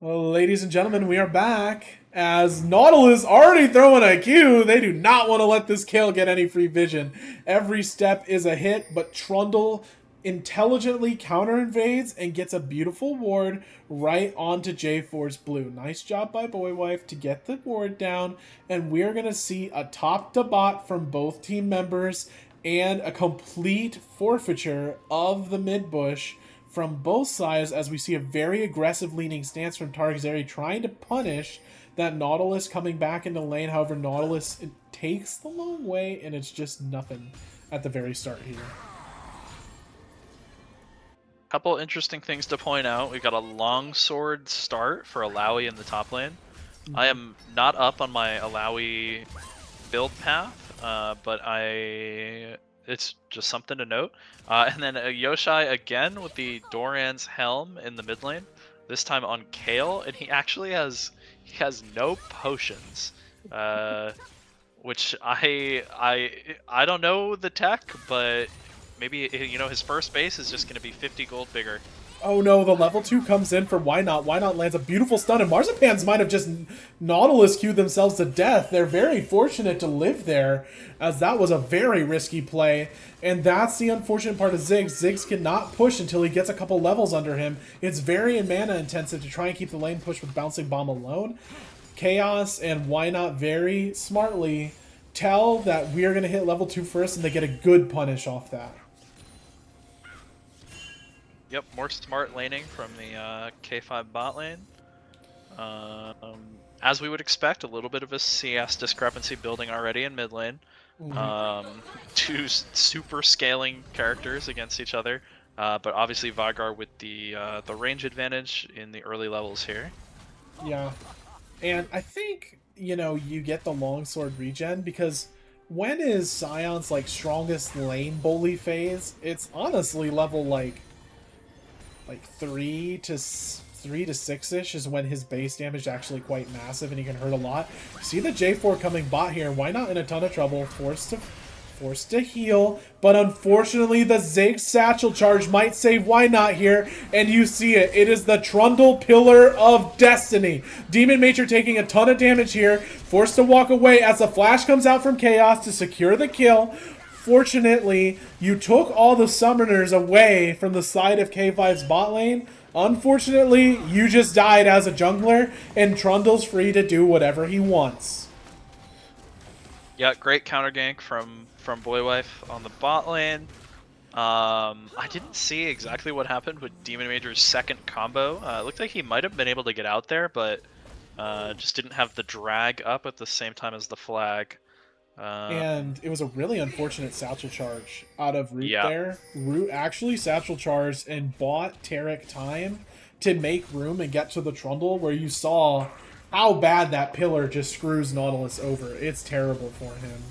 Well, ladies and gentlemen, we are back. As Nautilus already throwing a Q, they do not want to let this kill get any free vision. Every step is a hit, but Trundle intelligently counter-invades and gets a beautiful ward right onto J4's blue. Nice job by Boywife to get the ward down, and we're going to see a top to bot from both team members and a complete forfeiture of the mid bush from both sides, as we see a very aggressive leaning stance from Targzeri trying to punish that Nautilus coming back into lane. However, Nautilus, it takes the long way, and it's just nothing at the very start here. Couple interesting things to point out. We've got a longsword start for Alawi in the top lane. I am not up on my Alawi build path, but it's just something to note. And then Yoshai again with the Doran's Helm in the mid lane. this time on Kale, and he actually has no potions, which I don't know the tech, but maybe his first base is just going to be 50 gold bigger. Oh no, the level 2 comes in for Why Not. Why Not lands a beautiful stun, and Marzipans might have just Nautilus queued themselves to death. They're very fortunate to live there, as that was a very risky play. And that's the unfortunate part of Ziggs. Ziggs cannot push until he gets a couple levels under him. It's very mana intensive to try and keep the lane push with Bouncing Bomb alone. Chaos and Why Not very smartly tell that we're going to hit level 2 first, and they get a good punish off that. Yep, more smart laning from the K5 bot lane. As we would expect, a little bit of a CS discrepancy building already in mid lane. Two super scaling characters against each other, but obviously Veigar with the range advantage in the early levels here. Yeah, and I think you get the longsword regen because when is Scion's like strongest lane bully phase? It's honestly level like 3 to 6-ish is when his base damage is actually quite massive and he can hurt a lot. See the J4 coming bot here. Why Not in a ton of trouble? Forced to heal, but unfortunately the Ziggs satchel charge might save Why Not here, and you see it. It is the Trundle Pillar of Destiny. Demon Major taking a ton of damage here, forced to walk away as the flash comes out from Chaos to secure the kill. Fortunately, you took all the summoners away from the side of K5's bot lane. Unfortunately, you just died as a jungler, and Trundle's free to do whatever he wants. Yeah, great counter gank from Boywife on the bot lane. I didn't see exactly what happened with Demon Major's second combo. It looked like he might have been able to get out there, but just didn't have the drag up at the same time as the flag. And it was a really unfortunate satchel charge out of Root there. Root actually satchel charged and bought Taric time to make room and get to the Trundle, where you saw how bad that pillar just screws Nautilus over. It's terrible for him.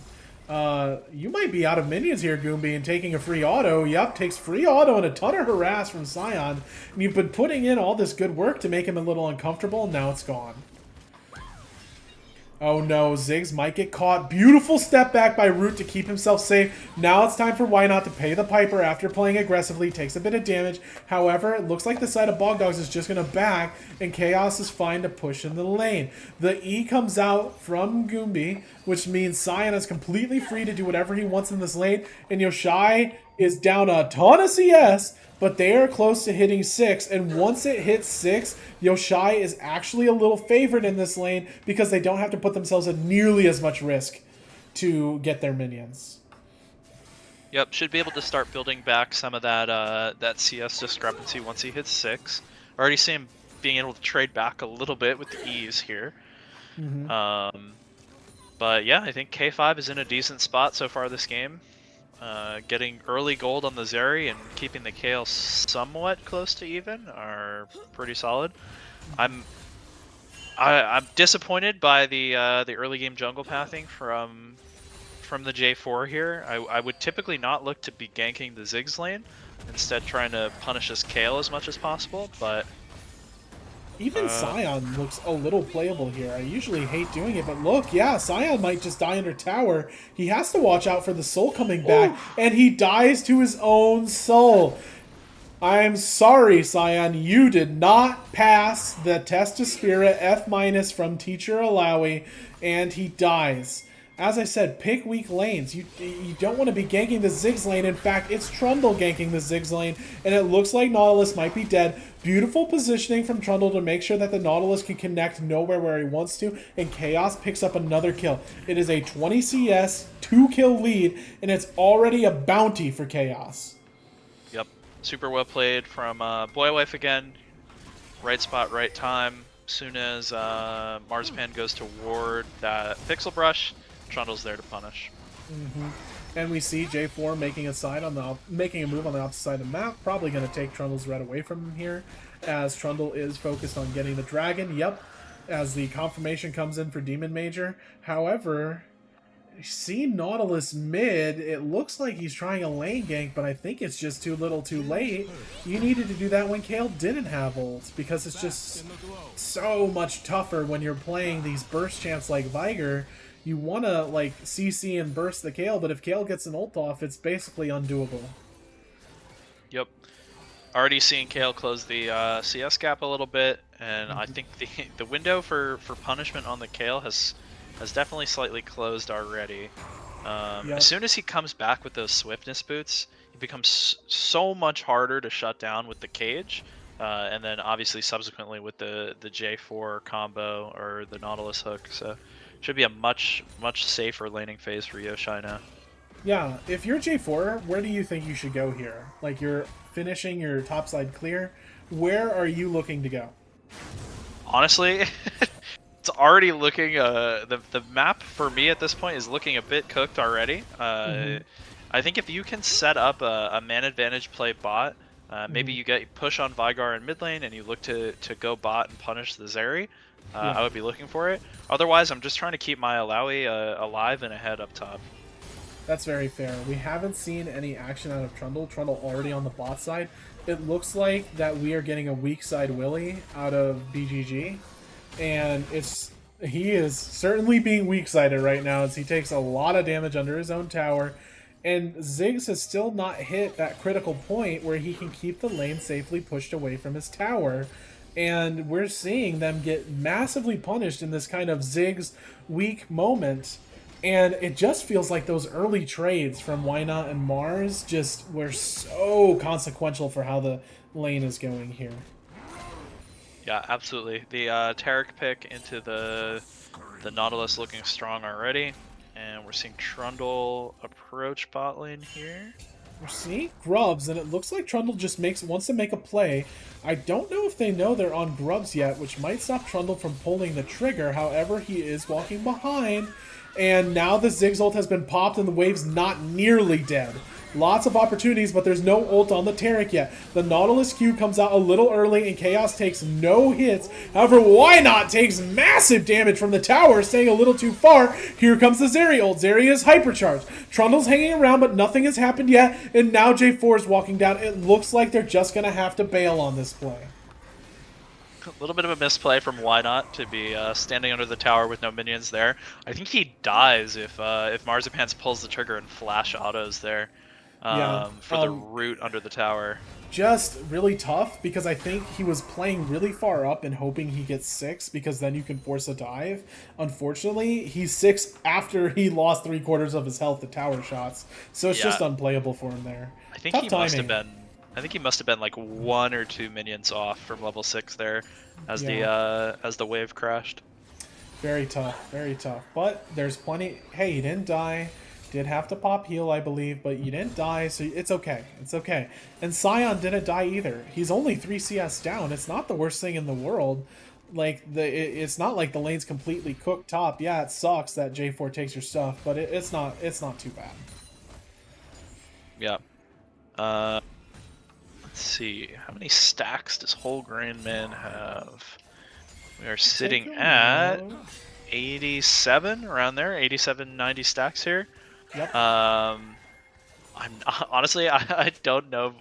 You might be out of minions here, Goombie, and taking a free auto. Yup, takes free auto and a ton of harass from Scion. And you've been putting in all this good work to make him a little uncomfortable, and now it's gone. Oh no, Ziggs might get caught. Beautiful step back by Root to keep himself safe. Now it's time for Why Not to pay the piper after playing aggressively. Takes a bit of damage. However, it looks like the side of Bog Dogs is just going to back, and Chaos is fine to push in the lane. The E comes out from Goombie, which means Scion is completely free to do whatever he wants in this lane, and Yoshai is down a ton of CS, but they are close to hitting 6, and once it hits 6, Yoshai is actually a little favored in this lane because they don't have to put themselves at nearly as much risk to get their minions. Yep, should be able to start building back some of that CS discrepancy once he hits 6. Already see him being able to trade back a little bit with the ease here. But yeah, I think K5 is in a decent spot so far this game. Getting early gold on the Zeri and keeping the Kale somewhat close to even are pretty solid. I'm disappointed by the early game jungle pathing from the J4 here. I would typically not look to be ganking the Ziggs lane, instead trying to punish this Kale as much as possible, but even Scion looks a little playable here. I usually hate doing it, but look, yeah, Scion might just die under tower. He has to watch out for the soul coming back, and he dies to his own soul. I'm sorry, Scion, you did not pass the test of spirit F- from Teacher Alawi, and he dies. As I said, pick weak lanes. You don't want to be ganking the Ziggs lane. In fact, it's Trundle ganking the Ziggs lane, and it looks like Nautilus might be dead. Beautiful positioning from Trundle to make sure that the Nautilus can connect nowhere where he wants to, and Chaos picks up another kill. It is a 20 CS, 2-kill lead, and it's already a bounty for Chaos. Yep, super well played from Boywife again. Right spot, right time. Soon as Marzipan goes to ward that Pixel Brush, Trundle's there to punish. And we see J4 making a move on the opposite side of the map. Probably going to take Trundle's red away from him here, as Trundle is focused on getting the dragon. Yep, as the confirmation comes in for Demon Major. However, see Nautilus mid. It looks like he's trying a lane gank, but I think it's just too little too late. You needed to do that when Kayle didn't have ults, because it's just so much tougher when you're playing these burst champs like Viger. You want to like CC and burst the Kayle, but if Kayle gets an ult off, it's basically undoable. Yep. Already seeing Kayle close the CS gap a little bit, and I think the window for punishment on the Kayle has definitely slightly closed already. As soon as he comes back with those swiftness boots, it becomes so much harder to shut down with the cage, and then obviously subsequently with the J4 combo or the Nautilus hook. So should be a much safer laning phase for Yoshai now. Yeah, if you're J4, where do you think you should go here? Like, you're finishing your topside clear. Where are you looking to go? Honestly, it's already looking the map for me at this point is looking a bit cooked already. I think if you can set up a man advantage play bot, maybe you get push on Vigar in mid lane and you look to go bot and punish the Zeri, I would be looking for it. Otherwise, I'm just trying to keep my Alawi alive and ahead up top. That's very fair. We haven't seen any action out of Trundle. Trundle already on the bot side. It looks like that we are getting a weak side Willie out of BGG. And he is certainly being weak-sided right now as he takes a lot of damage under his own tower. And Ziggs has still not hit that critical point where he can keep the lane safely pushed away from his tower. And we're seeing them get massively punished in this kind of Ziggs weak moment. And it just feels like those early trades from Wynot and Mars just were so consequential for how the lane is going here. Yeah, absolutely. The Taric pick into the Nautilus looking strong already. And we're seeing Trundle approach bot lane here. We're seeing Grubs, and it looks like Trundle just wants to make a play. I don't know if they know they're on Grubs yet, which might stop Trundle from pulling the trigger. However, he is walking behind. And now the Ziggs ult has been popped and the wave's not nearly dead. Lots of opportunities, but there's no ult on the Taric yet. The Nautilus Q comes out a little early and Chaos takes no hits. However, Wynot takes massive damage from the tower, staying a little too far. Here comes the Zeri ult. Zeri is hypercharged. Trundle's hanging around, but nothing has happened yet. And now J4 is walking down. It looks like they're just going to have to bail on this play. A little bit of a misplay from Wynot to be standing under the tower with no minions there. I think he dies if Marzipans pulls the trigger and flash autos there for the root under the tower. Just really tough because I think he was playing really far up and hoping he gets 6 because then you can force a dive. Unfortunately, he's 6 after he lost 3/4 of his health to tower shots, so it's just unplayable for him there. I think he must have been like 1 or 2 minions off from level 6 there as the wave crashed. Very tough, very tough. But there's plenty. Hey, you didn't die. Did have to pop heal, I believe, but you didn't die, so it's okay. It's okay. And Sion didn't die either. He's only 3 CS down. It's not the worst thing in the world. Like it's not like the lane's completely cooked top. Yeah, it sucks that J4 takes your stuff, but it's not too bad. Yeah. Let's see, how many stacks does Whole Grain Man have? We are sitting at 87, around there, 87, 90 stacks here. Yep. Honestly, I don't know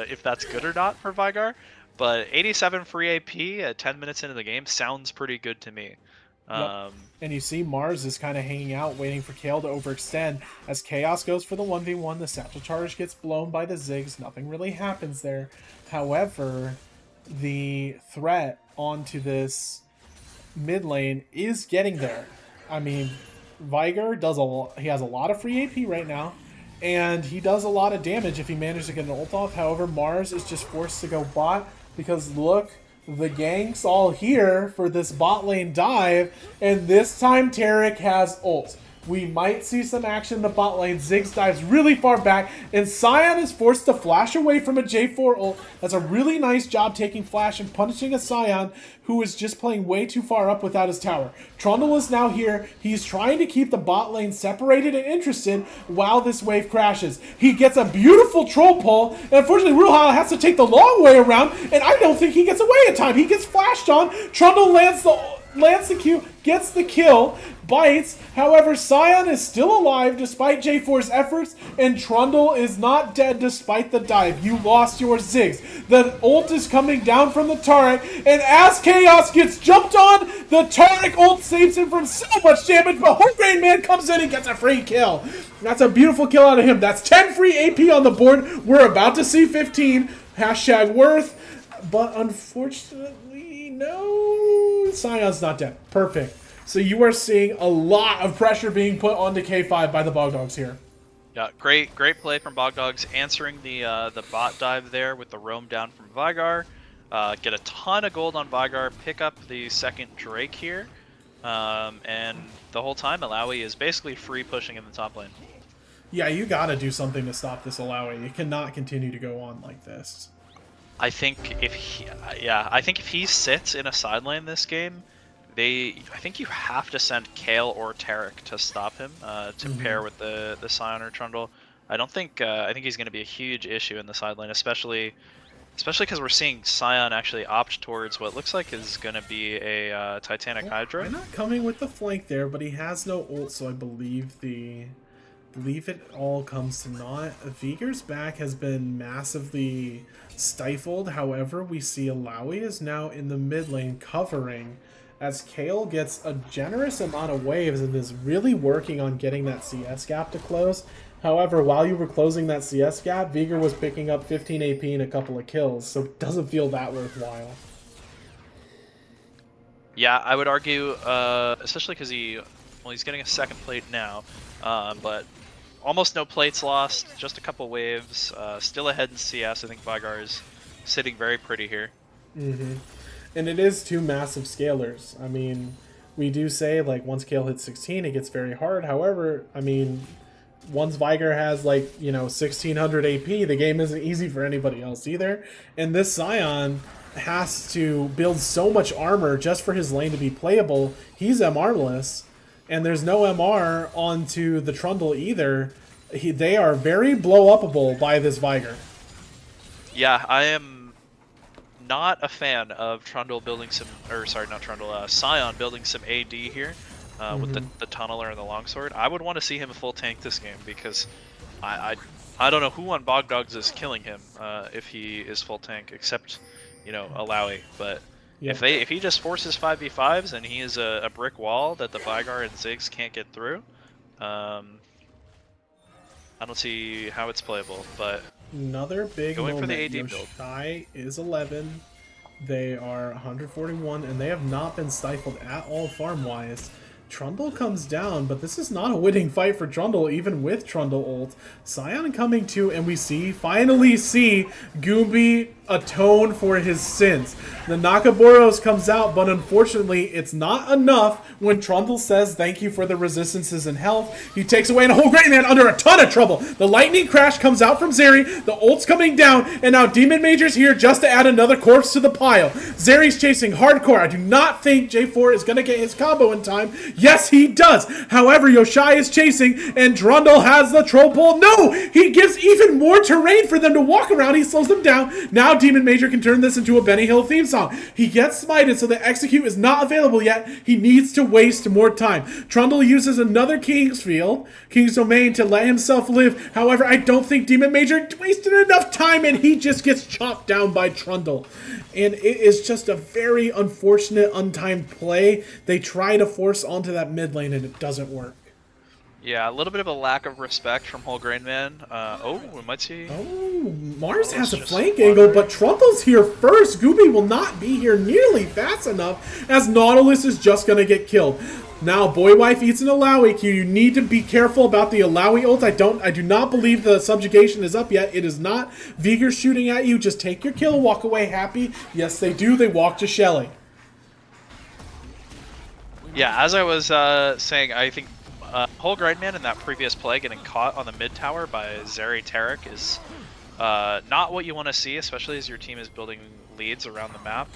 if that's good or not for Vigar, but 87 free AP at 10 minutes into the game sounds pretty good to me. Yep. And you see Mars is kind of hanging out, waiting for Kayle to overextend. As Chaos goes for the 1v1, the Satchel Charge gets blown by the Ziggs. Nothing really happens there. However, the threat onto this mid lane is getting there. I mean, Viger he has a lot of free AP right now, and he does a lot of damage if he manages to get an ult off. However, Mars is just forced to go bot because look, the gank's all here for this bot lane dive, and this time Taric has ult. We might see some action in the bot lane. Ziggs dives really far back, and Sion is forced to flash away from a J4 ult. That's a really nice job taking flash and punishing a Sion who is just playing way too far up without his tower. Trundle is now here. He's trying to keep the bot lane separated and interested while this wave crashes. He gets a beautiful troll pull, and unfortunately Ruhal has to take the long way around, and I don't think he gets away in time. He gets flashed on. Trundle lands the lands the Q, gets the kill, bites. However, Scion is still alive despite J4's efforts, and Trundle is not dead despite the dive. You lost your Ziggs. The ult is coming down from the Taric, and as Chaos gets jumped on, the Taric ult saves him from so much damage, but Wholegrain Man comes in and gets a free kill. That's a beautiful kill out of him. That's 10 free AP on the board. We're about to see 15. Hashtag worth. But unfortunately, no. Scion's not dead. Perfect. So you are seeing a lot of pressure being put onto K5 by the Bogdogs here. Yeah, great play from Bogdogs, answering the bot dive there with the roam down from Vygar. Get a ton of gold on Vygar, pick up the second Drake here, and the whole time Alawi is basically free pushing in the top lane. Yeah, you gotta do something to stop this Alawi. It cannot continue to go on like this. I think if he sits in a side lane this game, I think you have to send Kayle or Taric to stop him to pair with the Scion or Trundle. I think he's going to be a huge issue in the side lane, especially because we're seeing Scion actually opt towards what looks like is going to be a Titanic Hydra. They're not coming with the flank there, but he has no ult, so I believe it all comes to naught. Veigar's back has been massively stifled. However, we see Alawi is now in the mid lane covering as Kayle gets a generous amount of waves and is really working on getting that CS gap to close. However, while you were closing that CS gap, Veigar was picking up 15 AP and a couple of kills, so it doesn't feel that worthwhile. Yeah, I would argue, especially because he's getting a second plate now, but almost no plates lost, just a couple waves, still ahead in CS. I think Vygar is sitting very pretty here. And it is two massive scalers. I mean, we do say, like, once Kayle hits 16, it gets very hard. However, I mean, once Vygar has, like, 1600 AP, the game isn't easy for anybody else either. And this Scion has to build so much armor just for his lane to be playable. He's MR-less. And there's no MR onto the Trundle either. They are very blow-upable by this Vygar. Yeah, I am not a fan of Trundle building some, Scion building some AD here with the Tunneler and the Longsword. I would want to see him full tank this game because I don't know who on Bogdogs is killing him if he is full tank, except Alawi, but. Yeah. If he just forces 5v5s and he is a brick wall that the Vygar and Ziggs can't get through, I don't see how it's playable. But another big going moment. For the AD build. Yoshai is 11. They are 141, and they have not been stifled at all farm-wise. Trundle comes down, but this is not a winning fight for Trundle, even with Trundle ult. Scion coming to, and we finally see Goombie atone for his sins. The Nakaboros comes out, but unfortunately, it's not enough when Trundle says thank you for the resistances and health. He takes away, and a Wholegrain Man under a ton of trouble. The lightning crash comes out from Zeri, the ult's coming down, and now Demon Major's here just to add another corpse to the pile. Zeri's chasing hardcore. I do not think J4 is going to get his combo in time. Yes, he does. However, Yoshai is chasing, and Trundle has the troll pull. No! He gives even more terrain for them to walk around. He slows them down. Now Demon Major can turn this into a Benny Hill theme song. He gets smited, so the execute is not available yet. He needs to waste more time. Trundle uses another King's Domain to let himself live. However, I don't think Demon Major wasted enough time, and he just gets chopped down by Trundle. And it is just a very unfortunate, untimed play. They try to force onto that mid lane, and it doesn't work. Yeah, a little bit of a lack of respect from Wholegrain Man. We might see... Oh, Mars has a flank angle, but Trundle's here first. Goombie will not be here nearly fast enough, as Nautilus is just going to get killed. Now, Boywife eats an Alawi Q. You need to be careful about the Alawi ult. I do not believe the subjugation is up yet. It is not. Veigar's shooting at you. Just take your kill, walk away happy. Yes, they do. They walk to Shelly. Yeah, as I was saying, I think Wholegrain Man in that previous play getting caught on the mid tower by Zeri Taric is not what you want to see, especially as your team is building leads around the map.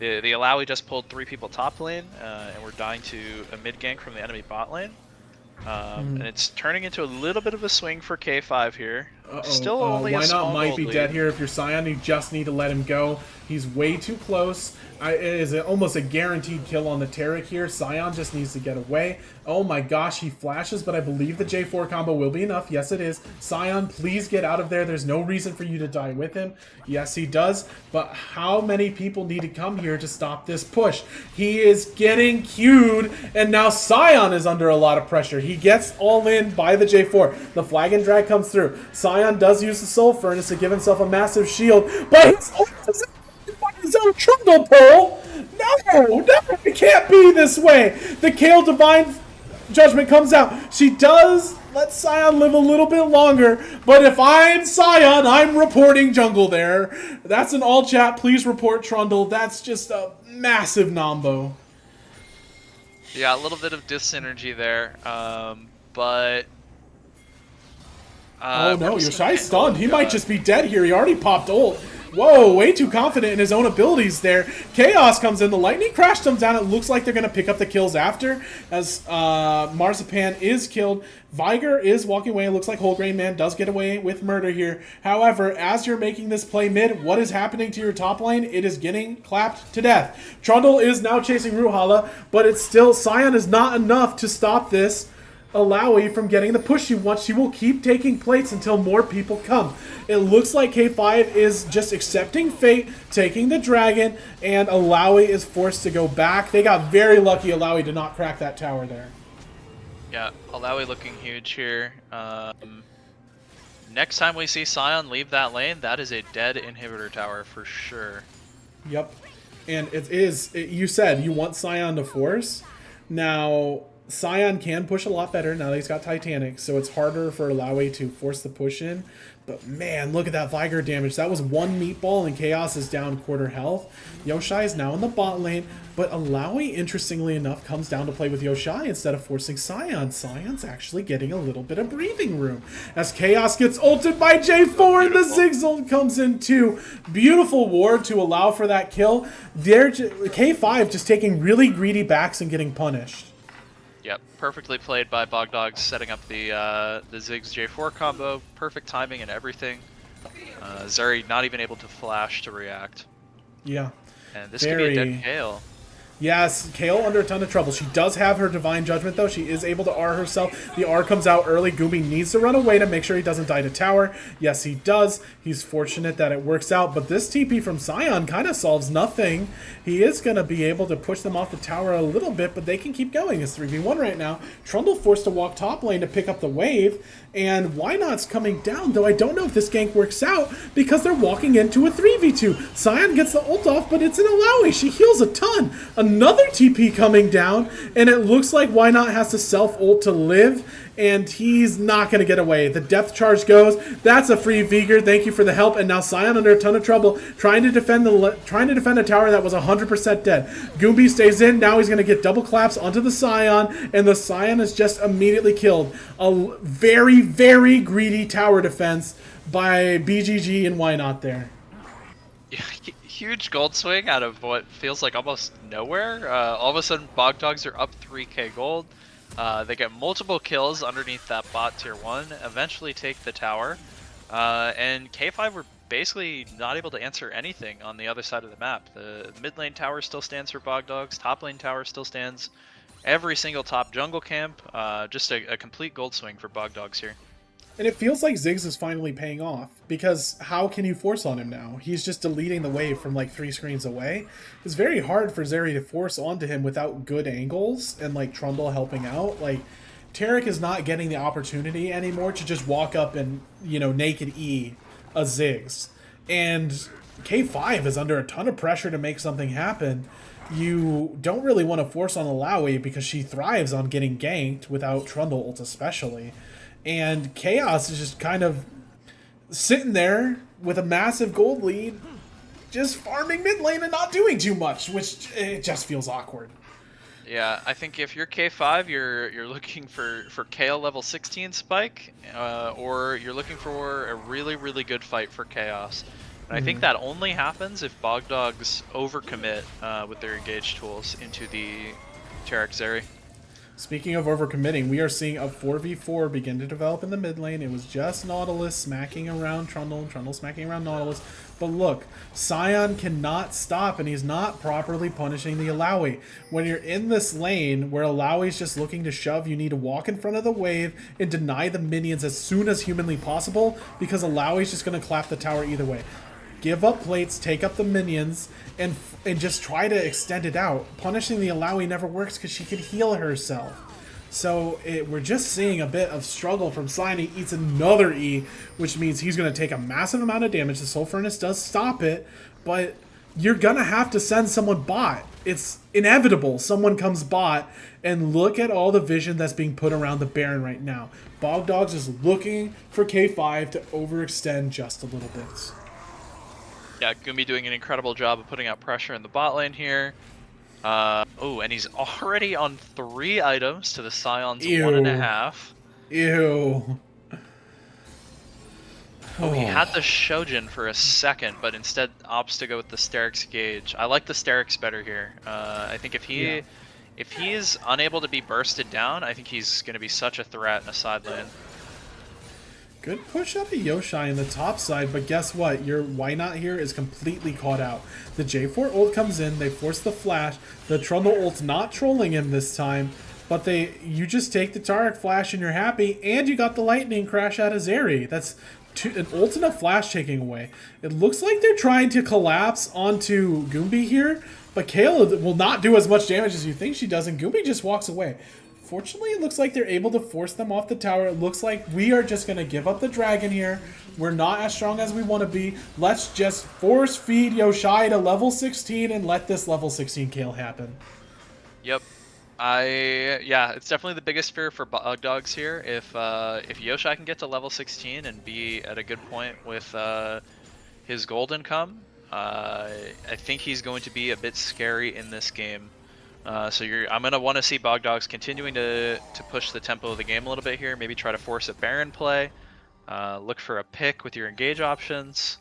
The Alawi just pulled 3 people top lane, and we're dying to a mid gank from the enemy bot lane. And it's turning into a little bit of a swing for K5 here. Still only a Why small not might gold be lead. dead here. If you're Scion, you just need to let him go. He's way too close. It is almost a guaranteed kill on the Taric here. Scion just needs to get away. Oh my gosh, he flashes, but I believe the J4 combo will be enough. Yes, it is. Scion, please get out of there. There's no reason for you to die with him. Yes, he does. But how many people need to come here to stop this push? He is getting queued, and now Scion is under a lot of pressure. He gets all in by the J4. The flag and drag comes through. Scion does use the Soul Furnace to give himself a massive shield, but his own Trundle pole. No, it can't be this way. The Kale Divine Judgment comes out. She does let Scion live a little bit longer, but if I'm Scion, I'm reporting jungle there. That's an all chat. Please report Trundle. That's just a massive nombo. Yeah, a little bit of dysynergy there, but. Oh no, Yoshai's stunned. He might just be dead here. He already popped ult. Whoa, way too confident in his own abilities there. Chaos comes in. The Lightning Crash comes down. It looks like they're going to pick up the kills after, as Marzipan is killed. Viger is walking away. It looks like Whole Grain Man does get away with murder here. However, as you're making this play mid, what is happening to your top lane? It is getting clapped to death. Trundle is now chasing Ruhala, but it's still, Scion is not enough to stop this Alawi from getting the push she wants. She will keep taking plates until more people come. It looks like K5 is just accepting fate, taking the dragon, and Alawi is forced to go back. They got very lucky Alawi did not crack that tower there. Yeah, Alawi looking huge here. Next time we see Scion leave that lane, that is a dead inhibitor tower for sure. Yep. And you said you want Scion to force. Now, Scion can push a lot better now that he's got Titanic, so it's harder for Alawi to force the push in. But man, look at that Viger damage. That was one meatball and Chaos is down quarter health. Yoshai is now in the bot lane, but Alawi, interestingly enough, comes down to play with Yoshai instead of forcing Scion. Scion's actually getting a little bit of breathing room. As Chaos gets ulted by J4 and the Ziggs comes in too. Beautiful ward to allow for that kill. K5 just taking really greedy backs and getting punished. Yep, perfectly played by Bogdogs, setting up the Ziggs J4 combo. Perfect timing and everything. Zeri not even able to flash to react. Yeah. And this could be a dead Kale. Yes, Kale under a ton of trouble. She does have her Divine Judgment, though. She is able to R herself. The R comes out early. Goomy needs to run away to make sure he doesn't die to tower. Yes, he does. He's fortunate that it works out. But this TP from Scion kind of solves nothing. He is going to be able to push them off the tower a little bit, but they can keep going. It's 3v1 right now. Trundle forced to walk top lane to pick up the wave. And Wynot's coming down, though I don't know if this gank works out because they're walking into a 3v2. Scion gets the ult off, but it's an Alawi. She heals a ton. Another TP coming down, and it looks like Wynot has to self-ult to live, and he's not going to get away. The depth charge goes. That's a free Vigor. Thank you for the help. And now Scion under a ton of trouble, trying to defend a tower that was 100% dead. Goombi stays in. Now he's going to get double claps onto the Scion, and the Scion is just immediately killed. A very, very greedy tower defense by BGG and Wynot there. Huge gold swing out of what feels like almost nowhere. All of a sudden, Bogdogs are up 3k gold. They get multiple kills underneath that bot tier 1, eventually take the tower, and K5 were basically not able to answer anything on the other side of the map. The mid lane tower still stands for Bogdogs, top lane tower still stands, every single top jungle camp, just a complete gold swing for Bogdogs here. And it feels like Ziggs is finally paying off, because how can you force on him now? He's just deleting the wave from like 3 screens away. It's very hard for Zeri to force onto him without good angles and like Trundle helping out. Like, Taric is not getting the opportunity anymore to just walk up and, you know, naked E a Ziggs. And K5 is under a ton of pressure to make something happen. You don't really want to force on Alawi because she thrives on getting ganked without Trundle ult especially. And Chaos is just kind of sitting there with a massive gold lead, just farming mid lane and not doing too much, which it just feels awkward. Yeah, I think if you're K5, you're looking for Kale level 16 spike, or you're looking for a really, really good fight for Chaos. And I think that only happens if Bogdogs overcommit with their engage tools into the Taric Zeri. Speaking of overcommitting, we are seeing a 4v4 begin to develop in the mid lane. It was just Nautilus smacking around Trundle, Trundle smacking around Nautilus. But look, Sion cannot stop, and he's not properly punishing the Alawi. When you're in this lane where Alawi's just looking to shove, you need to walk in front of the wave and deny the minions as soon as humanly possible, because Alawi's just going to clap the tower either way. Give up plates, take up the minions, and just try to extend it out. Punishing the Alawi never works because she can heal herself. So we're just seeing a bit of struggle from Sion. He eats another E, which means he's going to take a massive amount of damage. The Soul Furnace does stop it, but you're going to have to send someone bot. It's inevitable someone comes bot, and look at all the vision that's being put around the Baron right now. Bogdogs is looking for K5 to overextend just a little bit. Yeah, Goomy doing an incredible job of putting out pressure in the bot lane here. Oh, and he's already on 3 items to the Sion's Ew. 1.5. Ew. Oh, he had the Shojin for a second, but instead opts to go with the Sterix Gauge. I like the Sterix better here. I think if he is unable to be bursted down, I think he's going to be such a threat in a side lane. Good push up of Yoshai in the top side, but guess what? Your Why Not here is completely caught out. The J4 ult comes in, they force the flash. The Trundle ult's not trolling him this time, but you just take the Taric flash and you're happy, and you got the lightning crash out of Zeri. That's an ult and a flash taking away. It looks like they're trying to collapse onto Goombie here, but Kayla will not do as much damage as you think she does, and Goombie just walks away. Fortunately, it looks like they're able to force them off the tower. It looks like we are just going to give up the dragon here. We're not as strong as we want to be. Let's just force feed Yoshai to level 16 and let this level 16 kill happen. Yep. Yeah, it's definitely the biggest fear for Bogdogs here. If Yoshai can get to level 16 and be at a good point with his gold income, I think he's going to be a bit scary in this game. I'm gonna want to see Bogdogs continuing to push the tempo of the game a little bit here. Maybe try to force a Baron play. Look for a pick with your engage options.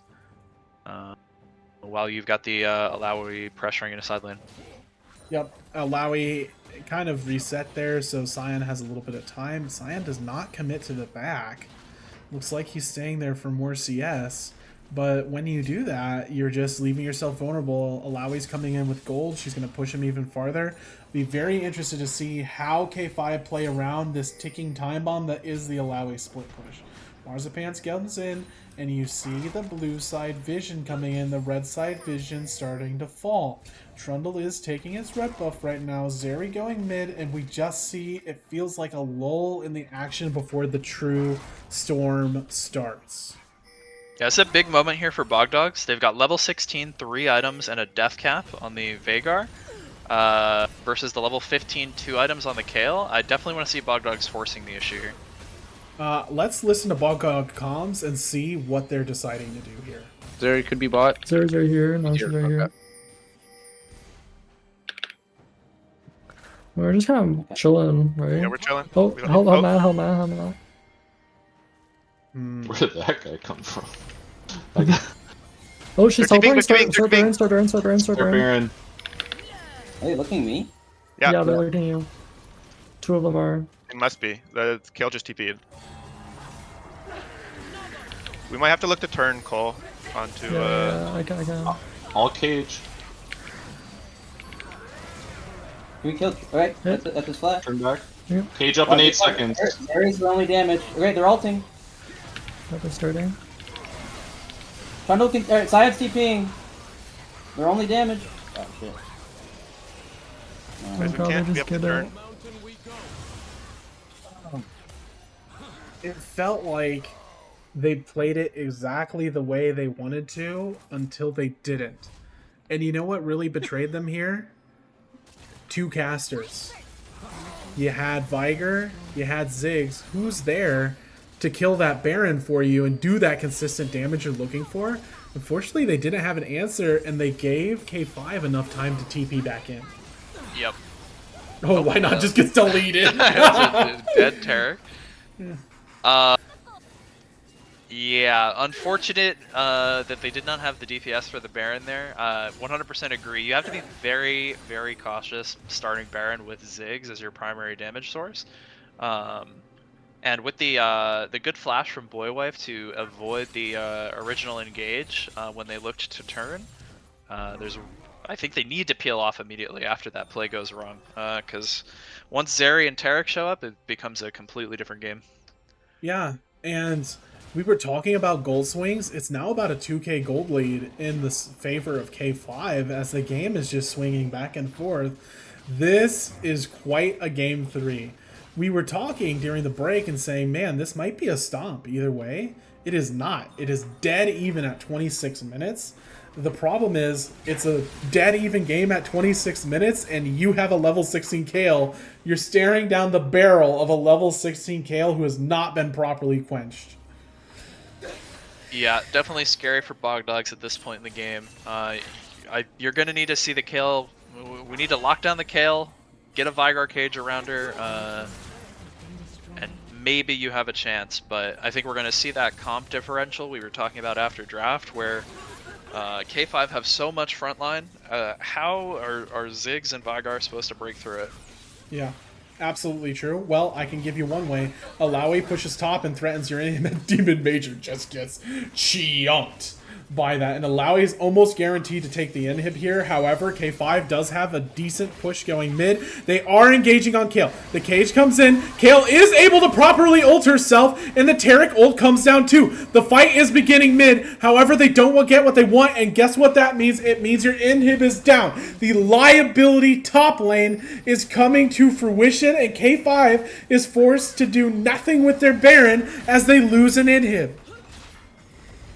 While you've got the Alawi pressuring in a side lane. Yep, Alawi kind of reset there, so Sion has a little bit of time. Sion does not commit to the back. Looks like he's staying there for more CS. But when you do that, you're just leaving yourself vulnerable. Alawi's coming in with gold. She's going to push him even farther. Be very interested to see how K5 play around this ticking time bomb that is the Alawi split push. Marzipan comes in, and you see the blue side vision coming in, the red side vision starting to fall. Trundle is taking his red buff right now. Zeri going mid, and we just see it feels like a lull in the action before the true storm starts. Yeah, it's a big moment here for Bogdogs. They've got level 16, 3 items, and a death cap on the Veigar. Versus the level 15, 2 items on the Kayle. I definitely want to see Bogdogs forcing the issue here. Let's listen to Bogdog comms and see what they're deciding to do here. Zeri could be bot. Zeri's right here. No, she's right here. We're just kind of chilling, right? Yeah, we're chilling. Oh, We don't help need- man, help man, help man. Where did that guy come from? Oh, she's They're teleporting. keeping- Start Baron, start Baron, start Baron, start Sir Baron. Baron. Are they looking at me? Yeah, they're looking at you. 2 of them are. It must be. The Kayle just TP'd. We might have to look to turn Cole onto. Yeah, I can. All cage. Can we kill? Alright, Yeah. that's his flash. Turn back. Yeah. Cage up in 8 seconds. Zeri's the only damage. Okay, they're ulting. They're starting. Trundle can. Alright, Sion's TPing. They're only damage. Oh shit. Oh Guys, we god, can't. they We just have to get turn. it. It felt like they played it exactly the way they wanted to until they didn't. And you know what really betrayed them here? 2 casters. You had Viger, you had Ziggs. Who's there to kill that Baron for you and do that consistent damage you're looking for? Unfortunately, they didn't have an answer, and they gave K5 enough time to TP back in. Yep. Oh, why not just get deleted? Dead Taric. Yeah, unfortunate that they did not have the DPS for the Baron there. 100% agree. You have to be very, very cautious starting Baron with Ziggs as your primary damage source. And with the good flash from Boywife to avoid the original engage when they looked to turn, I think they need to peel off immediately after that play goes wrong. Because once Zeri and Taric show up, it becomes a completely different game. Yeah, and we were talking about gold swings. It's now about a 2k gold lead in the favor of K5 as the game is just swinging back and forth. This is quite a game 3. We were talking during the break and saying, man, this might be a stomp either way. It is not. It is dead even at 26 minutes. The problem is, it's a dead even game at 26 minutes, and you have a level 16 Kayle. You're staring down the barrel of a level 16 Kayle who has not been properly quenched. Yeah, definitely scary for Bog Dogs at this point in the game. You're going to need to see the Kayle. We need to lock down the Kayle, get a Vigar cage around her, and maybe you have a chance. But I think we're going to see that comp differential we were talking about after draft, where K5 have so much frontline. How are Ziggs and Vigar supposed to break through it? Yeah, absolutely true. Well, I can give you one way. Alawi pushes top and threatens your enemy, and Demon Major just gets chunked by that. And Alawi is almost guaranteed to take the inhib here. However, K5 does have a decent push going mid. They are engaging on Kayle. The cage comes in. Kayle is able to properly ult herself, and the Taric ult comes down too. The fight is beginning mid. However, they don't get what they want, and guess what that means? It means your inhib is down. The liability top lane is coming to fruition, and K5 is forced to do nothing with their Baron as they lose an inhib.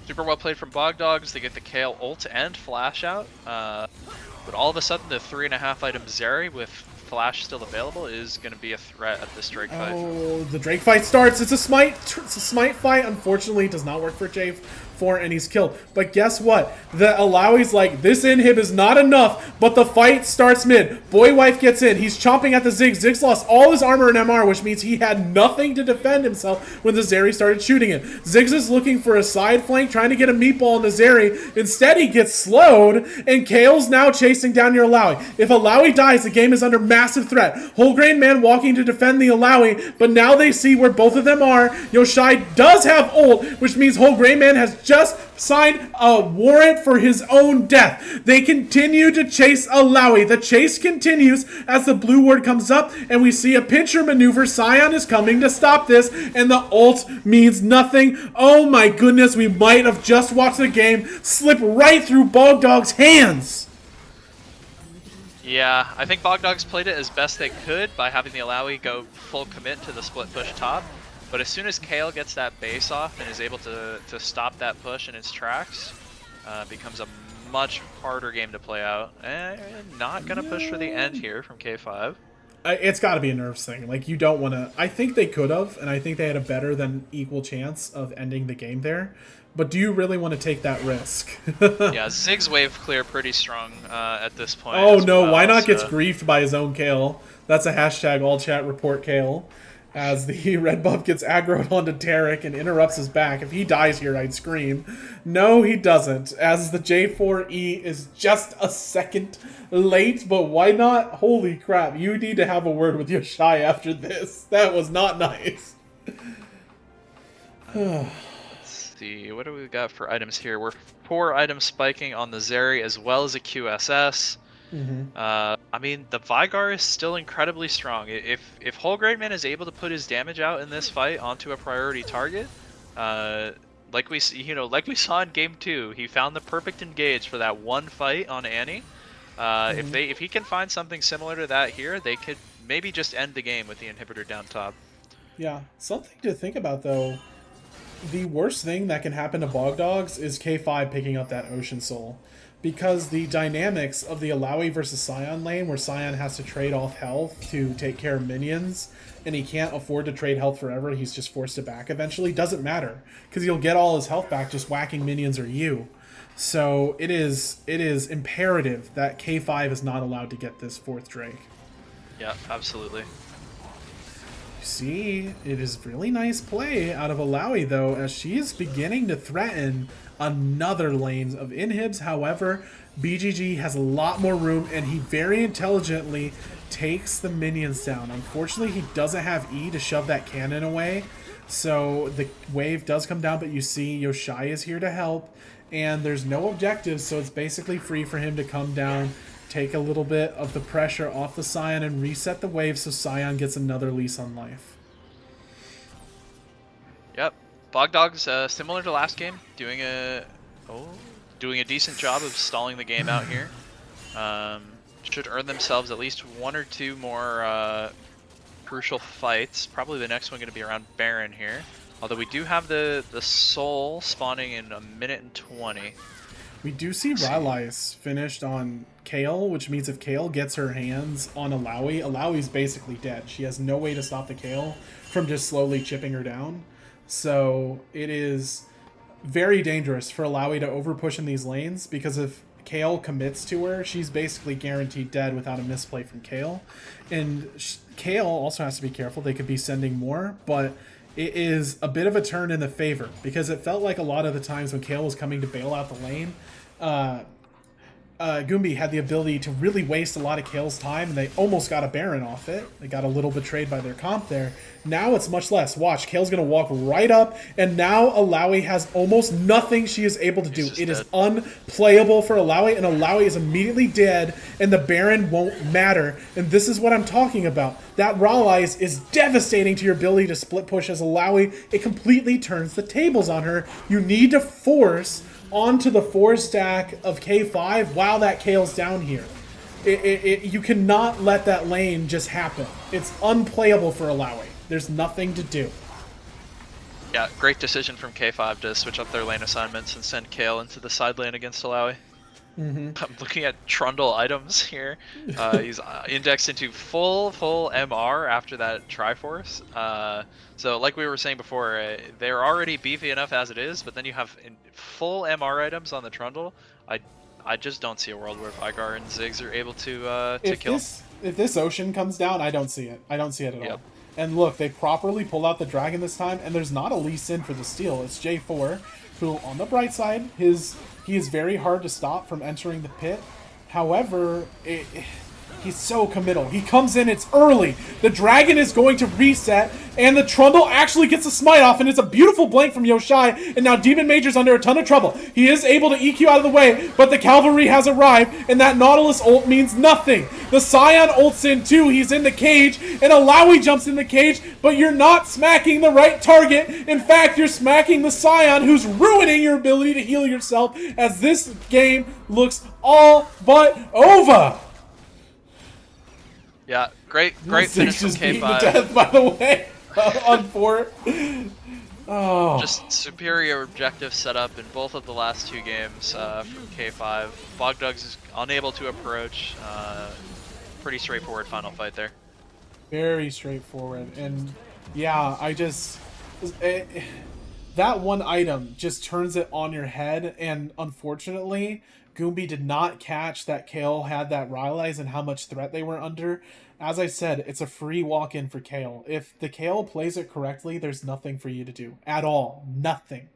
Super well played from Bog Dogs. They get the Kayle ult and flash out. But all of a sudden, the 3.5 item Zeri with flash still available is going to be a threat at this Drake fight. Oh, the Drake fight starts. It's a smite fight. Unfortunately, it does not work for J4, and he's killed. But guess what? The Alawi's like, this inhib is not enough, but the fight starts mid. Boywife gets in. He's chomping at the Ziggs. Ziggs lost all his armor and MR, which means he had nothing to defend himself when the Zeri started shooting it. Ziggs is looking for a side flank, trying to get a meatball on the Zeri. Instead, he gets slowed, and Kayle's now chasing down your Alawi. If Alawi dies, the game is under massive threat. Wholegrain Man walking to defend the Alawi, but now they see where both of them are. Yoshai does have ult, which means Wholegrain Man has just signed a warrant for his own death. They continue to chase Alawi. The chase continues as the blue ward comes up, and we see a pincher maneuver. Sion is coming to stop this, and the ult means nothing. Oh my goodness, we might have just watched the game slip right through Bog Dog's hands. Yeah, I think Bog Dogs played it as best they could by having the Alawi go full commit to the split push top. But as soon as Kayle gets that base off and is able to stop that push in its tracks, becomes a much harder game to play out. And not going to push for the end here from K5. It's got to be a nerves thing. Like, you don't want to... I think they could have, and I think they had a better than equal chance of ending the game there. But do you really want to take that risk? Yeah, Ziggs wave clear pretty strong at this point. Oh no, why not gets griefed by his own Kayle? That's a hashtag all chat report Kayle. As the red buff gets aggroed onto Taric and interrupts his back. If he dies here, I'd scream. No, he doesn't. As the J4E is just a second late, but why not? Holy crap, you need to have a word with Yoshai after this. That was not nice. Let's see, what do we got for items here? We're 4 items spiking on the Zeri as well as a QSS. I mean, the Vigar is still incredibly strong. If Wholegrain Man is able to put his damage out in this fight onto a priority target, like we saw in game 2, he found the perfect engage for that one fight on Annie. If he can find something similar to that here, they could maybe just end the game with the inhibitor down top. Yeah, something to think about though. The worst thing that can happen to Bog Dogs is K5 picking up that Ocean Soul. Because the dynamics of the Alawi versus Sion lane, where Sion has to trade off health to take care of minions, and he can't afford to trade health forever, he's just forced to back eventually, doesn't matter. Because he'll get all his health back just whacking minions or you. So it is imperative that K5 is not allowed to get this 4th Drake. Yeah, absolutely. see, it is really nice play out of Alawi, though, as she is beginning to threaten another lane of inhibs. However, BGG has a lot more room, and he very intelligently takes the minions down. Unfortunately, he doesn't have E to shove that cannon away, so the wave does come down, but you see Yoshai is here to help, and there's no objectives, so it's basically free for him to come down, take a little bit of the pressure off the Scion, and reset the wave so Scion gets another lease on life. Yep. Bogdog's similar to last game, doing a decent job of stalling the game out here. Should earn themselves at least 1 or 2 more crucial fights. Probably the next one going to be around Baron here. Although we do have the Soul spawning in 1:20. We do see Rylais finished on Kayle, which means if Kayle gets her hands on Alawi, Alawi's basically dead. She has no way to stop the Kayle from just slowly chipping her down. So it is very dangerous for Alawi to overpush in these lanes, because if Kayle commits to her, she's basically guaranteed dead without a misplay from Kayle. And Kayle also has to be careful. They could be sending more, but it is a bit of a turn in the favor, because it felt like a lot of the times when Kayle was coming to bail out the lane, Goombie had the ability to really waste a lot of Kayle's time, and they almost got a Baron off it. They got a little betrayed by their comp there. Now it's much less. Watch, Kayle's going to walk right up, and now Alawi has almost nothing she is able to do. It is unplayable for Alawi, and Alawi is immediately dead, and the Baron won't matter. And this is what I'm talking about. That Rylais is devastating to your ability to split push as Alawi. It completely turns the tables on her. You need to force onto the 4-stack of K5 while that Kayle's down here. You cannot let that lane just happen. It's unplayable for Alawi. There's nothing to do. Yeah, great decision from K5 to switch up their lane assignments and send Kayle into the side lane against Alawi. I'm looking at Trundle items here. He's indexed into full MR after that Triforce. So like we were saying before, they're already beefy enough as it is, but then you have full MR items on the Trundle. I just don't see a world where Vigar and Ziggs are able to kill. If this Ocean comes down, I don't see it. I don't see it at all. And look, they properly pull out the Dragon this time, and there's not a Lee Sin for the steal. It's J4, who, on the bright side, he is very hard to stop from entering the pit. However, he's so committal. He comes in, it's early. The Dragon is going to reset, and the Trundle actually gets a smite off, and it's a beautiful blank from Yoshai, and now Demon Major's under a ton of trouble. He is able to EQ out of the way, but the Cavalry has arrived, and that Nautilus ult means nothing. The Scion ults in too. He's in the cage, and Alawi jumps in the cage, but you're not smacking the right target. In fact, you're smacking the Scion, who's ruining your ability to heal yourself, as this game looks all but over. Yeah, great finish from K5. To death, by the way, on 4. Oh. Just superior objective setup in both of the last 2 games from K5. Bogdogs is unable to approach. Pretty straightforward final fight there. Very straightforward, and yeah, that one item just turns it on your head, and unfortunately, Goombie did not catch that Kayle had that Rylais and how much threat they were under. As I said, it's a free walk-in for Kayle. If the Kayle plays it correctly, there's nothing for you to do. At all. Nothing.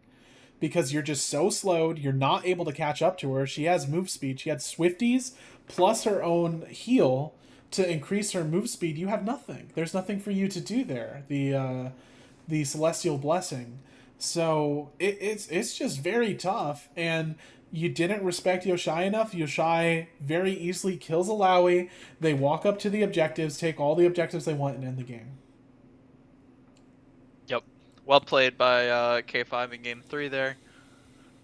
Because you're just so slowed, you're not able to catch up to her. She has move speed. She had Swifties plus her own heal to increase her move speed. You have nothing. There's nothing for you to do there. The Celestial Blessing. So it's just very tough, and you didn't respect Yoshai enough. Yoshai very easily kills Alawi. They walk up to the objectives, take all the objectives they want, and end the game. Yep. Well played by K5 in game 3 there.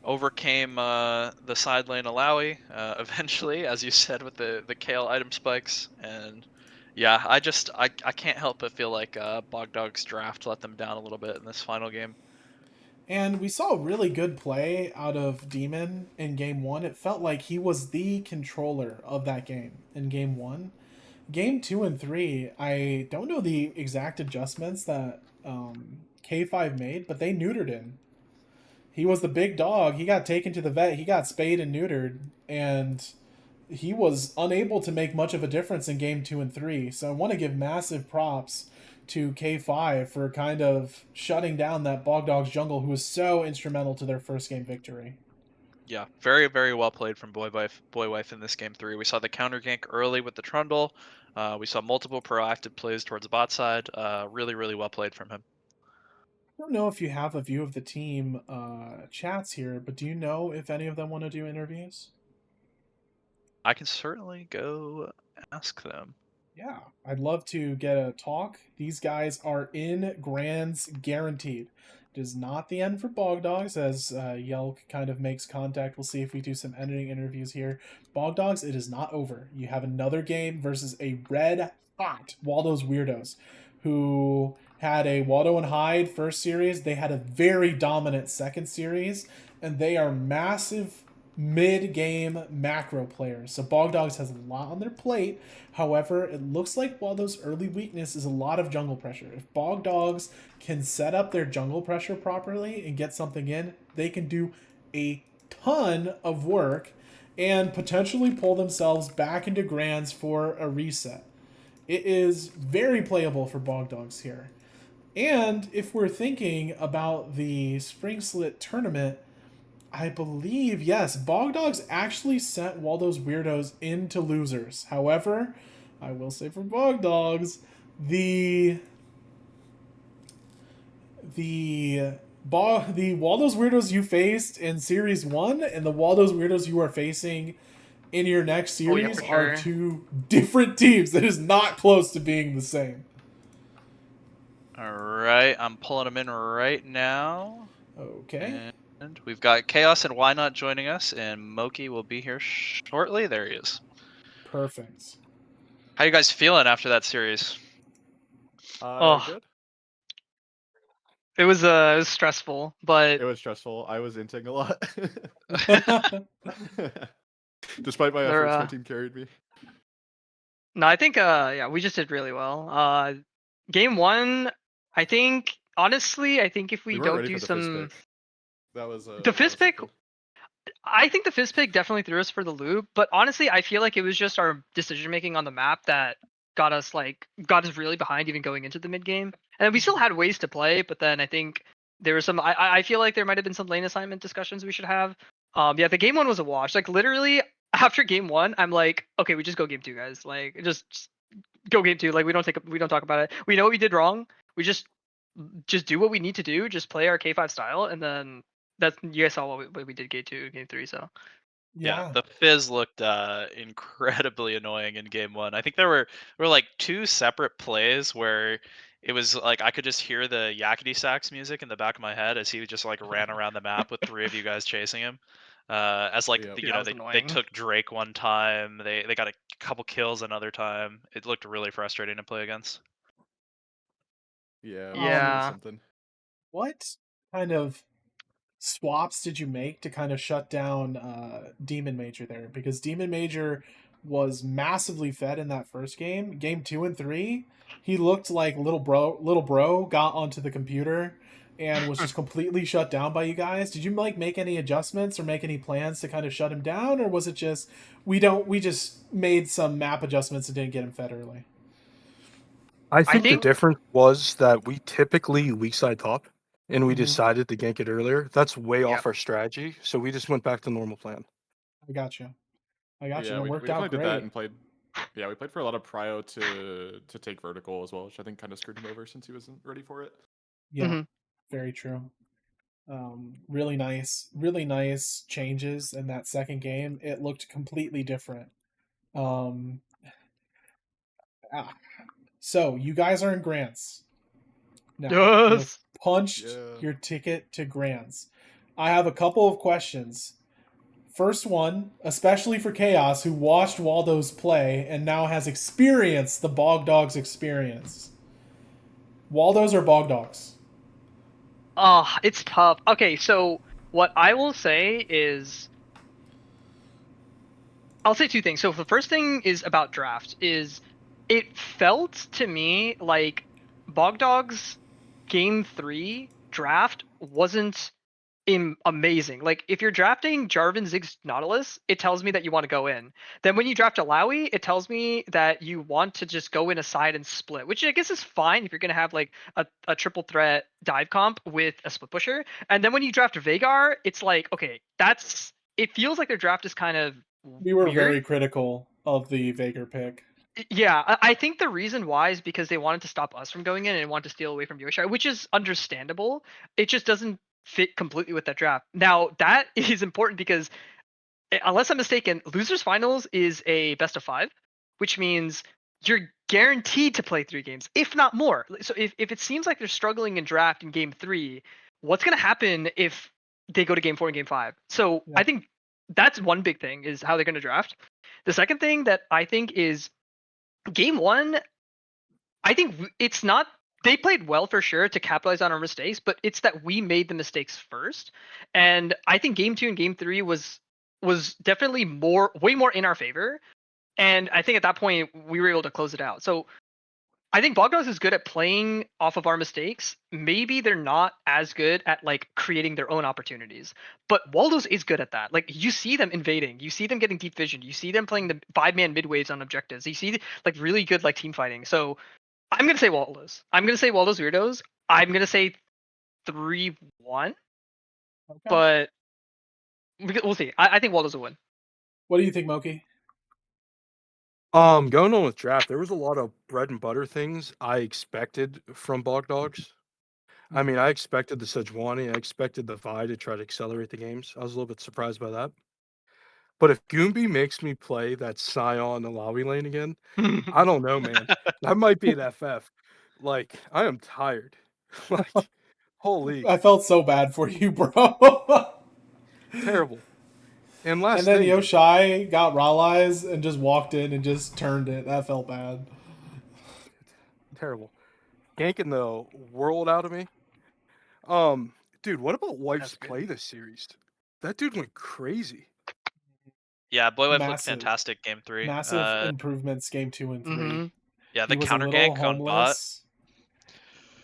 Overcame the side lane Alawi eventually, as you said, with the Kayle item spikes. And yeah, I can't help but feel like Bogdog's draft let them down a little bit in this final game. And we saw really good play out of Demon in Game 1. It felt like he was the controller of that game in Game 1. Game 2 and 3, I don't know the exact adjustments that K5 made, but they neutered him. He was the big dog. He got taken to the vet. He got spayed and neutered, and he was unable to make much of a difference in Game 2 and 3. So I want to give massive props to K5 for kind of shutting down that Bog Dogs jungle who was so instrumental to their first game victory. Yeah, very, very well played from Boywife in this game 3. We saw the counter gank early with the Trundle. We saw multiple proactive plays towards the bot side. Really, really well played from him. I don't know if you have a view of the team chats here, but do you know if any of them want to do interviews? I can certainly go ask them. Yeah, I'd love to get a talk. These guys are in Grands guaranteed. It is not the end for Bog Dogs, as Yelk kind of makes contact. We'll see if we do some editing interviews here. Bog Dogs, it is not over. You have another game versus a red hot Waldo's Weirdos, who had a Waldo and Hyde first series. They had a very dominant second series, and they are massive mid-game macro players. So Bog Dogs has a lot on their plate. However, it looks like Waldo's early weakness is a lot of jungle pressure. If Bog Dogs can set up their jungle pressure properly and get something in, they can do a ton of work and potentially pull themselves back into Grands for a reset. It is very playable for Bog Dogs here. And if we're thinking about the Spring Slit tournament, I believe, yes, Bog Dogs actually sent Waldo's Weirdos into losers. However, I will say for Bog Dogs, the Waldo's Weirdos you faced in Series 1 and the Waldo's Weirdos you are facing in your next series are two different teams. That is not close to being the same. All right, I'm pulling them in right now. Okay. And we've got Chaos and Why Not joining us, and Moki will be here shortly. There he is. Perfect. How you guys feeling after that series? Good. It was stressful, but It was stressful. I was inting a lot. Despite my efforts, my team carried me. no, I think we just did really well. Game 1, I think honestly, if we weren't don't ready do for the fizz some pick. That was the fizz pick. I think the fizz pick definitely threw us for the loop, but honestly, I feel like it was just our decision making on the map that got us really behind even going into the mid game. And we still had ways to play, but then I think there was some. I feel like there might have been some lane assignment discussions we should have. Yeah, the game 1 was a wash. Like literally after game 1, I'm like, okay, we just go game 2, guys. Like just go game 2. Like we don't talk about it. We know what we did wrong. We just do what we need to do. Just play our K5 style, and then that's you guys saw what we did game 2, game 3. So yeah, the fizz looked incredibly annoying in game 1. I think there were like 2 separate plays where it was like I could just hear the Yakety Sax music in the back of my head as he just like ran around the map with 3 of you guys chasing him. As like they took Drake one time, they got a couple kills another time. It looked really frustrating to play against. Yeah. Something. What kind of swaps did you make to kind of shut down Demon Major there? Because Demon Major was massively fed in that first game. Game 2 and 3, he looked like little bro got onto the computer and was just completely shut down by you guys. Did you like make any adjustments or make any plans to kind of shut him down, or was it just we just made some map adjustments and didn't get him fed early? I think the difference was that we typically weak side top, and we decided to gank it earlier. That's way off our strategy, so we just went back to normal plan. I got you. Yeah, it worked out great. Did that and played. Yeah, we played for a lot of prio to take vertical as well, which I think kind of screwed him over since he wasn't ready for it. Yeah, very true. Really nice changes in that second game. It looked completely different. So you guys are in Grants. Now, yes. You punched your ticket to Grants. I have a couple of questions. First one, especially for Chaos, who watched Waldo's play and now has experienced the Bog Dogs experience. Waldo's or Bog Dogs? Oh, it's tough. Okay, so what I will say is, I'll say 2 things. So the first thing is about draft. Is it felt to me like Bog Dogs Game 3 draft wasn't amazing. Like if you're drafting Jarvan, Ziggs, Nautilus, it tells me that you want to go in. Then when you draft Alawi, it tells me that you want to just go in a side and split, which I guess is fine if you're gonna have like a triple threat dive comp with a split pusher. And then when you draft Veigar, it's like, okay, it feels like their draft is kind of We were weird. very critical of the Veigar pick. Yeah, I think the reason why is because they wanted to stop us from going in and wanted to steal away from Yoshai, which is understandable. It just doesn't fit completely with that draft. Now, that is important because, unless I'm mistaken, Losers Finals is a best of 5, which means you're guaranteed to play 3 games, if not more. So if it seems like they're struggling in draft in game 3, what's going to happen if they go to game 4 and game 5? So Yeah. I think that's one big thing, is how they're going to draft. The second thing that I think is game 1, I think it's not, they played well for sure to capitalize on our mistakes, but it's that we made the mistakes first. And I think game 2 and game 3 was definitely way more in our favor. And I think at that point we were able to close it out. So I think Bogdogs is good at playing off of our mistakes. Maybe they're not as good at like creating their own opportunities, but Waldo's is good at that. Like you see them invading, you see them getting deep vision, you see them playing the 5-man mid waves on objectives. You see like really good like team fighting. So I'm gonna say Waldo's. I'm gonna say Waldo's Weirdos. I'm gonna say 3-1, Okay. but we'll see. I think Waldo's will win. What do you think, Moki? Going on with draft, there was a lot of bread and butter things I expected from Bogdogs. I mean, I expected the Sejuani, I expected the Vi to try to accelerate the games. I was a little bit surprised by that. But if Goombi makes me play that Scion Alawi lane again, I don't know, man. That might be an FF. Like, I am tired. Like, holy. I felt so bad for you, bro. Terrible. And last And then thing, Yoshai got Rallies and just walked in and just turned it. That felt bad. terrible. Ganking the world out of me. Dude, what about Wife's play this series? That dude went crazy. Yeah, Boy Wife looked Massive. fantastic game 3. Massive improvements game 2 and 3. Mhm. Yeah, the He was a counter little gank on bot. homeless,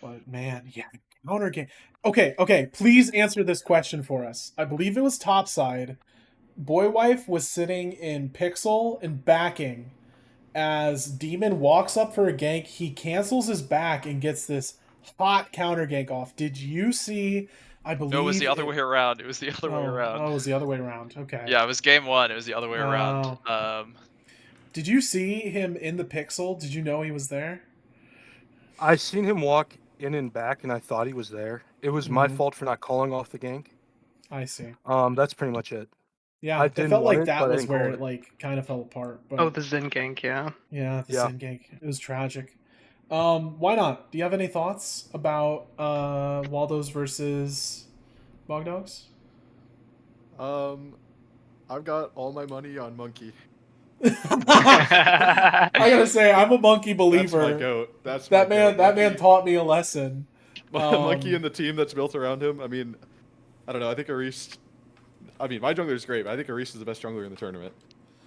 but man, yeah, counter gank. Okay, please answer this question for us. I believe it was topside. Boy Wife was sitting in Pixel and backing. As Demon walks up for a gank, he cancels his back and gets this hot counter gank off. Did you see? I believe No, it was the other way around. It was the other way around. Oh, it was the other way around. Okay. Yeah, it was game 1. It was the other way around. Did you see him in the Pixel? Did you know he was there? I seen him walk in and back, and I thought he was there. It was my fault for not calling off the gank. I see. That's pretty much it. Yeah, I it didn't felt want like it, that but I was didn't where call it it. like kind of fell apart. But Oh, the Zen gank, yeah. yeah, the Yeah. Sin gank. It was tragic. Why not? Do you have any thoughts about Waldo's versus Bogdogs? I've got all my money on Monkey. I gotta say, I'm a Monkey believer. That's my goat. That's that my man. goat. That man Monkey- taught me a lesson. Monkey and the team that's built around him. I mean, I don't know. I think Aris. I mean, my jungler is great, but I think Aris is the best jungler in the tournament.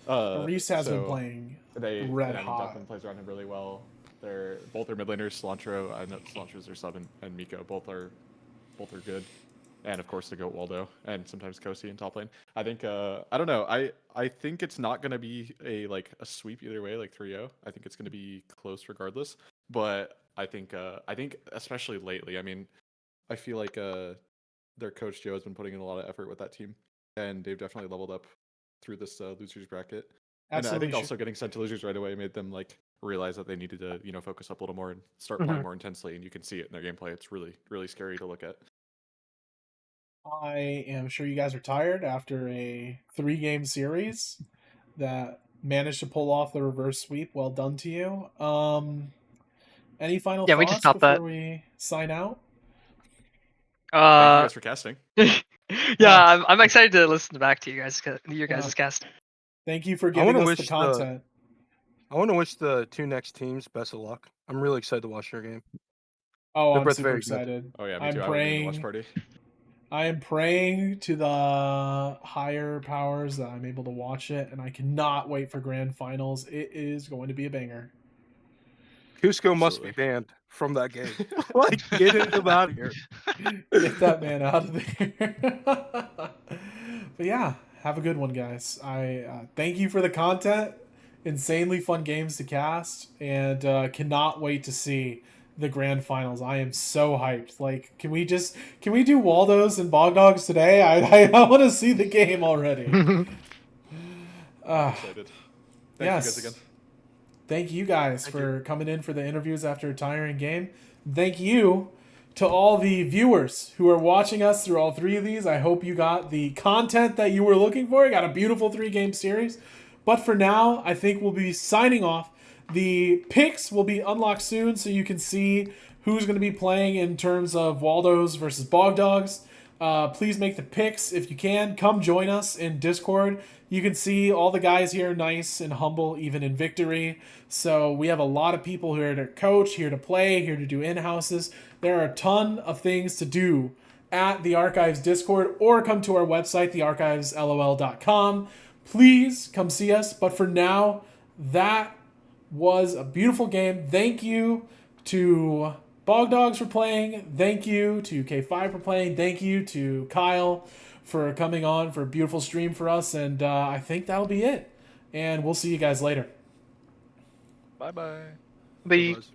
Reese has been so playing They red I mean, hot. Duckman plays around him really well. They're both their mid laners, Cilantro. I know Cilantro's their sub, and Miko. Both are good. And of course the goat Waldo, and sometimes Kosi in top lane. I think I don't know. I think it's not gonna be a sweep either way, like 3-0. I think it's gonna be close regardless. But I think especially lately, I mean, I feel like their coach Joe has been putting in a lot of effort with that team, and they've definitely leveled up through this losers bracket. And I think also getting sent to losers right away made them realize that they needed to focus up a little more and start playing more intensely. And you can see it in their gameplay. It's really really scary to look at. I am sure you guys are tired after a 3-game series that managed to pull off the reverse sweep. Well done to you. Any final Yeah, we thoughts just stopped before that. we sign out? Thank you guys for casting. Yeah, I'm excited to listen back to your guys' cast. Thank you for I wanna giving us the wish content. I want to wish the 2 next teams best of luck. I'm really excited to watch their game. Oh, They're I'm both super very good. excited. Oh yeah, me I'm too. I would be in the watch praying. party. I am praying to the higher powers that I'm able to watch it, and I cannot wait for grand finals. It is going to be a banger. Cusco must be banned from that game. Like, get him out of here. Get that man out of there. But yeah, have a good one, guys. I thank you for the content. Insanely fun games to cast, and cannot wait to see the grand finals. I am so hyped. Like, can we do Waldos and Bog Dogs today? I want to see the game already. Excited. Thank you guys again. Thank you guys for coming in for the interviews after a tiring game. Thank you to all the viewers who are watching us through all three of these. I hope you got the content that you were looking for. You got a beautiful 3-game series. But for now, I think we'll be signing off. The picks will be unlocked soon, so you can see who's going to be playing in terms of Waldos versus Bog Dogs. Please make the picks if you can. Come join us in Discord. You can see all the guys here nice and humble, even in victory. So we have a lot of people here to coach, here to play, here to do in-houses. There are a ton of things to do at the Archives Discord, or come to our website, thearchivesllol.com. Please come see us. But for now, that was a beautiful game. Thank you to Bog Dogs for playing. Thank you to K5 for playing. Thank you to Kyle for coming on for a beautiful stream for us. And I think that'll be it. And we'll see you guys later. Bye-bye. But